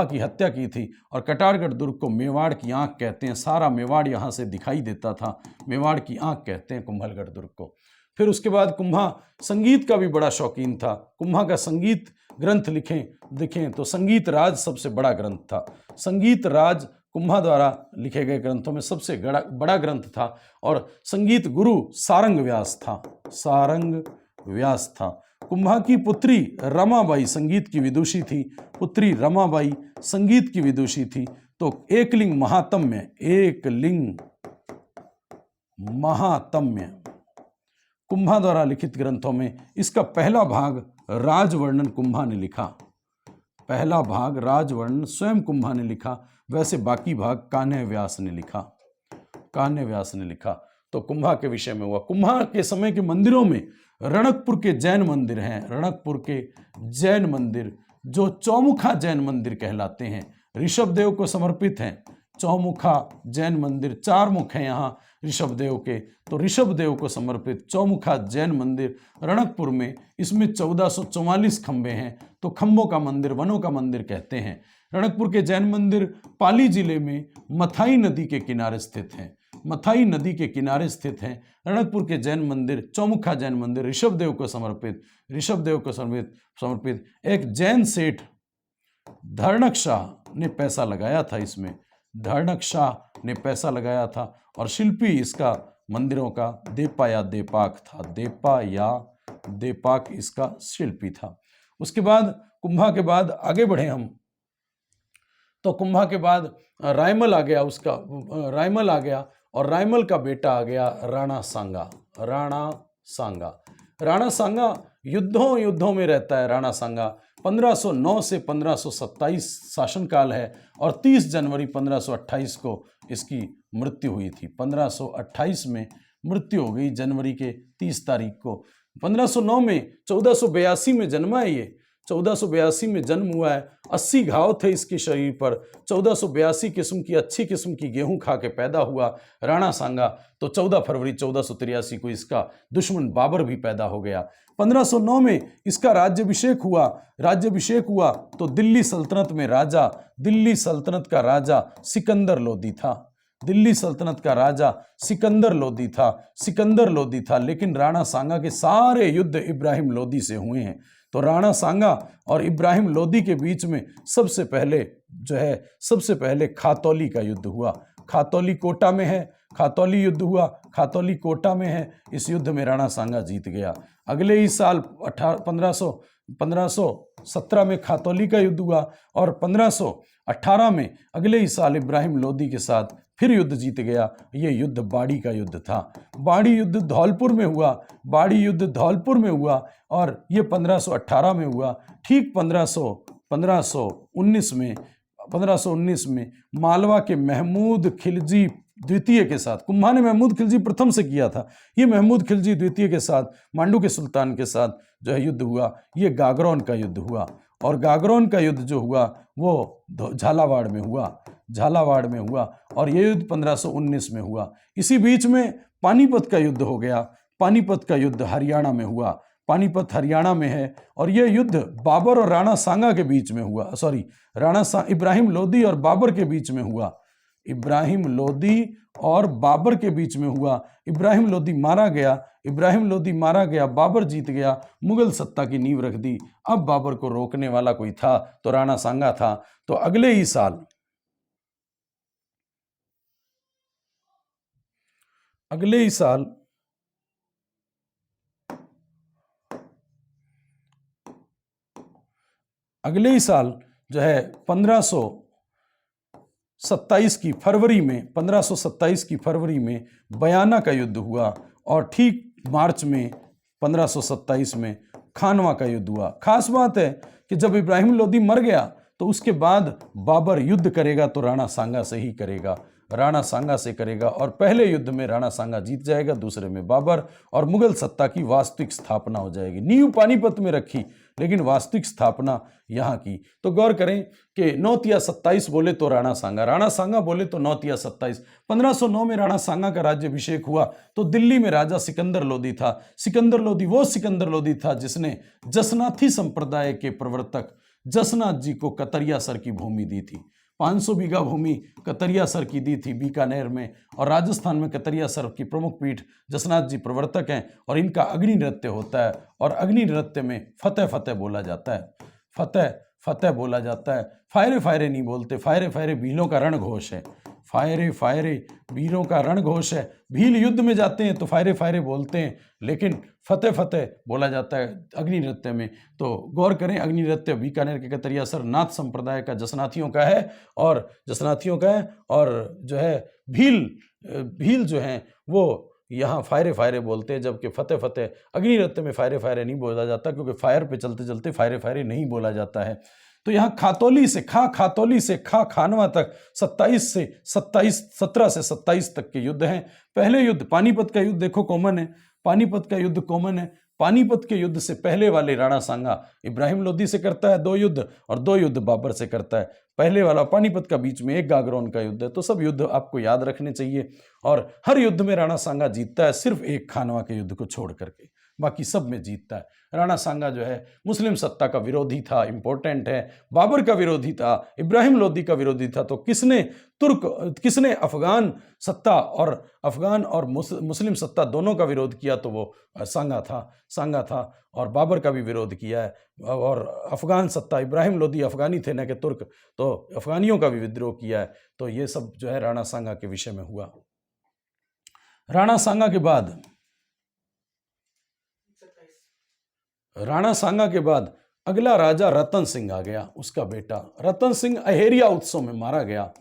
की हत्या की थी। और कटारगढ़ दुर्ग को मेवाड़ की आंख कहते हैं। सारा मेवाड़ यहाँ से दिखाई देता था। मेवाड़ की आंख कहते हैं कुंभलगढ़ दुर्ग को। फिर उसके बाद कुंभा संगीत का भी बड़ा शौकीन था। कुंभा का संगीत ग्रंथ देखें तो संगीत राज सबसे बड़ा ग्रंथ था। संगीत राज कुंभा द्वारा लिखे गए ग्रंथों में सबसे बड़ा ग्रंथ था। और संगीत गुरु सारंग व्यास था। कुंभा की पुत्री रमाबाई संगीत की विदुषी थी। तो एकलिंग महात्म्य कुंभा द्वारा लिखित ग्रंथों में इसका पहला भाग राजवर्णन कुंभा ने लिखा। पहला भाग राजवर्णन स्वयं कुंभा ने लिखा। वैसे बाकी भाग कान्ह व्यास ने लिखा। तो कुंभा के विषय में हुआ। कुंभा के समय के मंदिरों में रणकपुर के जैन मंदिर हैं। रणकपुर के जैन मंदिर जो चौमुखा जैन मंदिर कहलाते हैं, ऋषभदेव को समर्पित हैं। चौमुखा जैन मंदिर, 4 मुख हैं यहाँ ऋषभदेव के। तो ऋषभदेव को समर्पित चौमुखा जैन मंदिर रणकपुर में, इसमें 1444 खंबे हैं। तो खंबों का मंदिर, वनों का मंदिर कहते हैं। रणकपुर के जैन मंदिर पाली जिले में मथाई नदी के किनारे स्थित हैं। रणकपुर के जैन मंदिर, चौमुखा जैन मंदिर ऋषभदेव को समर्पित। एक जैन सेठ धर्णक शाह ने पैसा लगाया था। और शिल्पी इसका मंदिरों का देपाक इसका शिल्पी था। उसके बाद कुंभा के बाद आगे बढ़े हम तो कुंभा के बाद रायमल आ गया और रायमल का बेटा आ गया राणा सांगा युद्धों में रहता है। राणा सांगा 1509 से 1527 शासनकाल है और 30 जनवरी 1528 को इसकी मृत्यु हुई थी। 1528 में मृत्यु हो गई, जनवरी के 30 तारीख को। 1509 में 1482 में जन्मा है ये। 1482 में जन्म हुआ है। 80 घाव थे इसके शरीर पर। 1482 किस्म की अच्छी किस्म की गेहूं खा के पैदा हुआ राणा सांगा। तो 14 फरवरी 1483 को इसका दुश्मन बाबर भी पैदा हो गया। 1509 में इसका राज्याभिषेक हुआ तो दिल्ली सल्तनत का राजा सिकंदर लोदी था। लेकिन राणा सांगा के सारे युद्ध इब्राहिम लोदी से हुए हैं। तो राणा सांगा और इब्राहिम लोदी के बीच में सबसे पहले खातौली का युद्ध हुआ। खातौली कोटा में है। खातौली युद्ध हुआ, खातौली कोटा में है। इस युद्ध में राणा सांगा जीत गया। अगले ही साल 1517 में खातौली का युद्ध हुआ और 1518 में अगले ही साल इब्राहिम लोदी के साथ फिर युद्ध जीत गया। ये युद्ध बाड़ी का युद्ध था। बाड़ी युद्ध धौलपुर में हुआ। बाड़ी युद्ध धौलपुर में हुआ और ये 1518 में हुआ। ठीक 1519 में मालवा के महमूद खिलजी द्वितीय के साथ, कुम्भा ने महमूद खिलजी प्रथम से किया था, ये महमूद खिलजी द्वितीय के साथ मांडू के सुल्तान के साथ जो है युद्ध हुआ। ये गागरौन का युद्ध हुआ और गागरौन का युद्ध जो हुआ वो झालावाड़ में हुआ, झालावाड़ में हुआ और ये युद्ध 1519 में हुआ। इसी बीच में पानीपत का युद्ध हो गया। पानीपत का युद्ध हरियाणा में हुआ। पानीपत हरियाणा में है और यह युद्ध बाबर और राणा सांगा के बीच में हुआ। इब्राहिम लोदी और बाबर के बीच में हुआ। इब्राहिम लोदी और बाबर के बीच में हुआ। इब्राहिम लोदी मारा गया, बाबर जीत गया, मुगल सत्ता की नींव रख दी। अब बाबर को रोकने वाला कोई था तो राणा सांगा था। तो अगले ही साल जो है 1527 की फरवरी में बयाना का युद्ध हुआ और ठीक मार्च में 1527 में खानवा का युद्ध हुआ। खास बात है कि जब इब्राहिम लोदी मर गया तो उसके बाद बाबर युद्ध करेगा तो राणा सांगा से ही करेगा, और पहले युद्ध में राणा सांगा जीत जाएगा, दूसरे में बाबर, और मुगल सत्ता की वास्तविक स्थापना हो जाएगी। नींव पानीपत में रखी लेकिन वास्तविक स्थापना यहाँ की। तो गौर करें कि 9-27 बोले तो राणा सांगा बोले तो 9-27। 1509 में राणा सांगा का राज्याभिषेक हुआ तो दिल्ली में राजा सिकंदर लोदी था। सिकंदर लोदी था जिसने जसनाथी संप्रदाय के प्रवर्तक जसनाथ जी को कतरिया सर की भूमि दी थी। 500 बीघा भूमि कतरिया सर की दी थी बीकानेर में, और राजस्थान में कतरिया सर की प्रमुख पीठ जसनाथ जी प्रवर्तक हैं और इनका अग्नि नृत्य होता है और अग्नि नृत्य में फतेह फतेह बोला जाता है। फतेह फतेह बोला जाता है। फायरे फायरे नहीं बोलते, फायरे फायरे भीलों का रणघोष है। फायरे फायरे भीलों का रणघोष है। भील युद्ध में जाते हैं तो फायरे फायरे बोलते हैं, लेकिन फतेह फतेह बोला जाता है अग्नि नृत्य में। तो गौर करें, अग्नि नृत्य बीकानेर के कतरिया सर नाथ संप्रदाय का जसनाथियों का है और जो है भील जो हैं वो यहाँ फायरे फायरे बोलते हैं, जबकि फतेह फतेह अग्नि नृत्य में फायरे फायरे नहीं बोला जाता, क्योंकि फायर पे चलते चलते फायरे फायरे नहीं बोला जाता है। तो यहाँ खातौली से खानवा तक 17 से 27 तक के युद्ध हैं। पहले युद्ध पानीपत का युद्ध देखो कॉमन है, पानीपत का युद्ध कॉमन है। पानीपत के युद्ध से पहले वाले राणा सांगा इब्राहिम लोदी से करता है 2 युद्ध और 2 युद्ध बाबर से करता है। पहले वाला पानीपत का बीच में एक गागरौन का युद्ध है। तो सब युद्ध आपको याद रखने चाहिए और हर युद्ध में राणा सांगा जीतता है, सिर्फ एक खानवा के युद्ध को छोड़ करके, बाकी सब में जीतता है। राणा सांगा जो है मुस्लिम सत्ता का विरोधी था, इंपॉर्टेंट है। बाबर का विरोधी था, इब्राहिम लोदी का विरोधी था। तो किसने अफगान और मुस्लिम सत्ता दोनों का विरोध किया? तो वो सांगा था और बाबर का भी विरोध किया है। और अफगान सत्ता, इब्राहिम लोदी अफगानी थे न कि तुर्क, तो अफगानियों का भी विद्रोह किया है। तो ये सब जो है राणा सांगा के विषय में हुआ। राणा सांगा के बाद अगला राजा रतन सिंह आ गया। उसका बेटा रतन सिंह अहेरिया उत्सव में मारा गया।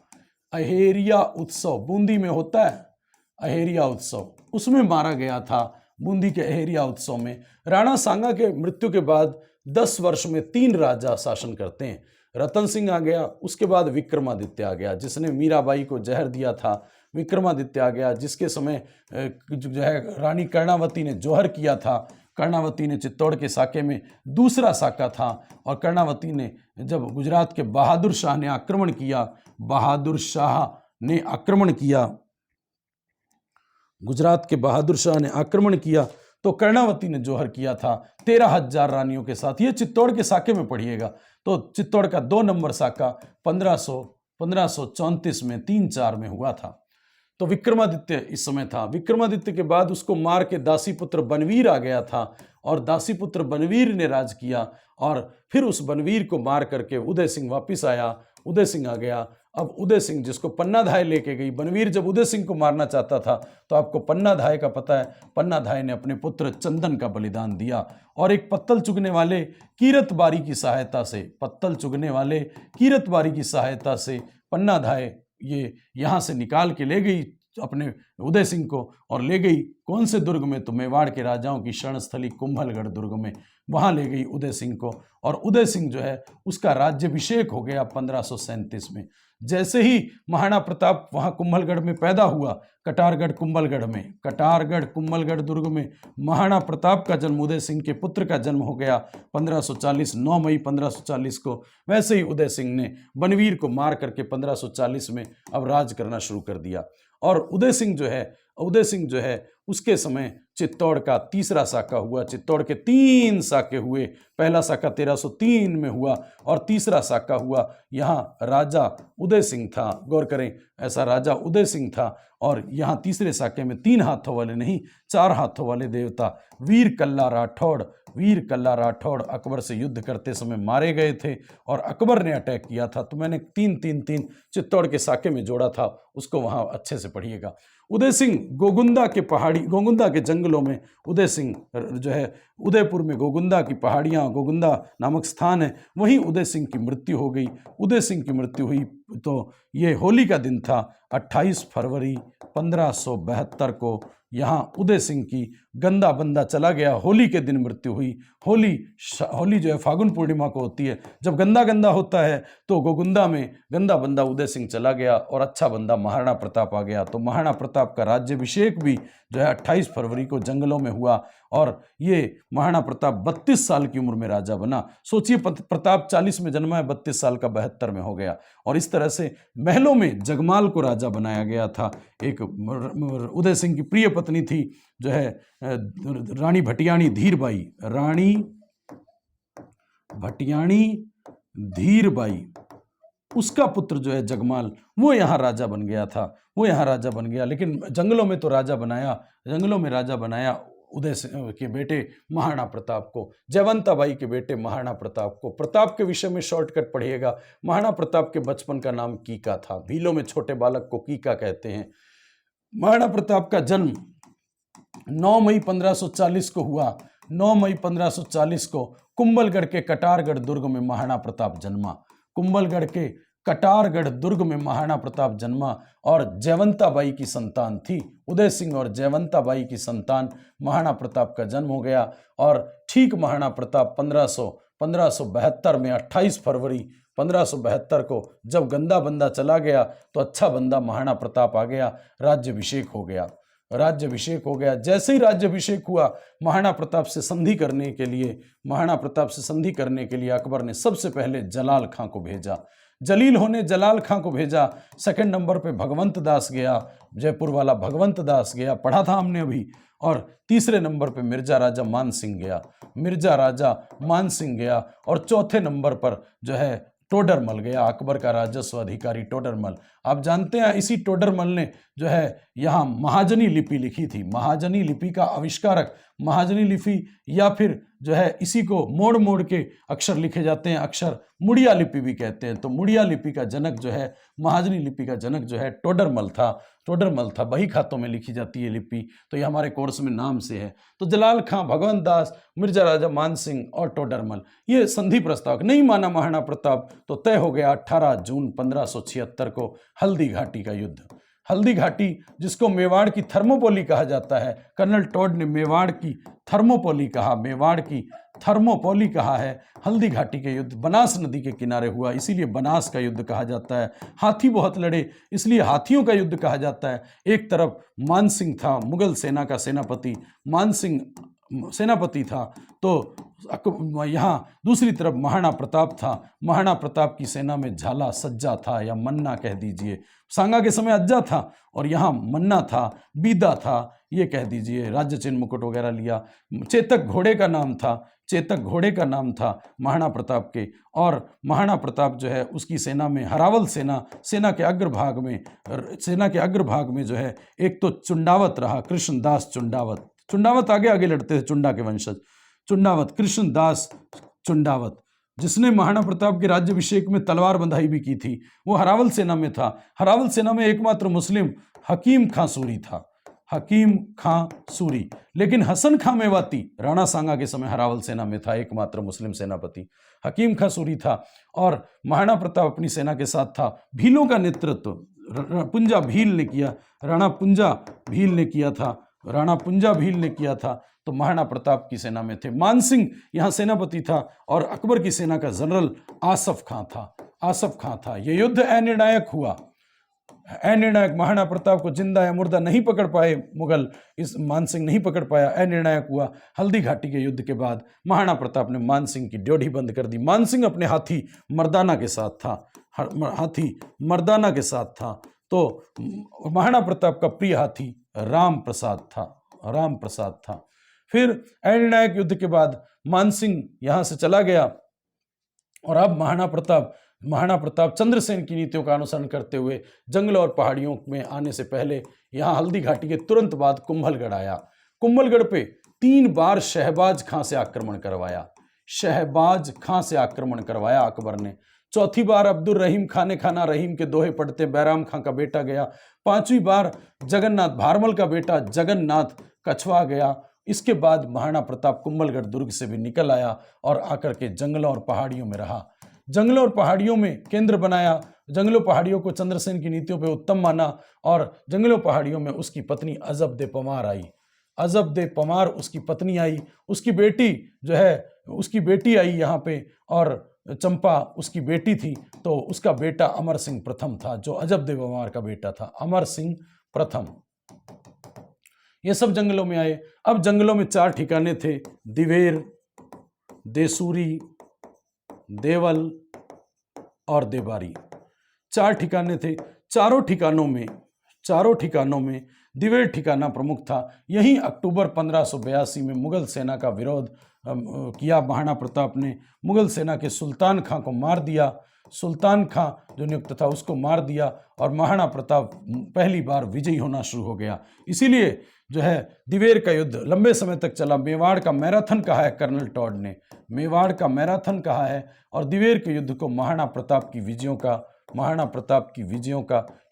अहेरिया उत्सव बूंदी में होता है, अहेरिया उत्सव, उसमें मारा गया था। बूंदी के अहेरिया उत्सव में राणा सांगा के मृत्यु के बाद 10 वर्ष में 3 राजा शासन करते हैं। रतन सिंह आ गया, उसके बाद विक्रमादित्य आ गया जिसने मीराबाई को जहर दिया था। विक्रमादित्य आ गया जिसके समय जो है रानी कर्णावती ने जौहर किया था। कर्णावती ने चित्तौड़ के साके में दूसरा साका था और कर्णावती ने जब गुजरात के बहादुर शाह ने आक्रमण किया, तो कर्णावती ने जौहर किया था 13,000 रानियों के साथ। ये चित्तौड़ के साके में पढ़िएगा। तो चित्तौड़ का 2 नंबर साका 1534 में 3-4 में हुआ था। तो विक्रमादित्य इस समय था। विक्रमादित्य के बाद उसको मार के दासीपुत्र बनवीर आ गया था और दासीपुत्र बनवीर ने राज किया और फिर उस बनवीर को मार करके उदय सिंह वापिस आया। उदय सिंह आ गया अब उदय सिंह जिसको पन्नाधाय लेके गई, बनवीर जब उदय सिंह को मारना चाहता था तो आपको पन्नाधाय का पता है, पन्नाधाय ने अपने पुत्र चंदन का बलिदान दिया और एक पत्तल चुगने वाले कीरत बारी की सहायता से, पत्तल चुगने वाले कीरत बारी की सहायता से पन्नाधाय ये यहाँ से निकाल के ले गई अपने उदय सिंह को और ले गई कौन से दुर्ग में, तो मेवाड़ के राजाओं की शरणस्थली कुंभलगढ़ दुर्ग में, वहाँ ले गई उदय सिंह को। और उदय सिंह जो है उसका राज्याभिषेक हो गया 1537 में। जैसे ही महाराणा प्रताप वहाँ कुंभलगढ़ में पैदा हुआ, कटारगढ़ कुंभलगढ़ में, कटारगढ़ कुंभलगढ़ दुर्ग में महाराणा प्रताप का जन्म, उदय सिंह के पुत्र का जन्म हो गया 1540, 9 मई 1540 को। वैसे ही उदय सिंह ने बनवीर को मार करके 1540 में अब राज करना शुरू कर दिया। और उदय सिंह जो है उसके समय चित्तौड़ का तीसरा साका हुआ। चित्तौड़ के 3 साके हुए, पहला साका 1303 में हुआ और तीसरा साका हुआ। यहाँ राजा उदय सिंह था, गौर करें, ऐसा राजा उदय सिंह था। और यहाँ तीसरे साके में 3 हाथों वाले नहीं 4 हाथों वाले देवता वीर कल्ला राठौड़ अकबर से युद्ध करते समय मारे गए थे और अकबर ने अटैक किया था। तो मैंने 3-3-3 चित्तौड़ के साके में जोड़ा था, उसको वहाँ अच्छे से पढ़िएगा। उदय सिंह गोगुंदा के जंगलों में उदय सिंह जो है, उदयपुर में गोगुंदा की पहाड़ियाँ, गोगुंदा नामक स्थान है, वहीं उदय सिंह की मृत्यु हो गई। उदय सिंह की मृत्यु हुई तो ये होली का दिन था, 28 फरवरी 1572 को यहाँ उदय सिंह की गंदा बंदा चला गया। होली के दिन मृत्यु हुई। होली जो है फागुन पूर्णिमा को होती है। जब गंदा होता है तो गोगुंदा में गंदा बंदा उदय सिंह चला गया और अच्छा बंदा महाराणा प्रताप आ गया। तो महाराणा प्रताप का राज्याभिषेक भी जो है 28 फरवरी को जंगलों में हुआ और ये महाराणा प्रताप 32 साल की उम्र में राजा बना। सोचिए, प्रताप 40 में जन्मा है, 32 साल का 72 में हो गया। और इस तरह से महलों में जगमाल को राजा बनाया गया था। एक उदय सिंह की प्रिय पत्नी थी जो है रानी भटियाणी धीरबाई, रानी भटियाणी धीरबाई, उसका पुत्र जो है जगमाल, वो यहाँ राजा बन गया था, वो यहाँ राजा बन गया। लेकिन जंगलों में तो राजा बनाया उदय सिंह के बेटे महाराणा प्रताप को, जयवंताबाई के बेटे महाराणा प्रताप को। प्रताप के विषय में शॉर्टकट पढ़िएगा। महाराणा प्रताप के बचपन का नाम कीका था, भीलों में छोटे बालक को कीका कहते हैं। महाराणा प्रताप का जन्म 9 मई 1540 को हुआ। 9 मई 1540 को कुंभलगढ़ के कटारगढ़ दुर्ग में महाराणा प्रताप जन्मा। कुंभलगढ़ के कटारगढ़ दुर्ग में महाराणा प्रताप जन्मा और जयवंताबाई की संतान थी। उदय सिंह और जयवंताबाई की संतान महाराणा प्रताप का जन्म हो गया। और ठीक महाराणा प्रताप 1572 में 28 फरवरी 1572 को जब गंदा बंदा चला गया तो अच्छा बंदा महाराणा प्रताप आ गया, राज्याभिषेक हो गया। जैसे ही राज्याभिषेक हुआ, महाराणा प्रताप से संधि करने के लिए अकबर ने सबसे पहले जलाल खां को भेजा। जलाल खां को भेजा। सेकंड नंबर पे भगवंत दास गया, जयपुर वाला भगवंत दास गया, पढ़ा था हमने अभी। और तीसरे नंबर पे मिर्जा राजा मान सिंह गया। और चौथे नंबर पर जो है टोडरमल गया, अकबर का राजस्व अधिकारी टोडरमल। आप जानते हैं इसी टोडरमल ने जो है यहाँ महाजनी लिपि लिखी थी। महाजनी लिपि का आविष्कारक, महाजनी लिपि या फिर जो है इसी को मोड़ मोड़ के अक्षर लिखे जाते हैं, अक्षर मुड़िया लिपि भी कहते हैं। तो मुड़िया लिपि का जनक जो है, महाजनी लिपि का जनक जो है टोडरमल था। बही खातों में लिखी जाती है लिपि, तो ये हमारे कोर्स में नाम से है। तो जलाल खां, भगवंत दास, मिर्जा राजा मान सिंह और टोडरमल, ये संधि प्रस्ताव नहीं माना महाराणा प्रताप। तो तय हो गया 18 जून 1576 को हल्दी घाटी का युद्ध। हल्दी घाटी जिसको मेवाड़ की थर्मोपोली कहा जाता है, कर्नल टॉड ने मेवाड़ की थर्मोपोली कहा है। हल्दी घाटी के युद्ध बनास नदी के किनारे हुआ, इसीलिए बनास का युद्ध कहा जाता है। हाथी बहुत लड़े, इसलिए हाथियों का युद्ध कहा जाता है। एक तरफ मान सिंह था, मुगल सेना का सेनापति, मान सिंह सेनापति था, तो यहाँ दूसरी तरफ महाराणा प्रताप था। महाराणा प्रताप की सेना में झाला सज्जा था, या मन्ना कह दीजिए। सांगा के समय अज्जा था और यहाँ मन्ना था, बीदा था, ये कह दीजिए। राज्य चिन्ह मुकुट वगैरह लिया। चेतक घोड़े का नाम था महाराणा प्रताप के। और महाराणा प्रताप जो है उसकी सेना में हरावल सेना के अग्रभाग में जो है एक तो चुंडावत रहा, कृष्णदास चुंडावत आगे लड़ते थे, चुंडा के वंशज, कृष्णदास चुंडावत। जिसने महाराणा प्रताप के राज्याभिषेक में तलवार बंधाई भी की थी, वो हरावल सेना में था। हरावल सेना में एकमात्र मुस्लिम हकीम खां सूरी था, हकीम खां सूरी। लेकिन हसन खां मेवाती राणा सांगा के समय हरावल सेना में था, एकमात्र मुस्लिम सेनापति हकीम खां सूरी था। और महाराणा प्रताप अपनी सेना के साथ था। भीलों का नेतृत्व पुंजा भील ने किया, राणा पुंजा भील ने किया था, राणा पुंजा भील ने किया था। तो महाराणा प्रताप की सेना में थे। मानसिंह यहाँ सेनापति था और अकबर की सेना का जनरल आसफ खां था, आसफ खां था। यह युद्ध अनिर्णायक हुआ, अनिर्णायक। महाराणा प्रताप को जिंदा या मुर्दा नहीं पकड़ पाए मुगल, इस मानसिंह नहीं पकड़ पाया, अनिर्णायक हुआ। हल्दी घाटी के युद्ध के बाद महाराणा प्रताप ने मानसिंह की ड्योढ़ी बंद कर दी। मानसिंह अपने हाथी मर्दाना के साथ था, हाथी मर्दाना के साथ था। तो महाराणा प्रताप का प्रिय हाथी राम प्रसाद था, राम प्रसाद था। फिर अनिर्णायक युद्ध के बाद मानसिंह यहां से चला गया और अब महाराणा प्रताप चंद्रसेन की नीतियों का अनुसरण करते हुए जंगलों और पहाड़ियों में आने से पहले यहां हल्दी घाटी के तुरंत बाद कुंभलगढ़ आया। कुंभलगढ़ पे 3 बार शहबाज खां से आक्रमण करवाया, शहबाज खां से आक्रमण करवाया अकबर ने। चौथी बार अब्दुल रहीम खाने खाना रहीम के दोहे पढ़ते बैराम खां का बेटा गया। 5वीं बार जगन्नाथ भारमल का बेटा जगन्नाथ कछवा गया। इसके बाद महाराणा प्रताप कुंभलगढ़ दुर्ग से भी निकल आया और आकर के जंगलों और पहाड़ियों में रहा, जंगलों और पहाड़ियों में केंद्र बनाया। जंगलों पहाड़ियों को चंद्रसेन की नीतियों पे उत्तम माना और जंगलों पहाड़ियों में उसकी पत्नी अजब दे पमार आई, अजब दे पमार उसकी पत्नी आई। उसकी बेटी जो है, उसकी बेटी आई यहाँ पे, और चंपा उसकी बेटी थी। तो उसका बेटा अमर सिंह प्रथम था, जो अजब दे पमार का बेटा था, अमर सिंह प्रथम। ये सब जंगलों में आए। अब जंगलों में 4 ठिकाने थे, दिवेर, देसूरी, देवल और देबारी। 4 ठिकाने थे। चारों ठिकानों में दिवेर ठिकाना प्रमुख था। यहीं अक्टूबर 1582 में मुगल सेना का विरोध किया महाराणा प्रताप ने। मुगल सेना के सुल्तान खां को मार दिया, सुल्तान खां जो नियुक्त था उसको मार दिया और महाराणा प्रताप पहली बार विजयी होना शुरू हो गया। इसीलिए जो है दिवेर का युद्ध लंबे समय तक चला। मेवाड़ का मैराथन कहा है कर्नल टॉड ने, मेवाड़ का मैराथन कहा है। और दिवेर के युद्ध को महाराणा प्रताप की विजयों का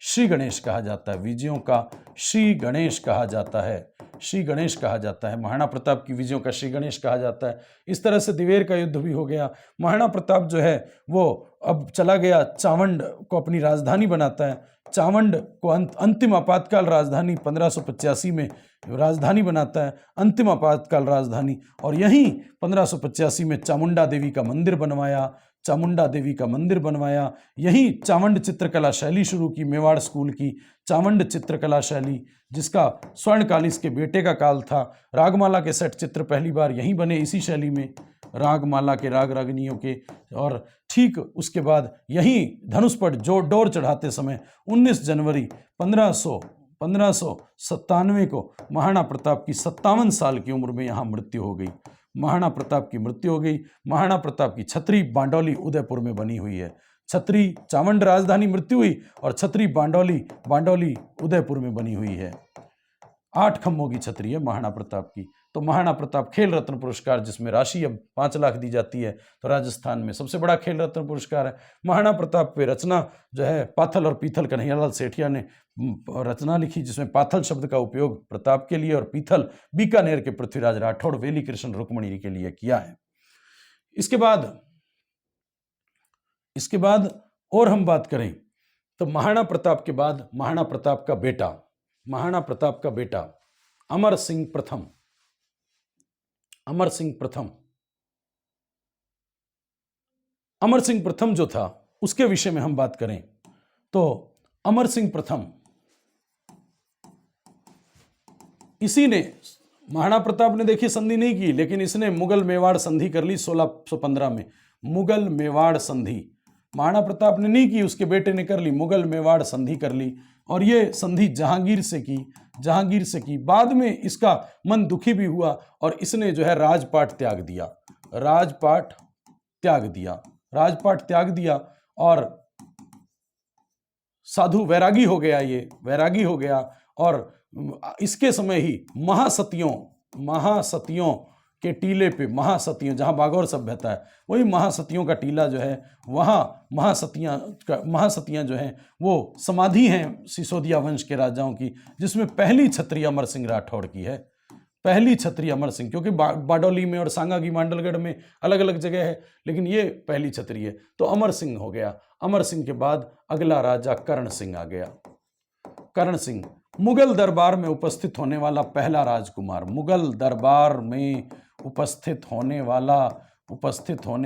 श्री गणेश कहा जाता है, विजयों का श्री गणेश कहा जाता है, श्री गणेश कहा जाता है। महाराणा प्रताप की विजयों का श्री गणेश कहा जाता है। इस तरह से दिवेर का युद्ध भी हो गया। महाराणा प्रताप जो है वो अब चला गया, चावंड को अपनी राजधानी बनाता है। चावंड को अंतिम आपातकाल राजधानी 1585 में राजधानी बनाता है, अंतिम आपातकाल राजधानी। और यहीं 1585 में चामुंडा देवी का मंदिर बनवाया, चामुंडा देवी का मंदिर बनवाया। यहीं चावंड चित्रकला शैली शुरू की, मेवाड़ स्कूल की चावंड चित्रकला शैली, जिसका स्वर्णकाल इसके बेटे का काल था। रागमाला के सेट चित्र पहली बार यहीं बने, इसी शैली में, रागमाला के राग रागनियों के। और ठीक उसके बाद यहीं धनुष पर जो डोर चढ़ाते समय 19 जनवरी 1597 को महाराणा प्रताप की 57 साल की उम्र में यहाँ मृत्यु हो गई। महाराणा प्रताप की मृत्यु हो गई। महाराणा प्रताप की छतरी बांडौली उदयपुर में बनी हुई है। छतरी चावंड राजधानी मृत्यु हुई और छतरी बांडौली उदयपुर में बनी हुई है। 8 खम्भों की छतरी है महाराणा प्रताप की। तो महाराणा प्रताप खेल रत्न पुरस्कार, जिसमें राशि अब 5 लाख दी जाती है, तो राजस्थान में सबसे बड़ा खेल रत्न पुरस्कार है। महाराणा प्रताप पे रचना जो है पाथल और पीथल कन्हैयालाल सेठिया ने रचना लिखी, जिसमें पाथल शब्द का उपयोग प्रताप के लिए और पीथल बीकानेर के पृथ्वीराज राठौड़ वेली कृष्ण रुक्मणी के लिए किया है। इसके बाद और हम बात करें तो महाराणा प्रताप के बाद महाराणा प्रताप का बेटा अमर सिंह प्रथम जो था, उसके विषय में हम बात करें तो अमर सिंह प्रथम, इसी ने, महाराणा प्रताप ने देखिए संधि नहीं की, लेकिन इसने मुगल मेवाड़ संधि कर ली 1615 में। मुगल मेवाड़ संधि महाराणा प्रताप ने नहीं की, उसके बेटे ने कर ली, मुगल मेवाड़ संधि कर ली। और ये संधि जहांगीर से की। बाद में इसका मन दुखी भी हुआ और इसने जो है राजपाट त्याग दिया और साधु वैरागी हो गया। और इसके समय ही महासतियों के टीले पे महासतियों, जहाँ बागौर सभ्यता है वही महासतियों का टीला जो है, वहाँ महासतियाँ जो हैं वो समाधि हैं सिसोदिया वंश के राजाओं की, जिसमें पहली छत्री अमर सिंह राठौड़ की है। पहली छत्री अमर सिंह, क्योंकि बाडोली में और सांगागी मांडलगढ़ में अलग अलग जगह है, लेकिन ये पहली छत्री है, तो अमर सिंह हो गया। अमर सिंह के बाद अगला राजा कर्ण सिंह आ गया। कर्ण सिंह मुगल दरबार में उपस्थित होने वाला पहला राजकुमार, मुगल दरबार में उपस्थित होने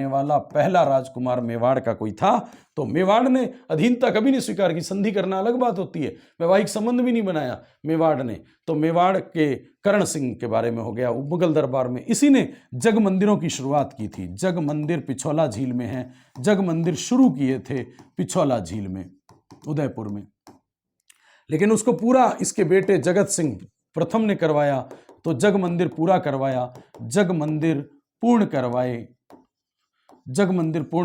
वाला पहला राजकुमार मेवाड़ का कोई था, तो मेवाड़ ने अधीनता कभी नहीं स्वीकार की। संधि करना अलग बात होती है, वैवाहिक संबंध भी नहीं बनाया मेवाड़ ने। तो मेवाड़ के कर्ण सिंह के बारे में हो गया मुगल दरबार में। इसी ने जग मंदिरों की शुरुआत की थी। जग मंदिर पिछौला झील में है। जग मंदिर शुरू किए थे पिछौला झील में, उदयपुर में, लेकिन उसको पूरा इसके बेटे जगत सिंह प्रथम ने करवाया, तो जग मंदिर पूरा करवाया, जग मंदिर पूर्ण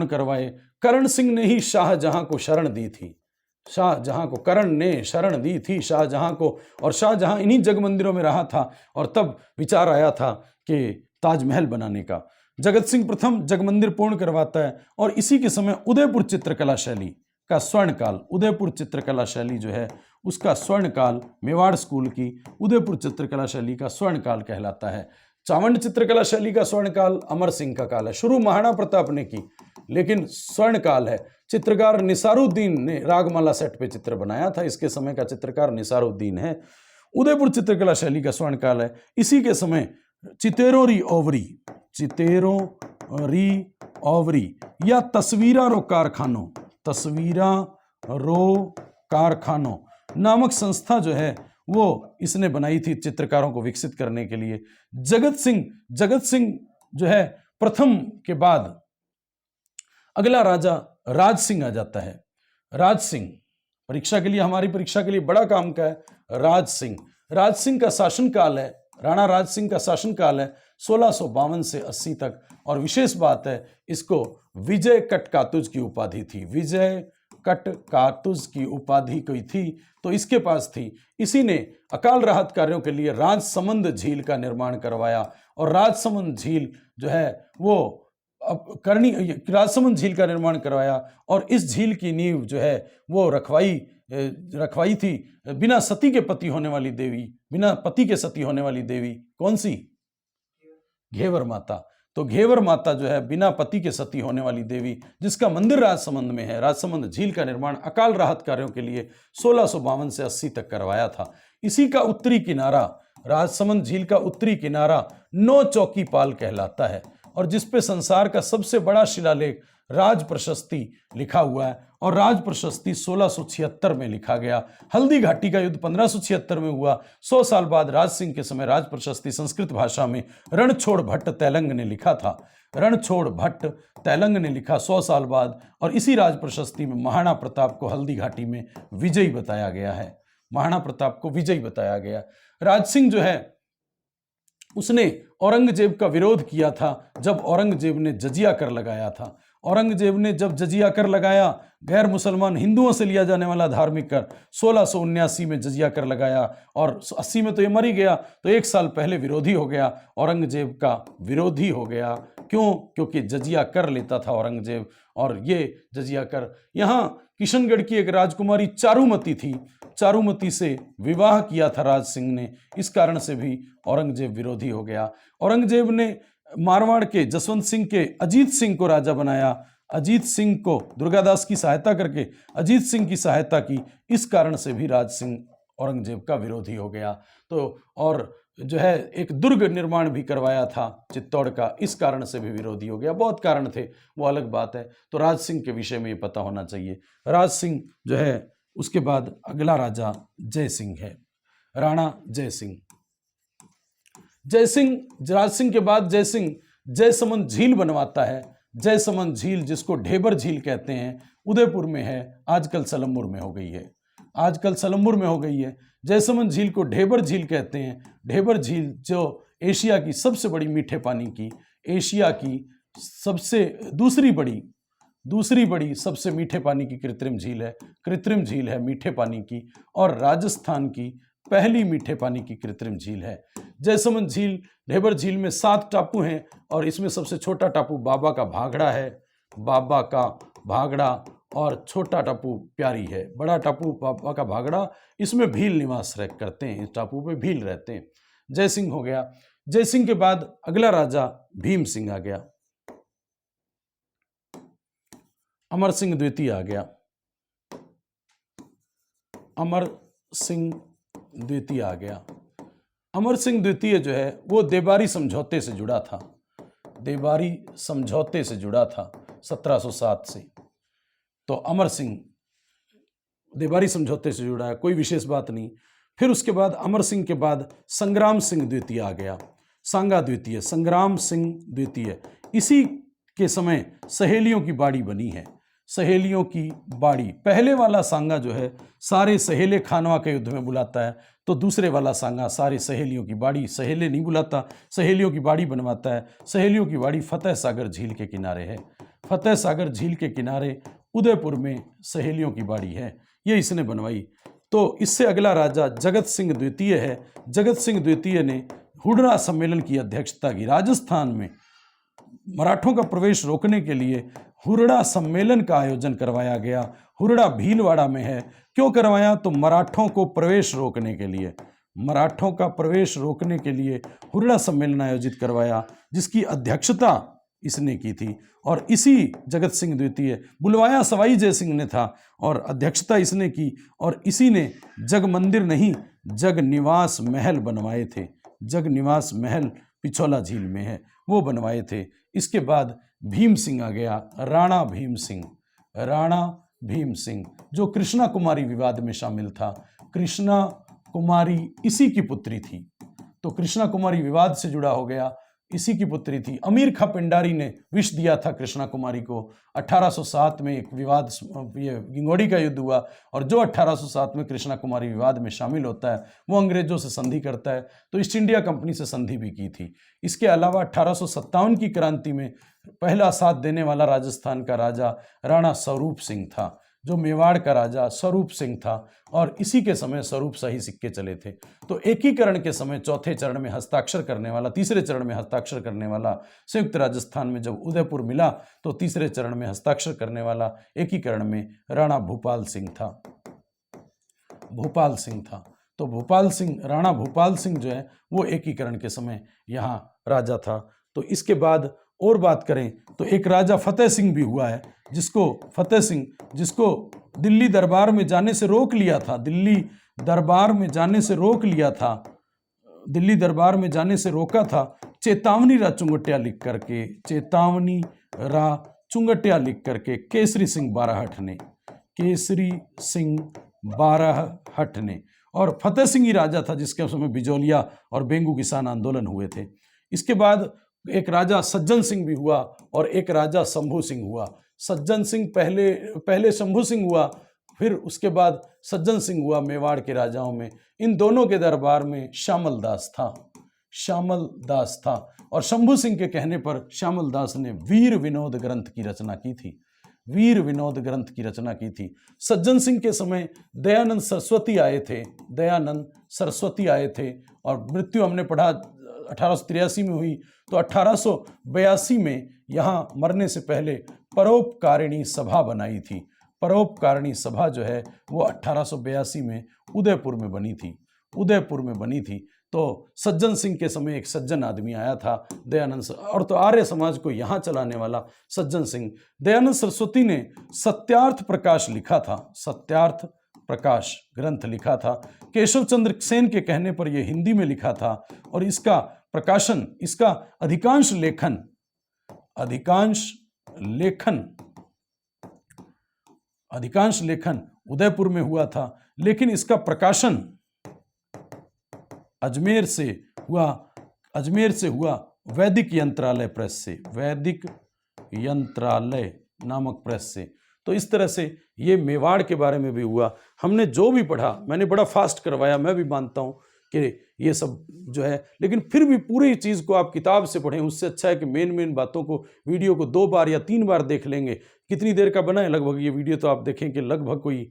करवाए। कर्ण सिंह ने ही शाहजहां को शरण दी थी। शाहजहां को कर्ण ने शरण दी थी शाहजहां को, और शाहजहां इन्हीं जग मंदिरों में रहा था, और तब विचार आया था कि ताजमहल बनाने का। जगत सिंह प्रथम जग मंदिर पूर्ण करवाता है, और इसी के समय उदयपुर चित्रकला शैली का स्वर्णकाल, उदयपुर चित्रकला शैली जो है उसका स्वर्णकाल, मेवाड़ स्कूल की उदयपुर चित्रकला शैली का स्वर्णकाल कहलाता है। चावंड चित्रकला शैली का स्वर्णकाल अमर सिंह का काल है। शुरू महाराणा प्रताप ने की, लेकिन स्वर्णकाल है। चित्रकार निसारुद्दीन ने रागमाला सेट पे चित्र बनाया था, इसके समय का चित्रकार निसारुद्दीन है। उदयपुर चित्रकला शैली का स्वर्णकाल है। इसी के समय चितेरो री ओवरी या तस्वीरा रो कारखानों नामक संस्था जो है वो इसने बनाई थी चित्रकारों को विकसित करने के लिए। जगत सिंह जो है प्रथम के बाद अगला राजा राज सिंह आ जाता है। राज सिंह हमारी परीक्षा के लिए बड़ा काम का है। राज सिंह का शासनकाल है, राणा राज सिंह का शासनकाल है 1652 से 80 तक, और विशेष बात है इसको विजय कटकातुज की उपाधि थी। विजय कटकातुज की उपाधि कोई थी तो इसके पास थी। इसी ने अकाल राहत कार्यों के लिए राजसमंद झील का निर्माण करवाया, और राजसमंद झील जो है वो राजसमंद झील का निर्माण करवाया, और इस झील की नींव जो है वो रखवाई थी बिना पति के सती होने वाली देवी। कौन सी? घेवर माता। तो घेवर माता जो है बिना पति के सती होने वाली देवी, जिसका मंदिर राजसमंद में है। राजसमंद झील का निर्माण अकाल राहत कार्यों के लिए 1652 से 80 तक करवाया था। इसी का उत्तरी किनारा, राजसमंद झील का उत्तरी किनारा नौ चौकी पाल कहलाता है, और जिसपे संसार का सबसे बड़ा शिलालेख राज प्रशस्ति लिखा हुआ है, और राज प्रशस्ति 1676 में लिखा गया। हल्दी घाटी का युद्ध 1576 में हुआ। 100 साल बाद राज सिंह के समय राज प्रशस्ति संस्कृत भाषा में रणछोड़ भट्ट तैलंग ने लिखा था। रणछोड़ भट्ट तैलंग ने लिखा 100 साल बाद, और इसी राज प्रशस्ति में महाराणा प्रताप को हल्दी घाटी में विजयी बताया गया है। महाराणा प्रताप को विजयी बताया गया। राज सिंह जो है उसने औरंगजेब का विरोध किया था जब औरंगजेब ने जजिया कर लगाया था। औरंगजेब ने जब जजिया कर लगाया, गैर मुसलमान हिंदुओं से लिया जाने वाला धार्मिक कर, 1679 में जजिया कर लगाया, और 80 में तो ये मर ही गया, तो 1 साल पहले विरोधी हो गया, औरंगजेब का विरोधी हो गया। क्यों? क्योंकि जजिया कर लेता था औरंगजेब, और ये जजिया कर, यहाँ किशनगढ़ की एक राजकुमारी चारुमती थी, चारुमती से विवाह किया था राज सिंह ने, इस कारण से भी औरंगजेब विरोधी हो गया। औरंगजेब ने मारवाड़ के जसवंत सिंह के अजीत सिंह को राजा बनाया। अजीत सिंह को दुर्गादास की सहायता करके अजीत सिंह की सहायता की, इस कारण से भी राज सिंह औरंगजेब का विरोधी हो गया। तो और जो है एक दुर्ग निर्माण भी करवाया था चित्तौड़ का, इस कारण से भी विरोधी हो गया। बहुत कारण थे, वो अलग बात है। तो राज सिंह के विषय में ये पता होना चाहिए। राज सिंह जो है, उसके बाद अगला राजा जय सिंह है, राणा जय सिंह। राज सिंह के बाद जय सिंह जयसमंद झील बनवाता है। जयसमंद झील, जिसको ढेबर झील कहते हैं, उदयपुर में है, आजकल सलमपुर में हो गई है। जयसमंद झील को ढेबर झील कहते हैं। ढेबर झील जो एशिया की सबसे बड़ी मीठे पानी की, एशिया की सबसे दूसरी बड़ी सबसे मीठे पानी की कृत्रिम झील है मीठे पानी की, और राजस्थान की पहली मीठे पानी की कृत्रिम झील है। जयसमंद झील, ढेबर झील में 7 टापू हैं और इसमें सबसे छोटा टापू बाबा का भागड़ा है, बाबा का भागड़ा, और छोटा टापू प्यारी है। बड़ा टापू बाबा का भागड़ा, इसमें भील निवास करते हैं, इस टापू पे भील रहते हैं। जय सिंह हो गया। जय सिंह के बाद अगला राजा भीम सिंह आ गया, अमर सिंह द्वितीय आ गया, अमर सिंह द्वितीय आ गया। अमर सिंह द्वितीय जो है वो देबारी समझौते से जुड़ा था, देबारी समझौते से जुड़ा था 1707 से। तो अमर सिंह देबारी समझौते से जुड़ा है, कोई विशेष बात नहीं। फिर उसके बाद अमर सिंह के बाद संग्राम सिंह द्वितीय आ गया, सांगा द्वितीय, संग्राम सिंह द्वितीय। इसी के समय सहेलियों की बाड़ी बनी है, सहेलियों की बाड़ी। पहले वाला सांगा जो है सारे सहेले खानवा के युद्ध में बुलाता है, तो दूसरे वाला सांगा सारी सहेलियों की बाड़ी, सहेले नहीं बुलाता, सहेलियों की बाड़ी बनवाता है। सहेलियों की बाड़ी फतेह सागर झील के किनारे है, फतेह सागर झील के किनारे उदयपुर में सहेलियों की बाड़ी है, ये इसने बनवाई। तो इससे अगला राजा जगत सिंह द्वितीय है। जगत सिंह द्वितीय ने हुडरा सम्मेलन की अध्यक्षता की। राजस्थान में मराठों का प्रवेश रोकने के लिए हुरड़ा सम्मेलन का आयोजन करवाया गया। हुरड़ा भीलवाड़ा में है। क्यों करवाया? तो मराठों को प्रवेश रोकने के लिए, मराठों का प्रवेश रोकने के लिए हुरड़ा सम्मेलन आयोजित करवाया, जिसकी अध्यक्षता इसने की थी। और इसी जगत सिंह द्वितीय, बुलवाया सवाई जय सिंह ने था और अध्यक्षता इसने की। और इसी ने जग मंदिर नहीं, जग निवास महल बनवाए थे। जग निवास महल पिछोला झील में है, वो बनवाए थे। इसके बाद भीम सिंह आ गया, राणा भीम सिंह। राणा भीम सिंह जो कृष्णा कुमारी विवाद में शामिल था। कृष्णा कुमारी इसी की पुत्री थी, तो कृष्णा कुमारी विवाद से जुड़ा हो गया, इसी की पुत्री थी। अमीर खां पिंडारी ने विष दिया था कृष्णा कुमारी को। 1807 में एक विवाद, ये गिंगोड़ी का युद्ध हुआ, और जो 1807 में कृष्णा कुमारी विवाद में शामिल होता है वो अंग्रेजों से संधि करता है, तो ईस्ट इंडिया कंपनी से संधि भी की थी। इसके अलावा 1857 की क्रांति में पहला साथ देने वाला राजस्थान का राजा राणा स्वरूप सिंह था, जो मेवाड़ का राजा स्वरूप सिंह था, और इसी के समय स्वरूप शाही सिक्के चले थे। तो एकीकरण के समय चौथे चरण में हस्ताक्षर करने वाला, तीसरे चरण में हस्ताक्षर करने वाला, संयुक्त राजस्थान में जब उदयपुर मिला तो तीसरे चरण में हस्ताक्षर करने वाला एकीकरण में राणा भूपाल सिंह था। भूपाल सिंह था, तो भूपाल सिंह, राणा भूपाल सिंह जो है वो एकीकरण के समय यहाँ राजा था। तो इसके बाद और बात करें तो एक राजा फतेह सिंह भी हुआ है, जिसको फतेह सिंह, जिसको दिल्ली दरबार में जाने से रोक लिया था, दिल्ली दरबार में जाने से रोक लिया था, दिल्ली दरबार में जाने से रोका था चेतावनी रा चुंगटिया लिख करके, चेतावनी रा चुंगटिया लिख करके केसरी सिंह बाराहट ने, केसरी सिंह बाराहट ने। और फतेह सिंह ही राजा था जिसके समय बिजौलिया और बेंगू किसान आंदोलन हुए थे। इसके बाद एक राजा सज्जन सिंह भी हुआ और एक राजा शंभू सिंह हुआ। सज्जन सिंह पहले शंभू सिंह हुआ, फिर उसके बाद सज्जन सिंह हुआ मेवाड़ के राजाओं में। इन दोनों के दरबार में श्यामल दास था, श्यामल दास था। और शंभू सिंह के कहने पर श्यामल दास ने वीर विनोद ग्रंथ की रचना की थी, वीर विनोद ग्रंथ की रचना की थी। सज्जन सिंह के समय दयानंद सरस्वती आए थे, दयानंद सरस्वती आए थे, और मृत्यु हमने पढ़ा 1883 में हुई। तो 1882 में यहाँ मरने से पहले परोपकारिणी सभा बनाई थी। परोपकारिणी सभा जो है वो 1882 में उदयपुर में बनी थी, उदयपुर में बनी थी। तो सज्जन सिंह के समय एक सज्जन आदमी आया था, दयानंद, और तो आर्य समाज को यहाँ चलाने वाला सज्जन सिंह। दयानंद सरस्वती ने सत्यार्थ प्रकाश लिखा था, सत्यार्थ प्रकाश ग्रंथ लिखा था। केशव चंद्र सेन के कहने पर यह हिंदी में लिखा था, और इसका प्रकाशन, इसका अधिकांश लेखन उदयपुर में हुआ था, लेकिन इसका प्रकाशन अजमेर से हुआ वैदिक यंत्रालय प्रेस से, वैदिक यंत्रालय नामक प्रेस से। तो इस तरह से ये मेवाड़ के बारे में भी हुआ। हमने जो भी पढ़ा, मैंने बड़ा फास्ट करवाया, मैं भी मानता हूँ कि ये सब जो है, लेकिन फिर भी पूरी चीज़ को आप किताब से पढ़ें, उससे अच्छा है कि मेन बातों को, वीडियो को 2 बार या 3 बार देख लेंगे। कितनी देर का बना है लगभग ये वीडियो, तो आप देखें कि लगभग कोई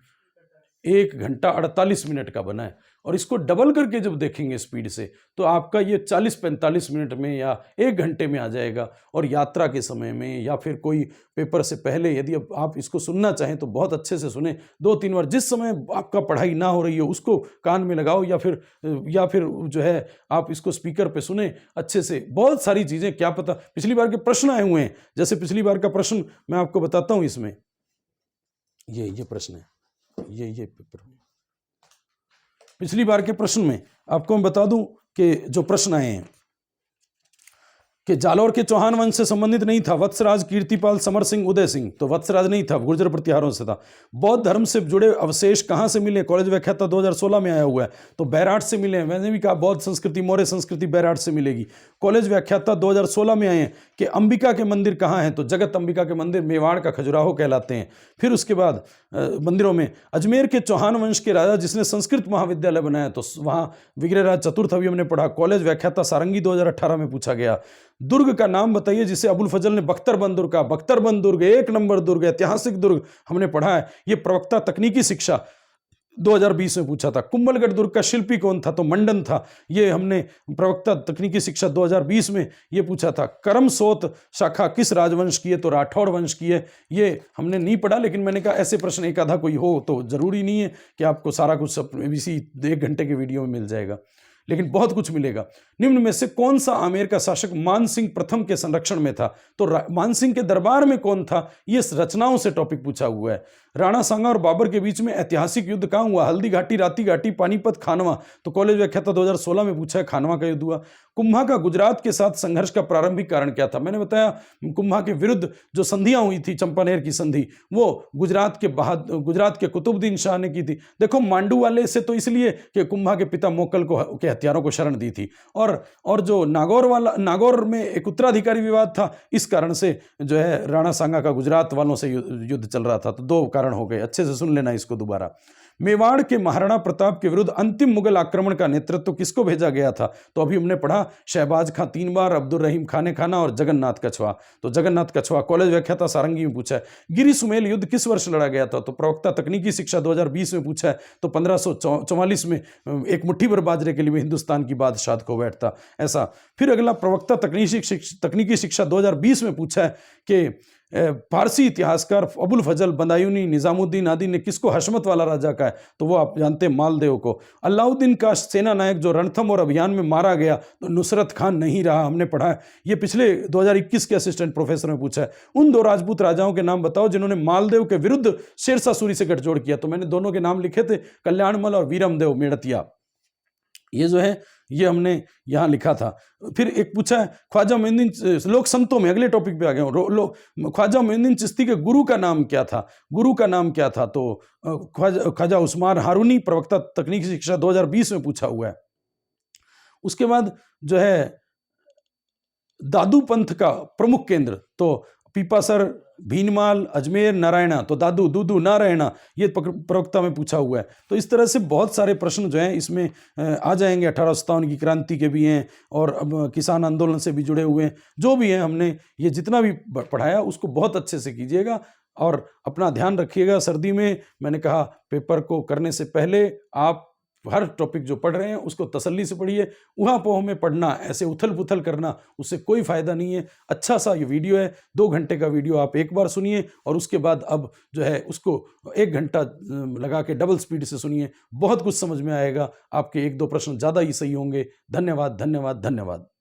1 घंटा 48 मिनट का बना है, और इसको डबल करके जब देखेंगे स्पीड से तो आपका ये 40-45 मिनट में या 1 घंटे में आ जाएगा। और यात्रा के समय में या फिर कोई पेपर से पहले यदि अब आप इसको सुनना चाहें तो बहुत अच्छे से सुने, 2-3 बार, जिस समय आपका पढ़ाई ना हो रही हो उसको कान में लगाओ, या फिर जो है आप इसको स्पीकर पे सुने अच्छे से। बहुत सारी चीज़ें, क्या पता पिछली बार के प्रश्न आए हुए हैं, जैसे पिछली बार का प्रश्न मैं आपको बताता हूँ। इसमें ये प्रश्न है, ये पेपर में पिछली बार के प्रश्न में आपको मैं बता दूं कि जो प्रश्न आए हैं कि जालौर के चौहान वंश से संबंधित नहीं था, वत्सराज, कीर्तिपाल, समर सिंह, उदय सिंह, तो वत्सराज नहीं था, गुर्जर प्रतिहारों से था। बौद्ध धर्म से जुड़े अवशेष कहाँ से मिले? कॉलेज व्याख्याता 2016 में आया हुआ है, तो बैराट से मिले हैं। मैंने भी कहा बौद्ध संस्कृति, मौर्य संस्कृति बैराट से मिलेगी। कॉलेज व्याख्याता 2016 में आए हैं कि अंबिका के मंदिर कहाँ हैं, तो जगत अंबिका के मंदिर मेवाड़ का खजुराहो कहलाते हैं। फिर उसके बाद मंदिरों में अजमेर के चौहान वंश के राजा जिसने संस्कृत महाविद्यालय बनाया, तो वहाँ विग्रहराज चतुर्थ अभी हमने पढ़ा। कॉलेज व्याख्याता सारंगी 2018 में पूछा गया। दुर्ग का नाम बताइए जिसे अबुल फजल ने बख्तरबंद दुर्ग कहा। बख्तरबंद दुर्ग 1 नंबर दुर्ग, ऐतिहासिक दुर्ग हमने पढ़ा है। ये प्रवक्ता तकनीकी शिक्षा 2020 में पूछा था। कुंभलगढ़ दुर्ग का शिल्पी कौन था, तो मंडन था। ये हमने प्रवक्ता तकनीकी शिक्षा 2020 में ये पूछा था। करमसोत शाखा किस राजवंश की है, तो राठौड़ वंश की है। ये हमने नहीं पढ़ा, लेकिन मैंने कहा ऐसे प्रश्न एक आधा कोई हो तो जरूरी नहीं है कि आपको सारा कुछ इसी 1 घंटे के वीडियो में मिल जाएगा, लेकिन बहुत कुछ मिलेगा। निम्न में से कौन सा आमेर का शासक मानसिंह प्रथम के संरक्षण में था, तो मानसिंह के दरबार में कौन था, ये रचनाओं से टॉपिक पूछा हुआ है। राणा सांगा और बाबर के बीच में ऐतिहासिक युद्ध कहाँ हुआ? हल्दी घाटी, राती घाटी, पानीपत, खानवा, तो कॉलेज व्याख्याता 2016 में पूछा है, खानवा का युद्ध हुआ। कुंभा का गुजरात के साथ संघर्ष का प्रारंभिक कारण क्या था? मैंने बताया कुंभा के विरुद्ध जो संधियां हुई थी, चंपानेर की संधि, वो गुजरात के कुतुबुद्दीन शाह ने की थी। देखो मांडू वाले से तो इसलिए कि कुंभा के पिता मोकल के हथियारों को शरण दी थी, और जो नागौर में एक उत्तराधिकारी विवाद था, इस कारण से जो है राणा सांगा का गुजरात वालों से युद्ध चल रहा था। तो 2 कारण हो गए, अच्छे से सुन लेना इसको दोबारा। मेवाड़ के महाराणा प्रताप के विरुद्ध अंतिम मुगल आक्रमण का नेतृत्व किसको भेजा गया था, तो अभी हमने पढ़ा शहबाज खां 3 बार, अब्दुल रहीम खान ने खाना, और जगन्नाथ कछवा, तो जगन्नाथ कछवा। कॉलेज व्याख्याता सारंगी में पूछा है। गिरी सुमेल युद्ध किस वर्ष लड़ा गया था, तो प्रवक्ता तकनीकी शिक्षा 2020 में पूछा है, तो 1544 में एक मुट्ठी भर बाजरे के लिए हिंदुस्तान की बादशाह को बैठता, ऐसा। फिर अगला प्रवक्ता तकनीकी शिक्षा 2020 में पूछा है कि फारसी इतिहासकार अबुल फजल, बदायूनी, निजामुद्दीन आदि ने किसको हशमत वाला राजा कहा है, तो वो आप जानते हैं मालदेव को। अलाउद्दीन का सेना नायक जो रणथम और अभियान में मारा गया, तो नुसरत खान नहीं रहा, हमने पढ़ा है। ये पिछले 2021 के असिस्टेंट प्रोफेसर में पूछा है। उन 2 राजपूत राजाओं के नाम बताओ जिन्होंने मालदेव के विरुद्ध शेरशाह सूरी से गठजोड़ किया, तो मैंने दोनों के नाम लिखे थे, कल्याणमल और वीरमदेव मेड़तिया। ये जो है ये हमने यहाँ लिखा था। फिर एक पूछा है ख्वाजा मोइनुद्दीन, लोक संतों में अगले टॉपिक पे आ गए। ख्वाजा मोइनुद्दीन चिश्ती के गुरु का नाम क्या था, तो ख्वाजा उस्मान हारूनी, प्रवक्ता तकनीकी शिक्षा 2020 में पूछा हुआ है। उसके बाद जो है दादू पंथ का प्रमुख केंद्र, तो पीपासर, भीनमाल, अजमेर, नारायणा, तो दादू, दूदू, नारायणा, ये प्रवक्ता में पूछा हुआ है। तो इस तरह से बहुत सारे प्रश्न जो हैं इसमें आ जाएंगे। 1857 की क्रांति के भी हैं, और किसान आंदोलन से भी जुड़े हुए हैं। जो भी हैं हमने ये जितना भी पढ़ाया उसको बहुत अच्छे से कीजिएगा, और अपना ध्यान रखिएगा। सर्दी में मैंने कहा पेपर को करने से पहले आप हर टॉपिक जो पढ़ रहे हैं उसको तसल्ली से पढ़िए। उहाँ पोह में पढ़ना, ऐसे उथल पुथल करना, उससे कोई फायदा नहीं है। अच्छा सा ये वीडियो है, 2 घंटे का वीडियो आप एक बार सुनिए, और उसके बाद अब जो है उसको 1 घंटा लगा के डबल स्पीड से सुनिए, बहुत कुछ समझ में आएगा। आपके 1-2 प्रश्न ज़्यादा ही सही होंगे। धन्यवाद, धन्यवाद, धन्यवाद।